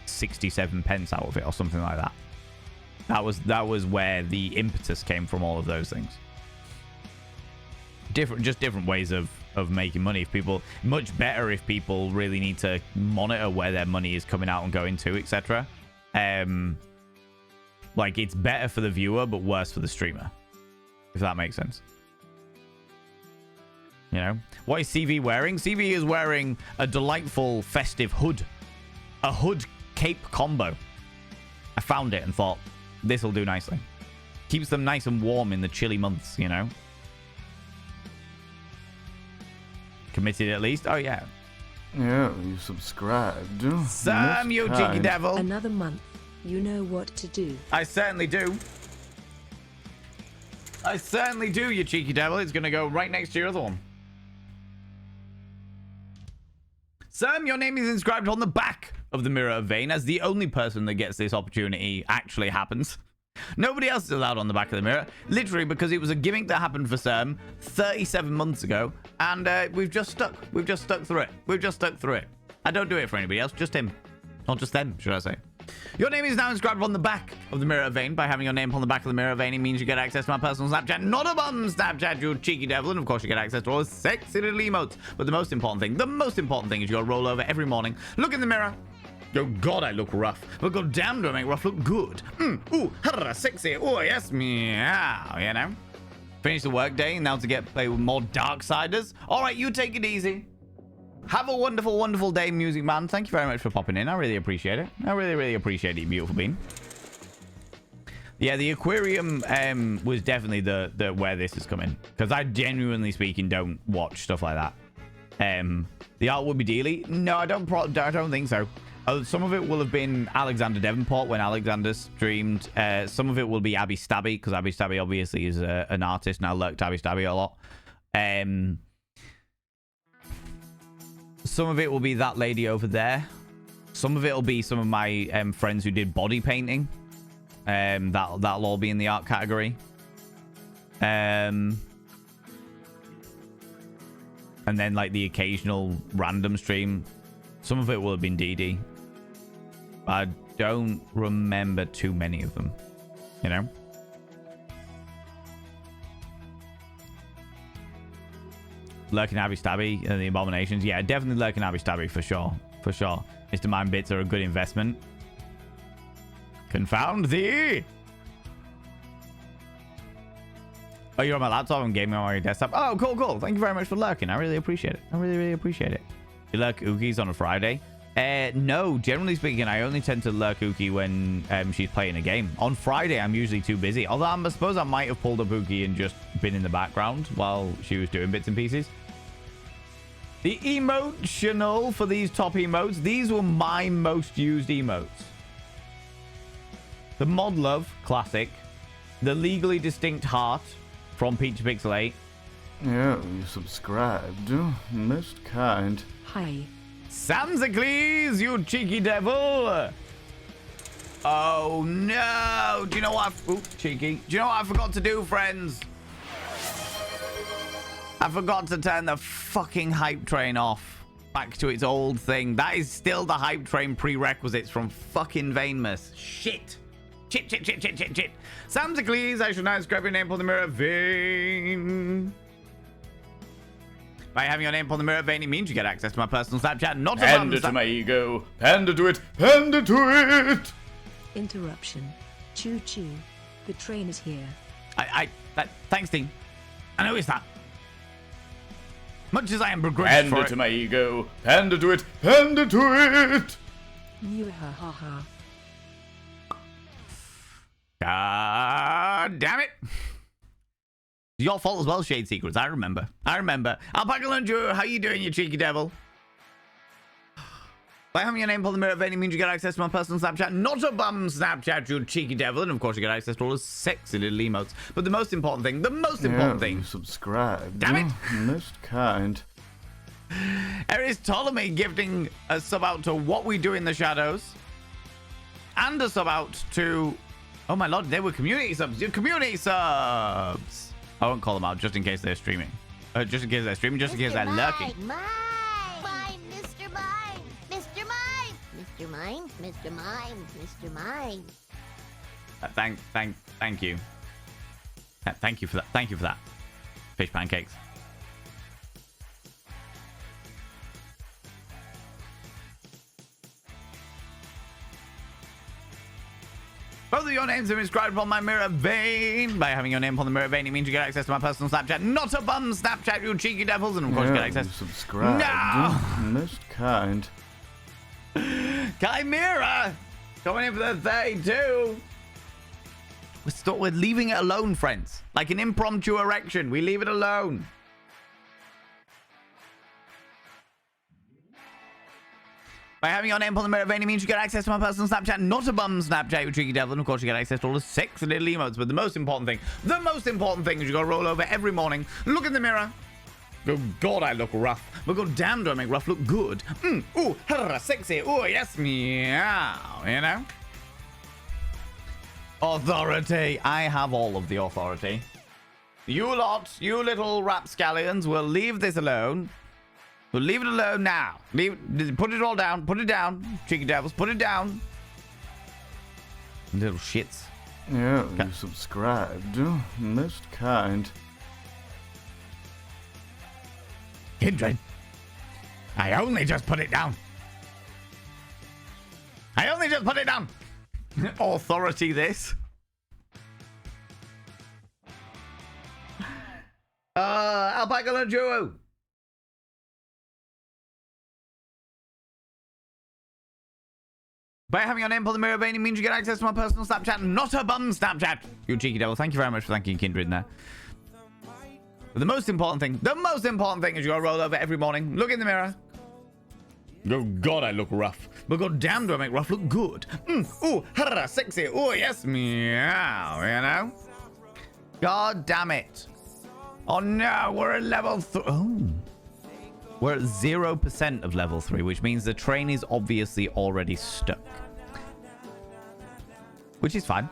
67 pence out of it or something like that. That was where the impetus came from, all of those things. Different ways of making money. Much better if people really need to monitor where their money is coming out and going to, etc. Like, it's better for the viewer but worse for the streamer, if that makes sense. You know, what is CV wearing? CV is wearing a delightful festive hood, a hood cape combo. I found it and thought this will do nicely. Keeps them nice and warm in the chilly months, you know. Committed at least. Oh yeah. Yeah, you subscribed. Sam, you cheeky devil. Another month. You know what to do. I certainly do. I certainly do, you cheeky devil. It's gonna go right next to your other one. Sam, your name is inscribed on the back of the Mirror of Vane as the only person that gets this opportunity actually happens. Nobody else is allowed on the back of the mirror, literally because it was a gimmick that happened for Sam 37 months ago, and we've just stuck through it. I don't do it for anybody else, just him. Not just them, should I say. Your name is now inscribed on the back of the Mirror of Vane. By having your name on the back of the Mirror of Vane, it means you get access to my personal Snapchat, not a bum Snapchat, you cheeky devil, and of course you get access to all the sexy little emotes. But the most important thing is you gotta roll over every morning, look in the mirror. Oh god, I look rough. But god damn, do I make rough look good. Ooh, sexy. Oh yes, meow, you know. Finish the workday, now to get play with more Darksiders. Alright, you take it easy. Have a wonderful, wonderful day, Music Man. Thank you very much for popping in. I really appreciate it. I really, really appreciate it, beautiful bean. Yeah, the aquarium was definitely the where this is coming. Because I genuinely speaking don't watch stuff like that. The art would be Dealey. No, I don't think so. Some of it will have been Alexander Davenport when Alexander streamed. Some of it will be Abby Stabby, because Abby Stabby obviously is an artist, and I lurked Abby Stabby a lot. Some of it will be that lady over there. Some of it will be some of my friends who did body painting. That'll all be in the art category. And then like the occasional random stream. Some of it will have been DD. I don't remember too many of them. You know? Lurking Abby Stabby and the Abominations. Yeah, definitely Lurking Abby Stabby for sure. For sure. Mr. Mind Bits are a good investment. Confound thee! Oh, you're on my laptop and gaming on your desktop. Oh, cool, cool. Thank you very much for lurking. I really appreciate it. I really, really appreciate it. You lurk Ookies on a Friday? No, generally speaking, I only tend to lurk Ookie when she's playing a game. On Friday, I'm usually too busy. Although I suppose I might have pulled up Ookie and just been in the background while she was doing bits and pieces. The emotional for these top emotes. These were my most used emotes. The Mod Love, classic. The Legally Distinct Heart from Peach Pixel 8. Yeah, you subscribed. Most kind. Hi. Samsacles, you cheeky devil! Oh no! Do you know what? Cheeky. Do you know what I forgot to do, friends? I forgot to turn the fucking hype train off. Back to its old thing. That is still the hype train prerequisites from fucking Vainmas. Shit. Shit. Samsacles, I shall now inscribe your name upon the mirror vein. By having your name upon the mirror vein, it means you get access to my personal Snapchat, not a Pander to my ego. Pander to it. Pander to it. Interruption. Choo choo. The train is here. Thanks, team. I noticed that. Much as I am begrudged for Pander it. to my ego. Pander to it. Pander to it. New ha ha ha. God damn it. Your fault as well, Shade Secrets. I remember. Alpaca Lunju, how you doing, you cheeky devil? By having your name upon the mirror vein, it means you get access to my personal Snapchat, not a bum Snapchat, you cheeky devil. And of course, you get access to all the sexy little emotes. But the most important thing, You subscribed. Damn it. Most kind. Eris Ptolemy gifting a sub out to What We Do in the Shadows. And a sub out to... Oh my lord, they were community subs. Community subs. I won't call them out just in case they're streaming. Just in case they're streaming, just in case they're lurking. Mine, Mr. Mime, Mr. Mime, Mr. Mime, Mr. Mime, Mr. Mime. Thank you. Thank you for that. Thank you for that. Fish pancakes. Both of your names are inscribed upon my mirror vein. By having your name upon the mirror vein, it means you get access to my personal Snapchat, not a bum Snapchat, you cheeky devils. And of course, you get access. You subscribed. No! Most kind. Chimera! Coming in for the 32. We're leaving it alone, friends. Like an impromptu erection. We leave it alone. By having your name upon the mirror vein, it means you get access to my personal Snapchat, not a bum Snapchat, you cheeky devil. And of course, you get access to all the sexy little emotes. But the most important thing is you gotta roll over every morning, look in the mirror. Oh God, I look rough. But god damn, do I make rough look good. Ooh, sexy. Ooh, yes, meow. You know? Authority. I have all of the authority. You lot, you little rapscallions, will leave this alone. We'll leave it alone now. Put it all down. Put it down. Cheeky devils, put it down. Little shits. Yeah, you subscribed. Most kind. Kindred. I only just put it down. Authority this. Alpaca Lunju. By having your name upon the mirror vein, it means you get access to my personal Snapchat, not a bum Snapchat. You cheeky devil. Thank you very much for thanking Kindred in there. But the most important thing is you gotta roll over every morning, look in the mirror. Oh God, I look rough. But god damn, do I make rough look good. Ooh, sexy. Ooh, yes, meow, you know? God damn it. Oh no, we're at level 3. Oh. We're at 0% of level 3, which means the train is obviously already stuck. Which is fine.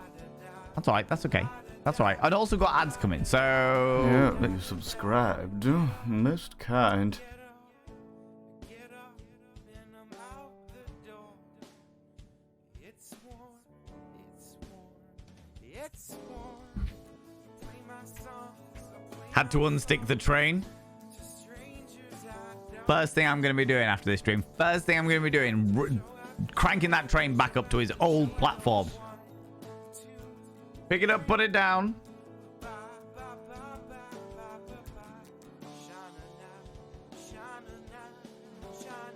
That's alright. That's okay. That's alright. I'd also got ads coming, so... Yeah, you subscribed. Most kind. Had to unstick the train. First thing I'm going to be doing after this stream. First thing I'm going to be doing. Cranking that train back up to its old platform. Pick it up, put it down.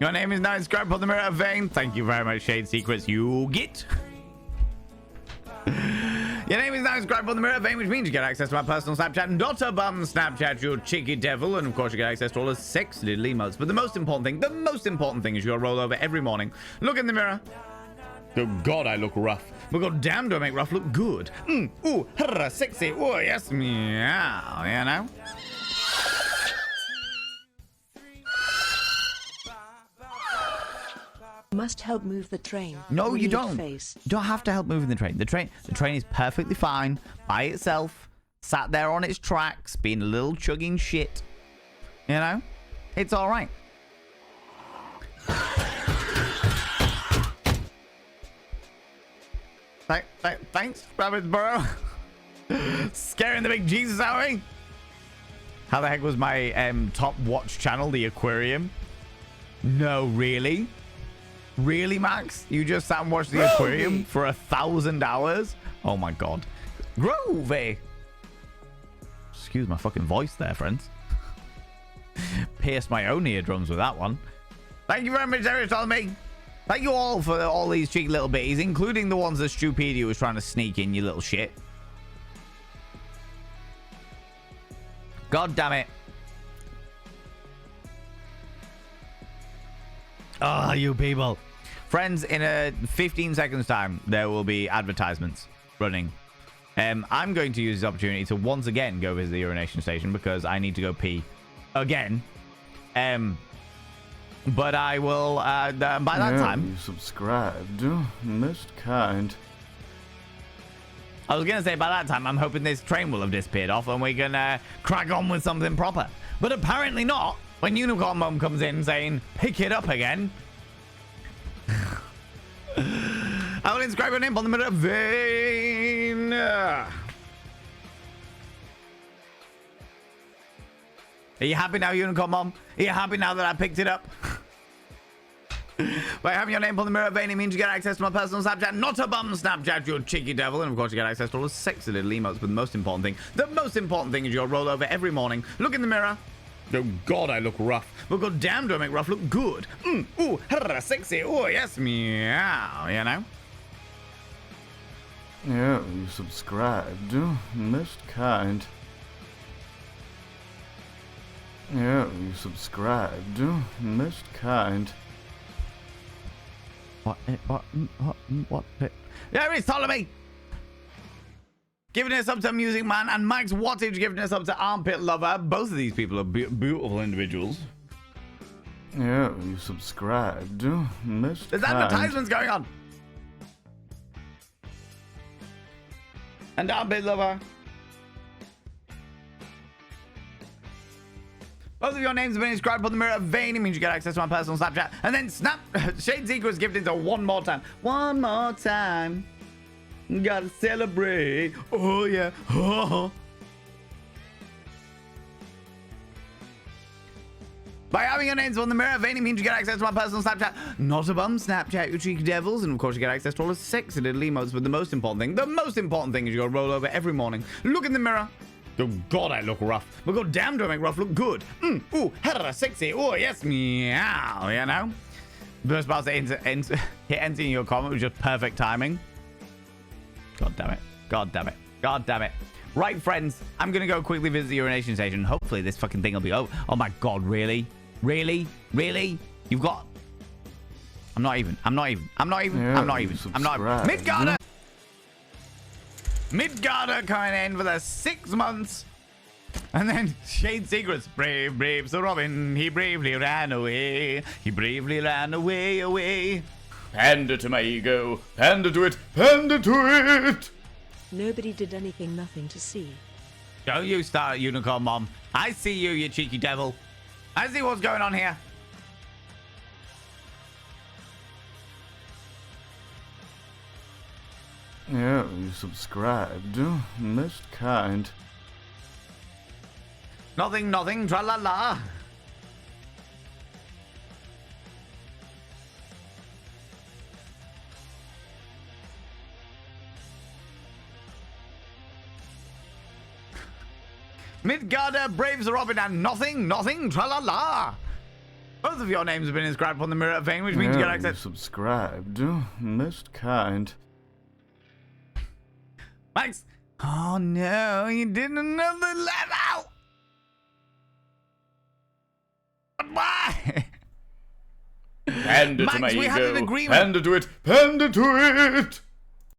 Your name is now inscribed on the mirror of Vane. Thank you very much, Shade Secrets. You get. Your name is now inscribed on the mirror of Vane, which means you get access to my personal Snapchat. Not a bum Snapchat, you cheeky devil. And of course, you get access to all the sexy little emotes. But the most important thing is you'll roll over every morning. Look in the mirror. Oh, God, I look rough. But God damn, do I make rough look good. Ooh, sexy. Oh, yes, meow, you know? Must help move the train. No, you Weird don't. Face. You don't have to help moving the train. The train is perfectly fine by itself, sat there on its tracks, being a little chugging shit. You know? It's all right. Thanks, Rabbitsboro. Scaring the big Jesus out of me. How the heck was my top watch channel, the Aquarium? No, really? Really, Max? You just sat and watched the Aquarium for 1,000 hours? Oh my God. Groovy. Excuse my fucking voice there, friends. Pierced my own eardrums with that one. Thank you very much, Eric Ptolemy. Thank you all for all these cheeky little bitties, including the ones that Stupedia was trying to sneak in, you little shit. God damn it. Oh, you people. Friends, in a 15 seconds time, there will be advertisements running. I'm going to use this opportunity to once again go visit the urination station because I need to go pee again. But I will, by that time... You subscribed. Most kind. I was going to say, by that time, I'm hoping this train will have disappeared off and we can crack on with something proper. But apparently not. When Unicorn Mom comes in saying, pick it up again. I will inscribe your name on the mirror of Vane. Are you happy now, Unicorn Mom? Are you happy now that I picked it up? By having your name on the mirror of Vane, it means you get access to my personal Snapchat. Not a bum Snapchat, you cheeky devil. And of course, you get access to all the sexy little emotes. But the most important thing is you'll roll over every morning. Look in the mirror. Oh, God, I look rough. But God damn, do I make rough look good. Ooh, sexy. Oh, yes, meow, you know? Yeah, you subscribed. Most kind. Yeah, you subscribed. Most kind. What? Yeah, it's Ptolemy! Giving us up to Music Man, and Max Wattage giving us up to Armpit Lover. Both of these people are beautiful individuals. Yeah, you subscribed. Most There's kind. advertisements going on. And Armpit Lover. Both of your names have been inscribed on the mirror of Vane. It means you get access to my personal Snapchat. And then Shade Secrets gifted to one more time. One more time. Gotta celebrate. Oh, yeah. Oh. By having your names on the mirror of Vane, it means you get access to my personal Snapchat. Not a bum Snapchat, you cheeky devils. And of course, you get access to all the sexy little emotes. But the most important thing is you'll roll over every morning. Look in the mirror. Oh, God, I look rough. But God damn, do I make rough look good. Ooh, sexy. Oh, yes, meow, you know? The first part to hit enter in your comment was just perfect timing. God damn it. God damn it. God damn it. Right, friends, I'm going to go quickly visit the urination station. Hopefully this fucking thing will be over. Oh, my God, really? Really? Really? You've got... I'm not even. Midgarder! Midgarder coming in for the 6 months. And then Shade Secrets. Brave, brave Sir Robin. He bravely ran away. He bravely ran away, away. Pander to my ego. Pander to it. Pander to it. Nobody did anything, nothing to see. Don't you start, Unicorn Mom. I see you, you cheeky devil. I see what's going on here. Yeah, you subscribed. Most kind. Nothing, nothing, tra-la-la. Midgarder, Braves, Robin, and nothing, nothing, tra-la-la. Both of your names have been inscribed upon the Mirror of Fame, which means you get access. You subscribed. Most kind. Max. Oh no, you did another level. But why? Pander to my Max, we had an ego. agreement. Pander to it. Pander to it.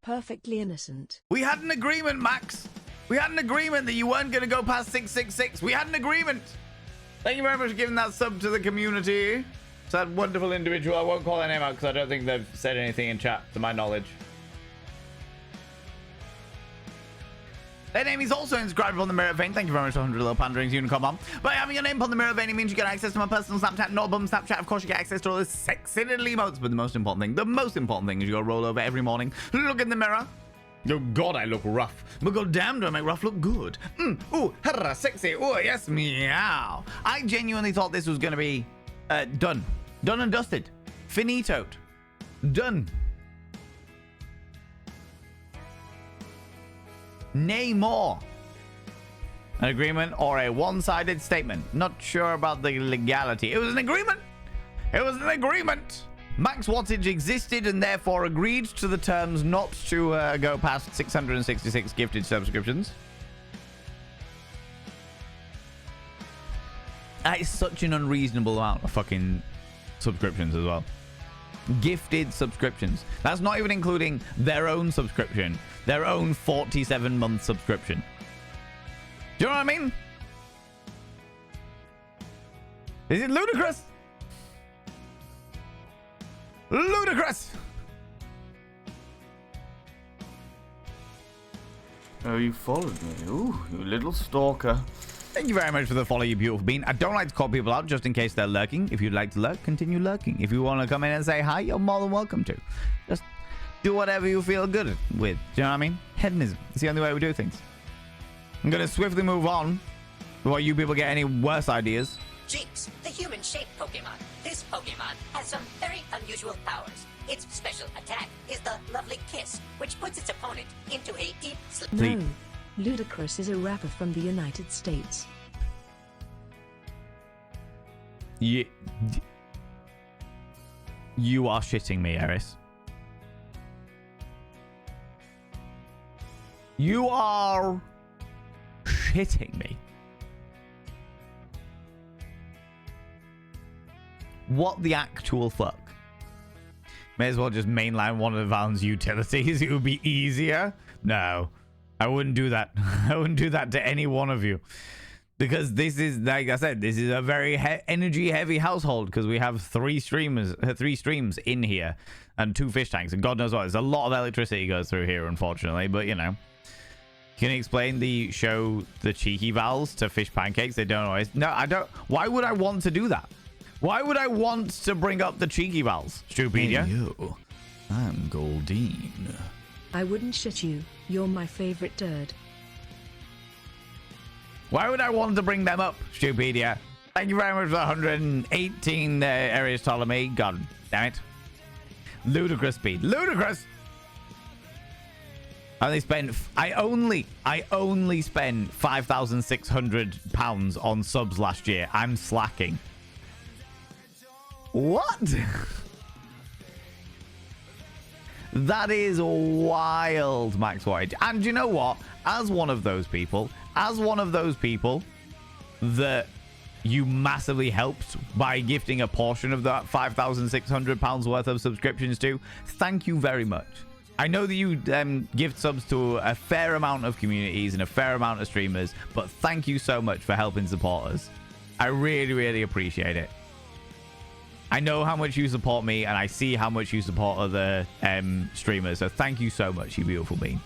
Perfectly innocent. We had an agreement, Max. We had an agreement that you weren't going to go past 666. We had an agreement. Thank you very much for giving that sub to the community. It's that wonderful individual. I won't call their name out because I don't think they've said anything in chat, to my knowledge. Their name is also inscribed upon the Mirror Vein. Thank you very much for 100 little panderings, Unicom Mom. By having your name upon the Mirror Vein, it means you get access to my personal Snapchat, Nordbum Snapchat. Of course, you get access to all the sexy little emotes. But the most important thing is you go roll over every morning, look in the mirror. Oh God, I look rough. But God damn, do I make rough look good? Ooh, hurrah, sexy. Oh yes, meow. I genuinely thought this was going to be done and dusted, finitoed, done. Nay more. An agreement or a one-sided statement. Not sure about the legality. It was an agreement. It was an agreement. Max Wattage existed and therefore agreed to the terms not to go past 666 gifted subscriptions. That is such an unreasonable amount of fucking subscriptions as well. Gifted subscriptions. That's not even including their own subscription. Their own 47-month subscription. Do you know what I mean? Is it ludicrous? Ludicrous! Oh, you followed me. Ooh, you little stalker. Thank you very much for the follow, you beautiful bean. I don't like to call people out just in case they're lurking. If you'd like to lurk, continue lurking. If you want to come in and say hi, you're more than welcome to. Just do whatever you feel good with. Do you know what I mean? Hedonism. It's the only way we do things. I'm going to swiftly move on before you people get any worse ideas. Jinx, the human-shaped Pokemon. This Pokemon has some very unusual powers. Its special attack is the Lovely Kiss, which puts its opponent into a deep sleep. No. Ludacris is a rapper from the United States. You are shitting me, Eris. You are shitting me. What the actual fuck? May as well just mainline one of Valen's utilities. It would be easier. No, I wouldn't do that. I wouldn't do that to any one of you. Because this is, like I said, this is a very energy-heavy household because we have three streams in here and 2 fish tanks. And God knows what, there's a lot of electricity goes through here, unfortunately. But, you know, can you explain the cheeky vowels to fish pancakes? They don't always... No, I don't... Why would I want to do that? Why would I want to bring up the cheeky vowels, Stupedia? Hey, yo, I'm Goldine. I wouldn't shit you. You're my favorite turd. Why would I want to bring them up, Stupedia? Thank you very much for 118 areas, Ptolemy. God damn it. Ludicrous speed. Ludicrous! I only spent £5,600 on subs last year. I'm slacking. What? That is wild, Max White. And you know what? As one of those people that you massively helped by gifting a portion of that £5,600 worth of subscriptions to, thank you very much. I know that you gift subs to a fair amount of communities and a fair amount of streamers, but thank you so much for helping support us. I really, really appreciate it. I know how much you support me, and I see how much you support other streamers, so thank you so much, you beautiful being.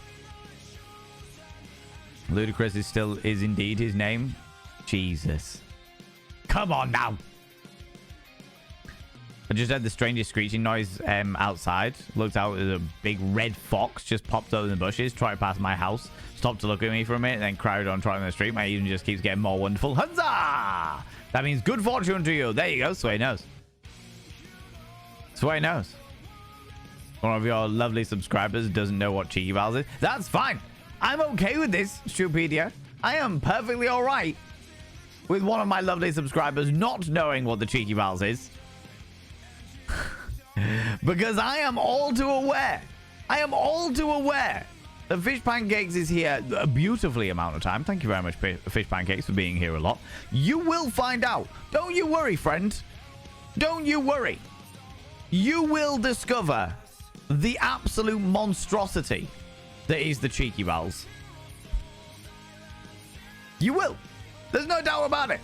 Ludicrous is indeed his name. Jesus. Come on now. I just heard the strangest screeching noise outside. Looked out at a big red fox just popped up in the bushes, tried to pass my house, stopped to look at me for a minute, then crowded on trotting the street. My evening just keeps getting more wonderful. Huzzah! That means good fortune to you. There you go. Sway knows. Sway knows. One of your lovely subscribers doesn't know what Cheeky Vals is. That's fine. I'm okay with this, Stupedia. I am perfectly all right with one of my lovely subscribers not knowing what the Cheeky Vals is. Because I am all too aware. I am all too aware. The Fish Pancakes is here a beautifully amount of time. Thank you very much, Fish Pancakes, for being here a lot. You will find out. Don't you worry, friend. Don't you worry. You will discover the absolute monstrosity that is the Cheeky Vals. You will. There's no doubt about it.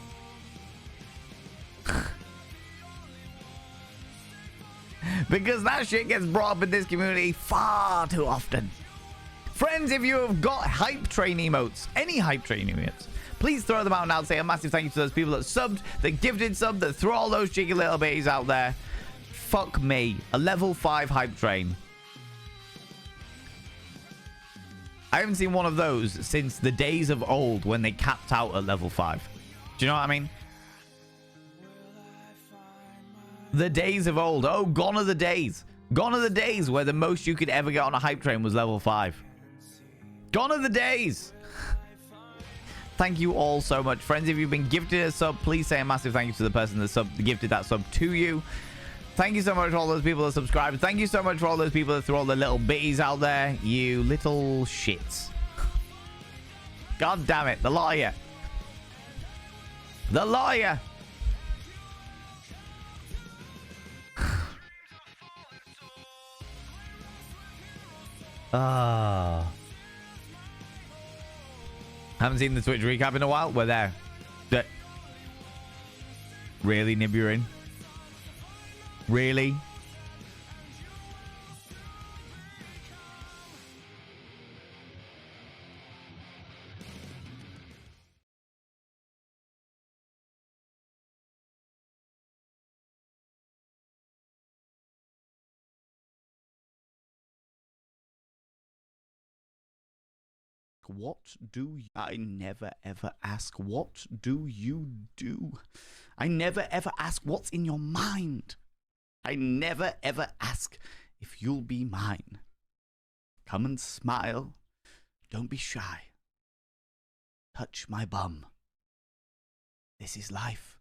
Because that shit gets brought up in this community far too often. Friends, if you have got hype train emotes, any hype train emotes, please throw them out now and say a massive thank you to those people that subbed, that gifted sub, that threw all those cheeky little babies out there. Fuck me. A level 5 hype train. I haven't seen one of those since the days of old when they capped out at level 5. Do you know what I mean? The days of old. Oh, gone are the days. Gone are the days where the most you could ever get on a hype train was level 5. Gone are the days. Thank you all so much. Friends, if you've been gifted a sub, please say a massive thank you to the person that gifted that sub to you. Thank you so much for all those people that subscribed. Thank you so much for all those people that threw all the little bitties out there. You little shits. God damn it. The lawyer. The lawyer. Haven't seen the Twitch recap in a while. We're there. Really, Niburin? Really? What do you... I never ever ask, what do you do? I never ever ask what's in your mind. I never ever ask if you'll be mine. Come and smile. Don't be shy. Touch my bum. This is life.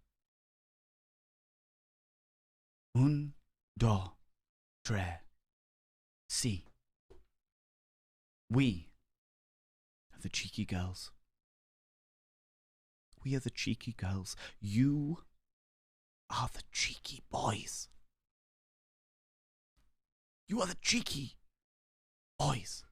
Un, dos, tres, si. We are the cheeky girls. We are the cheeky girls. You are the cheeky boys. You are the cheeky boys.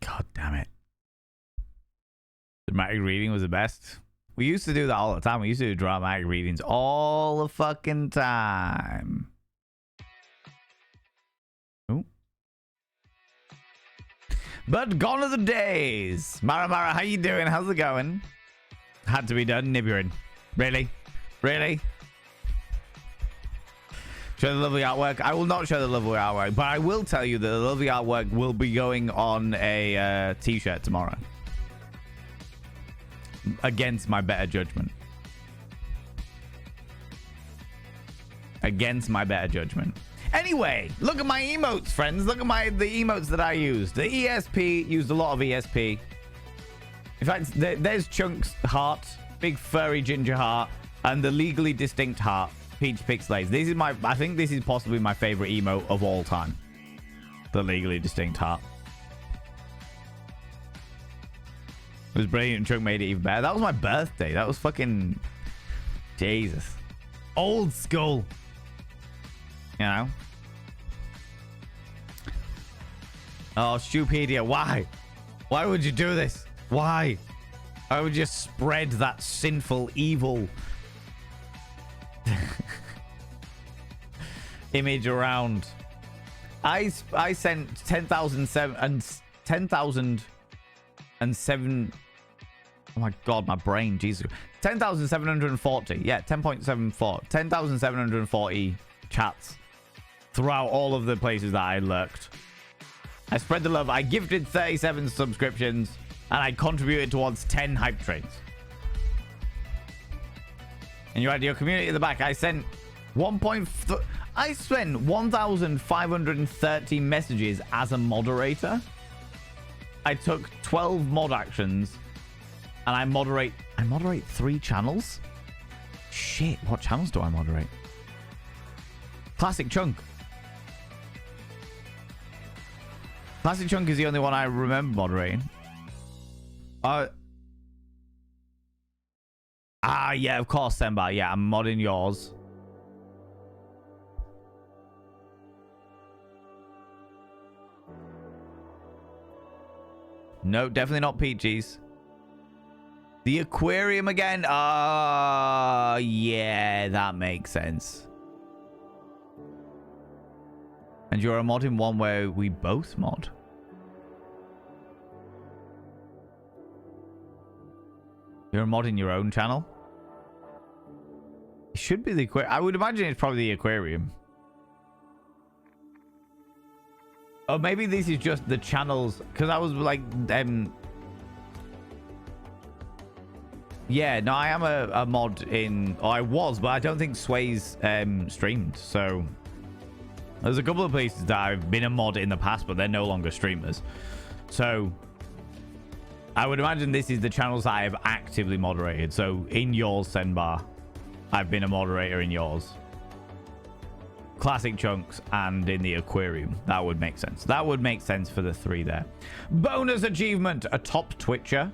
God damn it. Dramatic reading was the best. We used to do that all the time. We used to do dramatic readings all the fucking time. Ooh. But gone are the days. Mara, how you doing? How's it going? Had to be done. Niburin. Really? Really? Show the lovely artwork. I will not show the lovely artwork, but I will tell you that the lovely artwork will be going on a t-shirt tomorrow. Against my better judgment. Against my better judgment. Anyway, look at my emotes, friends. Look at the emotes that I used. The ESP, used a lot of ESP. In fact, there's Chunk's heart, big furry ginger heart, and the legally distinct heart, Peach Pixelates. This is I think this is possibly my favorite emote of all time. The legally distinct heart. It was brilliant. Chunk made it even better. That was my birthday. That was fucking Jesus. Old school. You know? Oh, Stupedia, why? Why would you do this? Why? Why would you spread that sinful, evil image around? I sent 10,007. Oh my god, my brain, Jesus. 10,740. Yeah, 10.74. 10,740 chats throughout all of the places that I lurked. I spread the love. I gifted 37 subscriptions, and I contributed towards 10 hype trains. And you had your community at the back. I sent 1,530 messages as a moderator. I took 12 mod actions, and I moderate 3 channels. Shit, what channels do I moderate? Classic Chunk. Classic Chunk is the only one I remember moderating. Yeah, of course, Semba. Yeah, I'm modding yours. No, definitely not Peaches. The aquarium again? Yeah, that makes sense. And you're a mod in one where we both mod. You're a mod in your own channel? It should be the aquarium. I would imagine it's probably the aquarium. Oh, maybe this is just the channels. Because I was like... yeah, no, I am a mod in... Oh, I was, but I don't think Sway's streamed. So... There's a couple of places that I've been a mod in the past, but they're no longer streamers. So... I would imagine this is the channels that I have actively moderated. So, in yours, Senbar, I've been a moderator in yours. Classic Chunks and in the aquarium. That would make sense. That would make sense for the 3 there. Bonus achievement. A top Twitcher.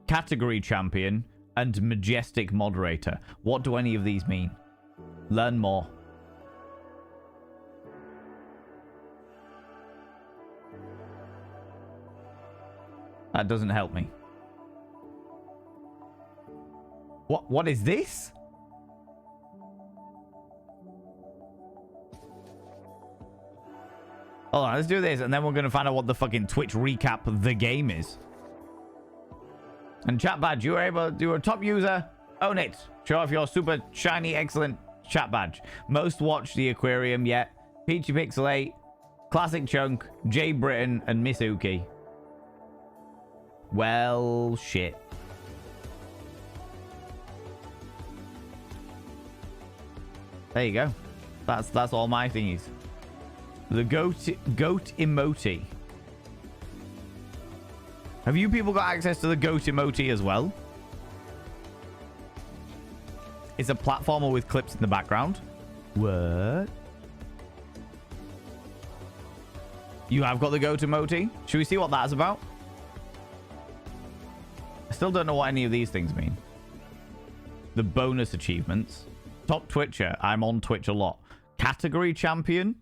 Category champion. And majestic moderator. What do any of these mean? Learn more. That doesn't help me. What is this? Hold on, let's do this, and then we're going to find out what the fucking Twitch recap the game is. And chat badge, you were able to do a top user. Own it. Show off your super shiny, excellent chat badge. Most watched the aquarium yet. Peachy Pixel 8, Classic Chunk, Jay Britton, and Miss Uki. Well, shit. There you go. That's all my thingies. The goat emoji. Have you people got access to the goat emoji as well? It's a platformer with clips in the background. What? You have got the goat emoji? Should we see what that's about? I still don't know what any of these things mean. The bonus achievements. Top Twitcher. I'm on Twitch a lot. Category champion.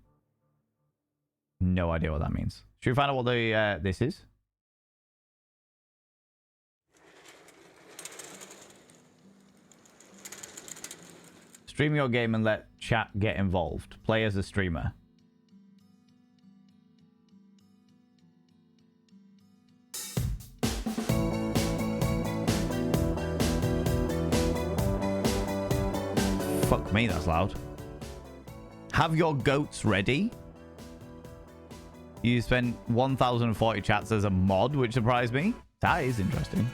No idea what that means. Should we find out what the this is? Stream your game and let chat get involved. Play as a streamer. Fuck me, that's loud. Have your goats ready. You spent 1,040 chats as a mod, which surprised me. That is interesting.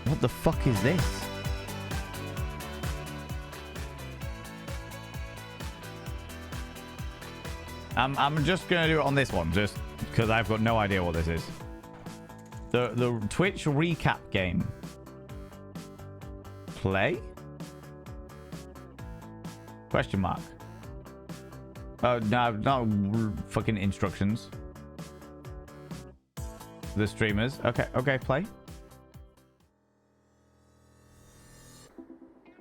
What the fuck is this? I'm just gonna do it on this one, just because I've got no idea what this is. The Twitch recap game. Play? Question mark. Oh no, not fucking instructions. The streamers. Okay, okay, play.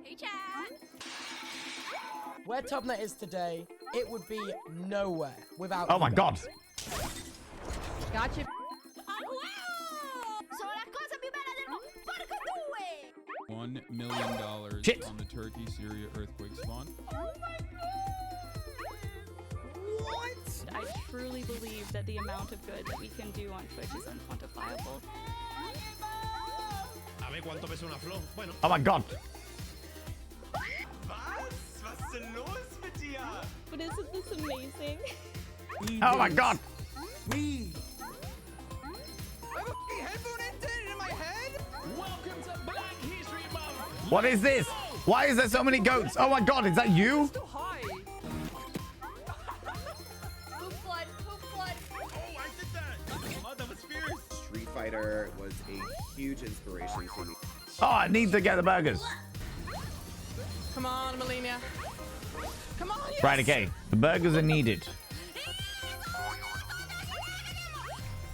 Hey, Chad. Where Tubnet is today, it would be nowhere without. Oh my god. Gotcha. $1 million Shit. on the Turkey Syria earthquake spawn. What? I truly believe that the amount of good that we can do on Twitch is unquantifiable. Oh my god. But isn't this amazing? Oh my god. What is this? Why is there so many goats? Oh my god, is that you? Street Fighter was a huge inspiration to me. Oh, I need to get the burgers. Come on, Melania. Come on. Yes. Right, okay. The burgers are needed.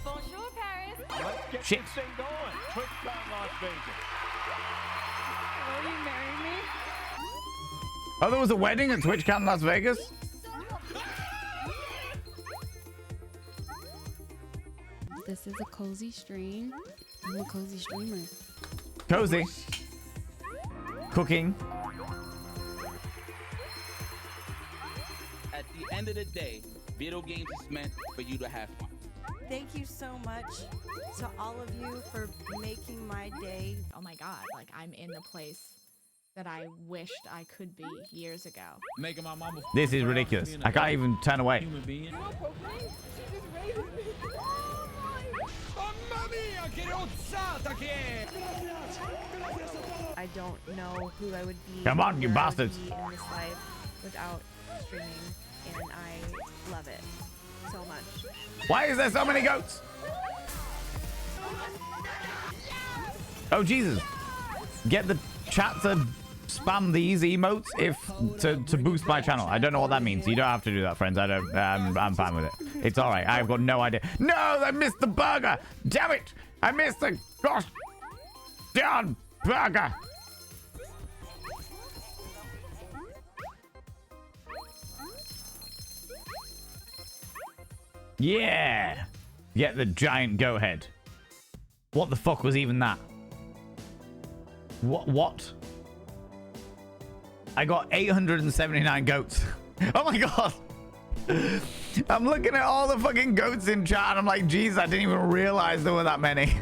Bonjour, Paris. Shit. Will you marry me? Oh, there was a wedding at TwitchCon Las Vegas? This is a cozy stream. I'm a cozy streamer. Cozy. Cooking. At the end of the day, video games is meant for you to have fun. Thank you so much to all of you for making my day. Oh my god, like I'm in the place that I wished I could be years ago. Making my mama. This is ridiculous. I can't even turn away. I don't know who I would be. Come on, you where I would bastards. be in this life without streaming, and I love it so much. Why is there so many goats? Oh, Jesus. Get the chat to spam these emotes to boost my channel. I don't know what that means. You don't have to do that, friends. I'm fine with it. It's all right. I've got no idea. No, I missed the burger. Damn it. I missed the gosh darn burger. Yeah. Get the giant go head. What the fuck was even that? What? I got 879 goats. Oh my god. I'm looking at all the fucking goats in chat and I'm like, geez, I didn't even realize there were that many.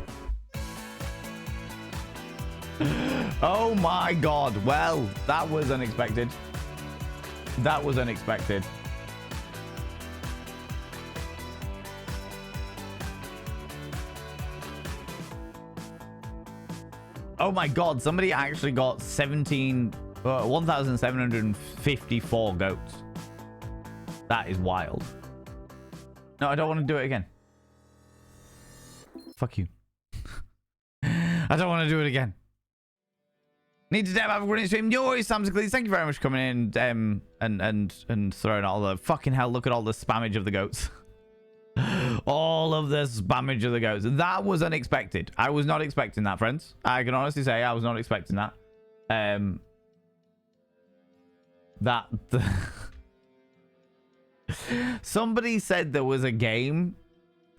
Oh my god. Well, that was unexpected. That was unexpected. Oh my god, somebody actually got 1,754 goats. That is wild. No, I don't want to do it again. Fuck you. I don't want to do it again. Need to have a great stream. Yo, Sam Cleese, thank you very much for coming in and throwing all the fucking hell. Look at all the spammage of the goats. All of the spammage of the goats. That was unexpected. I was not expecting that, friends. I can honestly say I was not expecting that. Somebody said there was a game.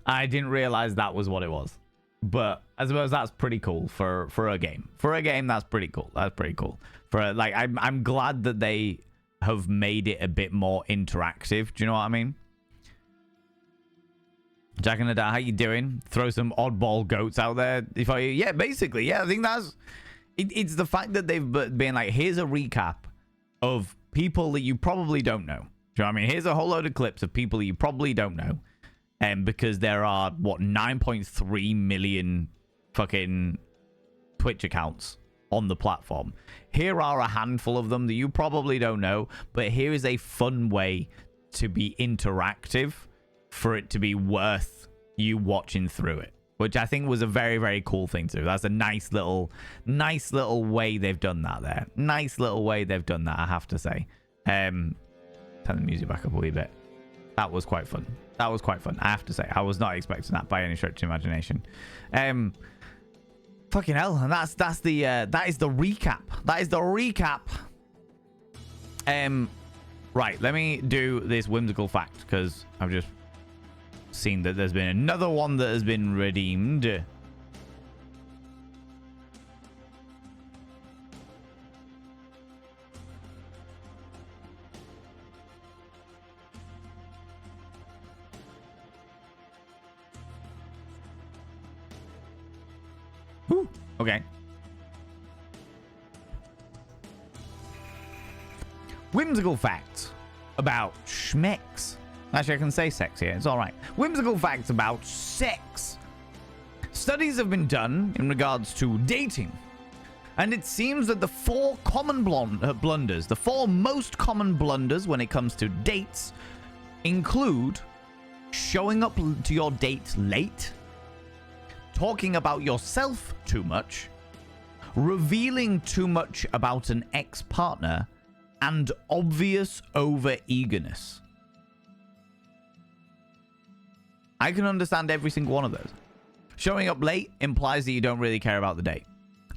I didn't realize that was what it was. But I suppose that's pretty cool for a game. For a game, that's pretty cool. That's pretty cool. Like, I'm glad that they have made it a bit more interactive. Do you know what I mean? Jack and Ada, how you doing? Throw some oddball goats out there. Yeah, basically, yeah. I think that's it's the fact that they've been like, here's a recap of people that you probably don't know. Do you know what I mean? Here's a whole load of clips of people that you probably don't know. And because there are, what, 9.3 million fucking Twitch accounts on the platform. Here are a handful of them that you probably don't know, but here is a fun way to be interactive for it to be worth you watching through it, which I think was a very, very cool thing to do. That's a nice little way they've done that there. Nice little way they've done that, I have to say. Turn the music back up a wee bit. That was quite fun. That was quite fun, I have to say. I was not expecting that by any stretch of imagination. Fucking hell, and that is the recap. That is the recap. Right, let me do this whimsical fact, because I've just seen that there's been another one that has been redeemed. Whew, okay. Whimsical facts about schmex. Actually, I can say sex here. It's all right. Whimsical facts about sex. Studies have been done in regards to dating. And it seems that the four common blunders, the four most common blunders when it comes to dates, include showing up to your date late, talking about yourself too much, revealing too much about an ex-partner, and obvious over-eagerness. I can understand every single one of those. Showing up late implies that you don't really care about the date.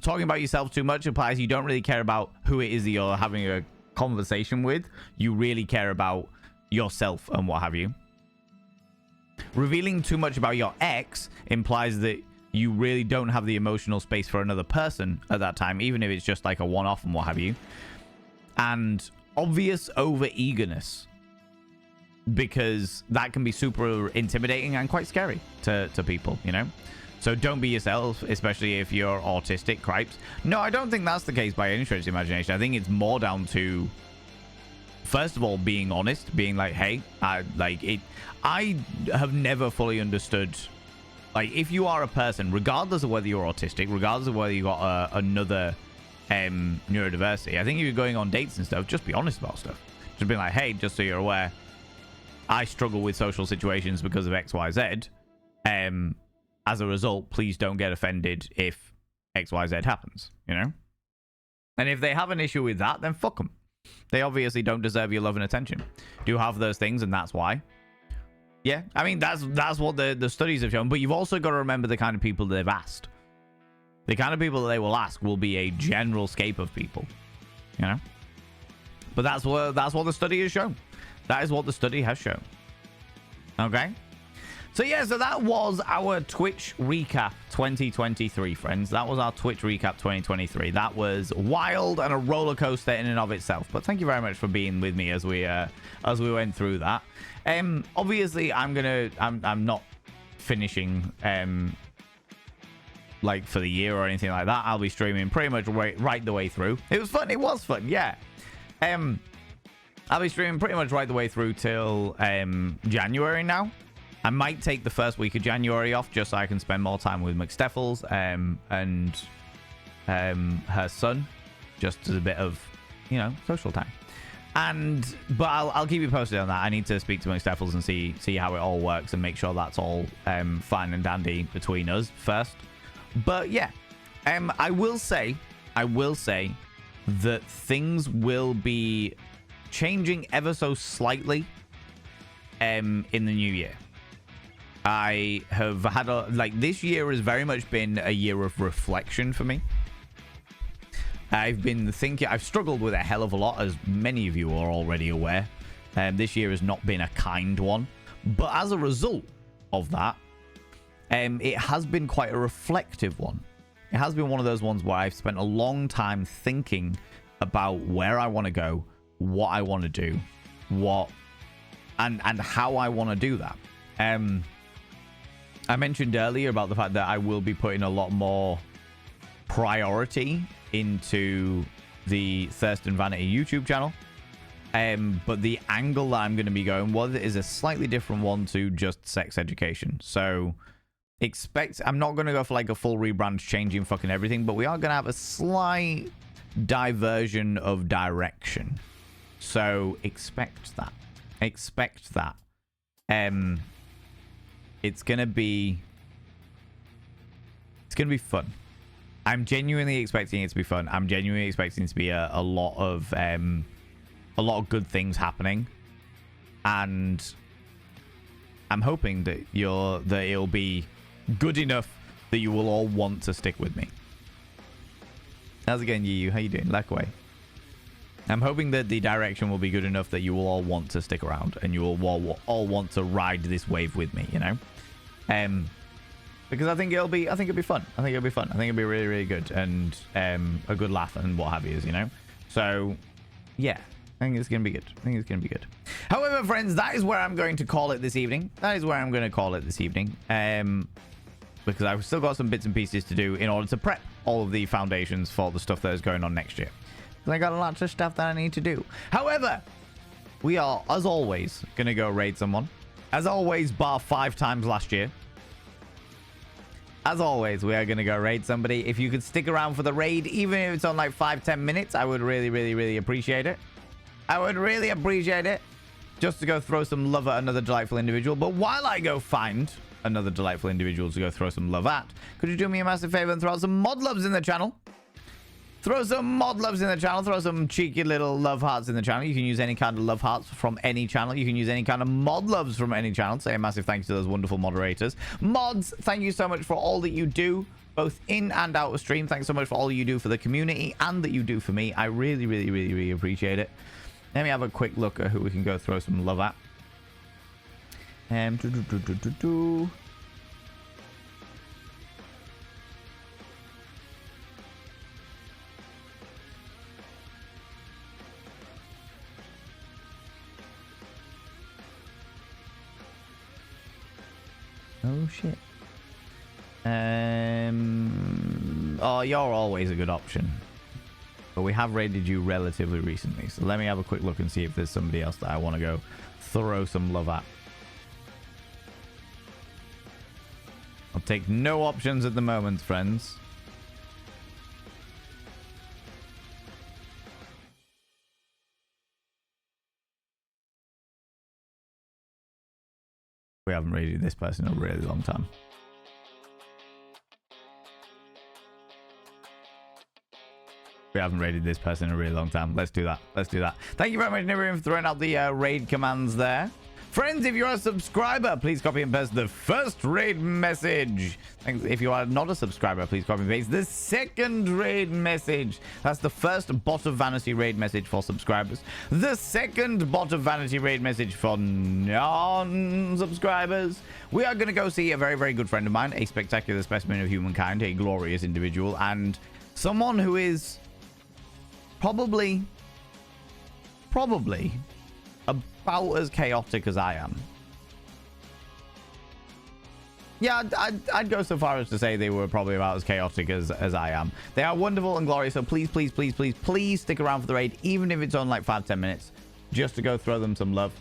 Talking about yourself too much implies you don't really care about who it is that you're having a conversation with. You really care about yourself and what have you. Revealing too much about your ex implies that you really don't have the emotional space for another person at that time, even if it's just like a one-off and what have you. And obvious over-eagerness, because that can be super intimidating and quite scary to people, you know? So don't be yourself, especially if you're autistic, cripes. No, I don't think that's the case by any stretch of the imagination. I think it's more down to, first of all, being honest, being like, hey, I have never fully understood, like, if you are a person, regardless of whether you're autistic, regardless of whether you got another neurodiversity, I think if you're going on dates and stuff, just be honest about stuff. Just be like, hey, just so you're aware, I struggle with social situations because of XYZ. As a result, please don't get offended if XYZ happens, you know? And if they have an issue with that, then fuck them. They obviously don't deserve your love and attention. Do have those things, and that's why. Yeah, I mean, that's what the studies have shown. But you've also got to remember the kind of people they've asked. The kind of people that they will ask will be a general scape of people, you know? But that's what the study has shown. That is what the study has shown. Okay? So yeah, so that was our Twitch recap 2023, friends. That was our Twitch recap 2023. That was wild and a roller coaster in and of itself. But thank you very much for being with me as we went through that. Obviously, I'm not finishing like for the year or anything like that. I'll be streaming pretty much right the way through. It was fun. It was fun. Yeah. I'll be streaming pretty much right the way through till January now. I might take the first week of January off just so I can spend more time with McSteffels and her son, just as a bit of, you know, social time. But I'll keep you posted on that. I need to speak to McSteffels and see how it all works and make sure that's all fine and dandy between us first. But yeah, I will say that things will be changing ever so slightly in the new year. I have had this year has very much been a year of reflection for me. I've been thinking, I've struggled with a hell of a lot, as many of you are already aware. This year has not been a kind one, but as a result of that, it has been quite a reflective one. It has been one of those ones where I've spent a long time thinking about where I want to go, what I want to do, and how I want to do that. I mentioned earlier about the fact that I will be putting a lot more priority into the Thurston Vanity YouTube channel. But the angle that I'm going to be going with is a slightly different one to just sex education. So I'm not going to go for like a full rebrand changing fucking everything, but we are going to have a slight diversion of direction. So expect that. Expect that. It's gonna be fun. I'm genuinely expecting it to be fun. I'm genuinely expecting it to be a lot of good things happening, and I'm hoping that it'll be good enough that you will all want to stick with me. How's it going, Yu? How you doing? Lakeway. I'm hoping that the direction will be good enough that you will all want to stick around and you will all want to ride this wave with me, you know? Because I think it'll be fun. I think it'll be really, really good and a good laugh and what have you, you know? So, yeah. I think it's going to be good. However, friends, that is where I'm going to call it this evening. Because I've still got some bits and pieces to do in order to prep all of the foundations for the stuff that is going on next year. I got lots of stuff that I need to do. However, we are, as always, going to go raid someone. As always, bar 5 times last year. As always, we are going to go raid somebody. If you could stick around for the raid, even if it's on like 5-10 minutes, I would really, really, really appreciate it. Just to go throw some love at another delightful individual. But while I go find another delightful individual to go throw some love at, could you do me a massive favor and throw out some mod loves in the channel? Throw some cheeky little love hearts in the channel. You can use any kind of love hearts from any channel. You can use any kind of mod loves from any channel. Say a massive thank you to those wonderful moderators. Mods, thank you so much for all that you do, both in and out of stream. Thanks so much for all you do for the community and that you do for me. I really, really, really, really appreciate it. Let me have a quick look at who we can go throw some love at. Oh shit. Oh, you're always a good option. But we have raided you relatively recently. So let me have a quick look and see if there's somebody else that I want to go throw some love at. I'll take no options at the moment, friends. We haven't raided this person in a really long time. Let's do that. Thank you very much, Nibirian, for throwing out the raid commands there. Friends, if you're a subscriber, please copy and paste the first raid message. Thanks. If you are not a subscriber, please copy and paste the second raid message. That's the first Bot of Vanity raid message for subscribers. The second Bot of Vanity raid message for non-subscribers. We are going to go see a very, very good friend of mine, a spectacular specimen of humankind, a glorious individual, and someone who is probably about as chaotic as I am. Yeah, I'd go so far as to say they were probably about as chaotic as I am. They are wonderful and glorious, so please stick around for the raid, even if it's on like 5-10 minutes, just to go throw them some love.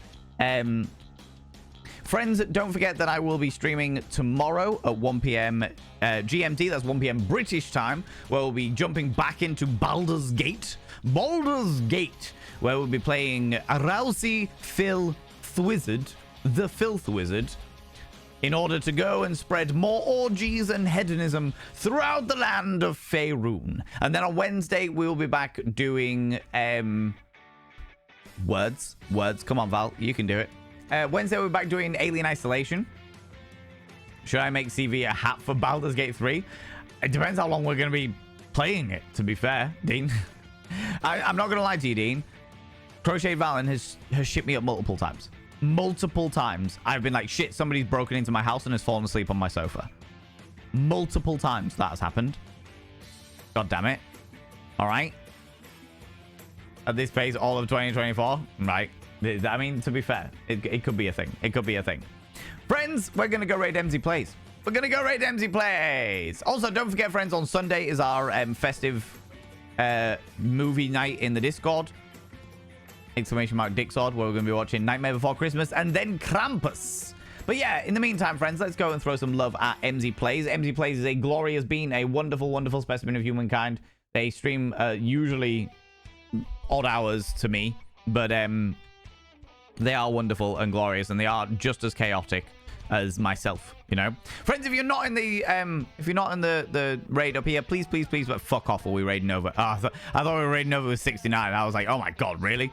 Friends, don't forget that I will be streaming tomorrow at 1 p.m. GMT, that's 1 p.m. British time, where we'll be jumping back into Baldur's Gate, where we'll be playing Rousey Filth the Filth Wizard, in order to go and spread more orgies and hedonism throughout the land of Faerun. And then on Wednesday, we'll be back doing words. Come on, Val, you can do it. Wednesday, we're back doing Alien Isolation. Should I make CV a hat for Baldur's Gate 3? It depends how long we're going to be playing it, to be fair, Dean. I'm not going to lie to you, Dean. Crochet Valen has shipped me up multiple times. I've been like, shit, somebody's broken into my house and has fallen asleep on my sofa. Multiple times that has happened. God damn it. All right. At this pace, all of 2024. Right. I mean, to be fair, it could be a thing. Friends, we're going to go raid MZ Plays. Also, don't forget, friends, on Sunday is our festive movie night in the Discord. !Dixord, where we're going to be watching Nightmare Before Christmas and then Krampus. But yeah, in the meantime, friends, let's go and throw some love at MZ Plays. MZ Plays is a glorious being, a wonderful, wonderful specimen of humankind. They stream usually odd hours to me, but They are wonderful and glorious, and they are just as chaotic as myself, you know. Friends, if you're not in the raid up here, please, but fuck off. Are we raiding over? I thought we were raiding over with 69. I was like, oh my god, really?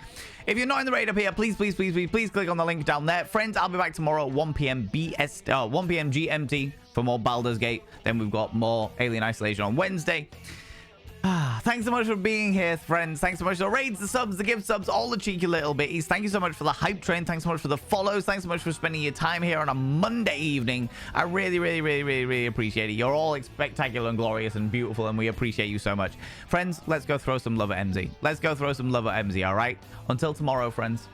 If you're not in the raid up here, please click on the link down there. Friends, I'll be back tomorrow at 1 p.m. 1 p.m. GMT for more Baldur's Gate. Then we've got more Alien Isolation on Wednesday. Thanks so much for being here, friends. Thanks so much for the raids, the subs, the gift subs, all the cheeky little bitties. Thank you so much for the hype train. Thanks so much for the follows. Thanks so much for spending your time here on a Monday evening. I really appreciate it. You're all spectacular and glorious and beautiful, and we appreciate you so much. Friends, let's go throw some love at MZ. Let's go throw some love at MZ, all right? Until tomorrow, friends.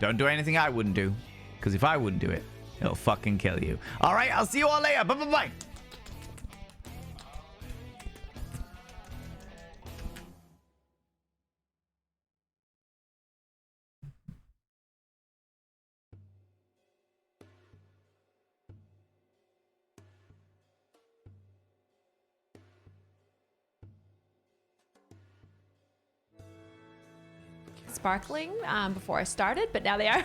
Don't do anything I wouldn't do, because if I wouldn't do it, it'll fucking kill you. All right, I'll see you all later. Bye. Sparkling before I started, but now they are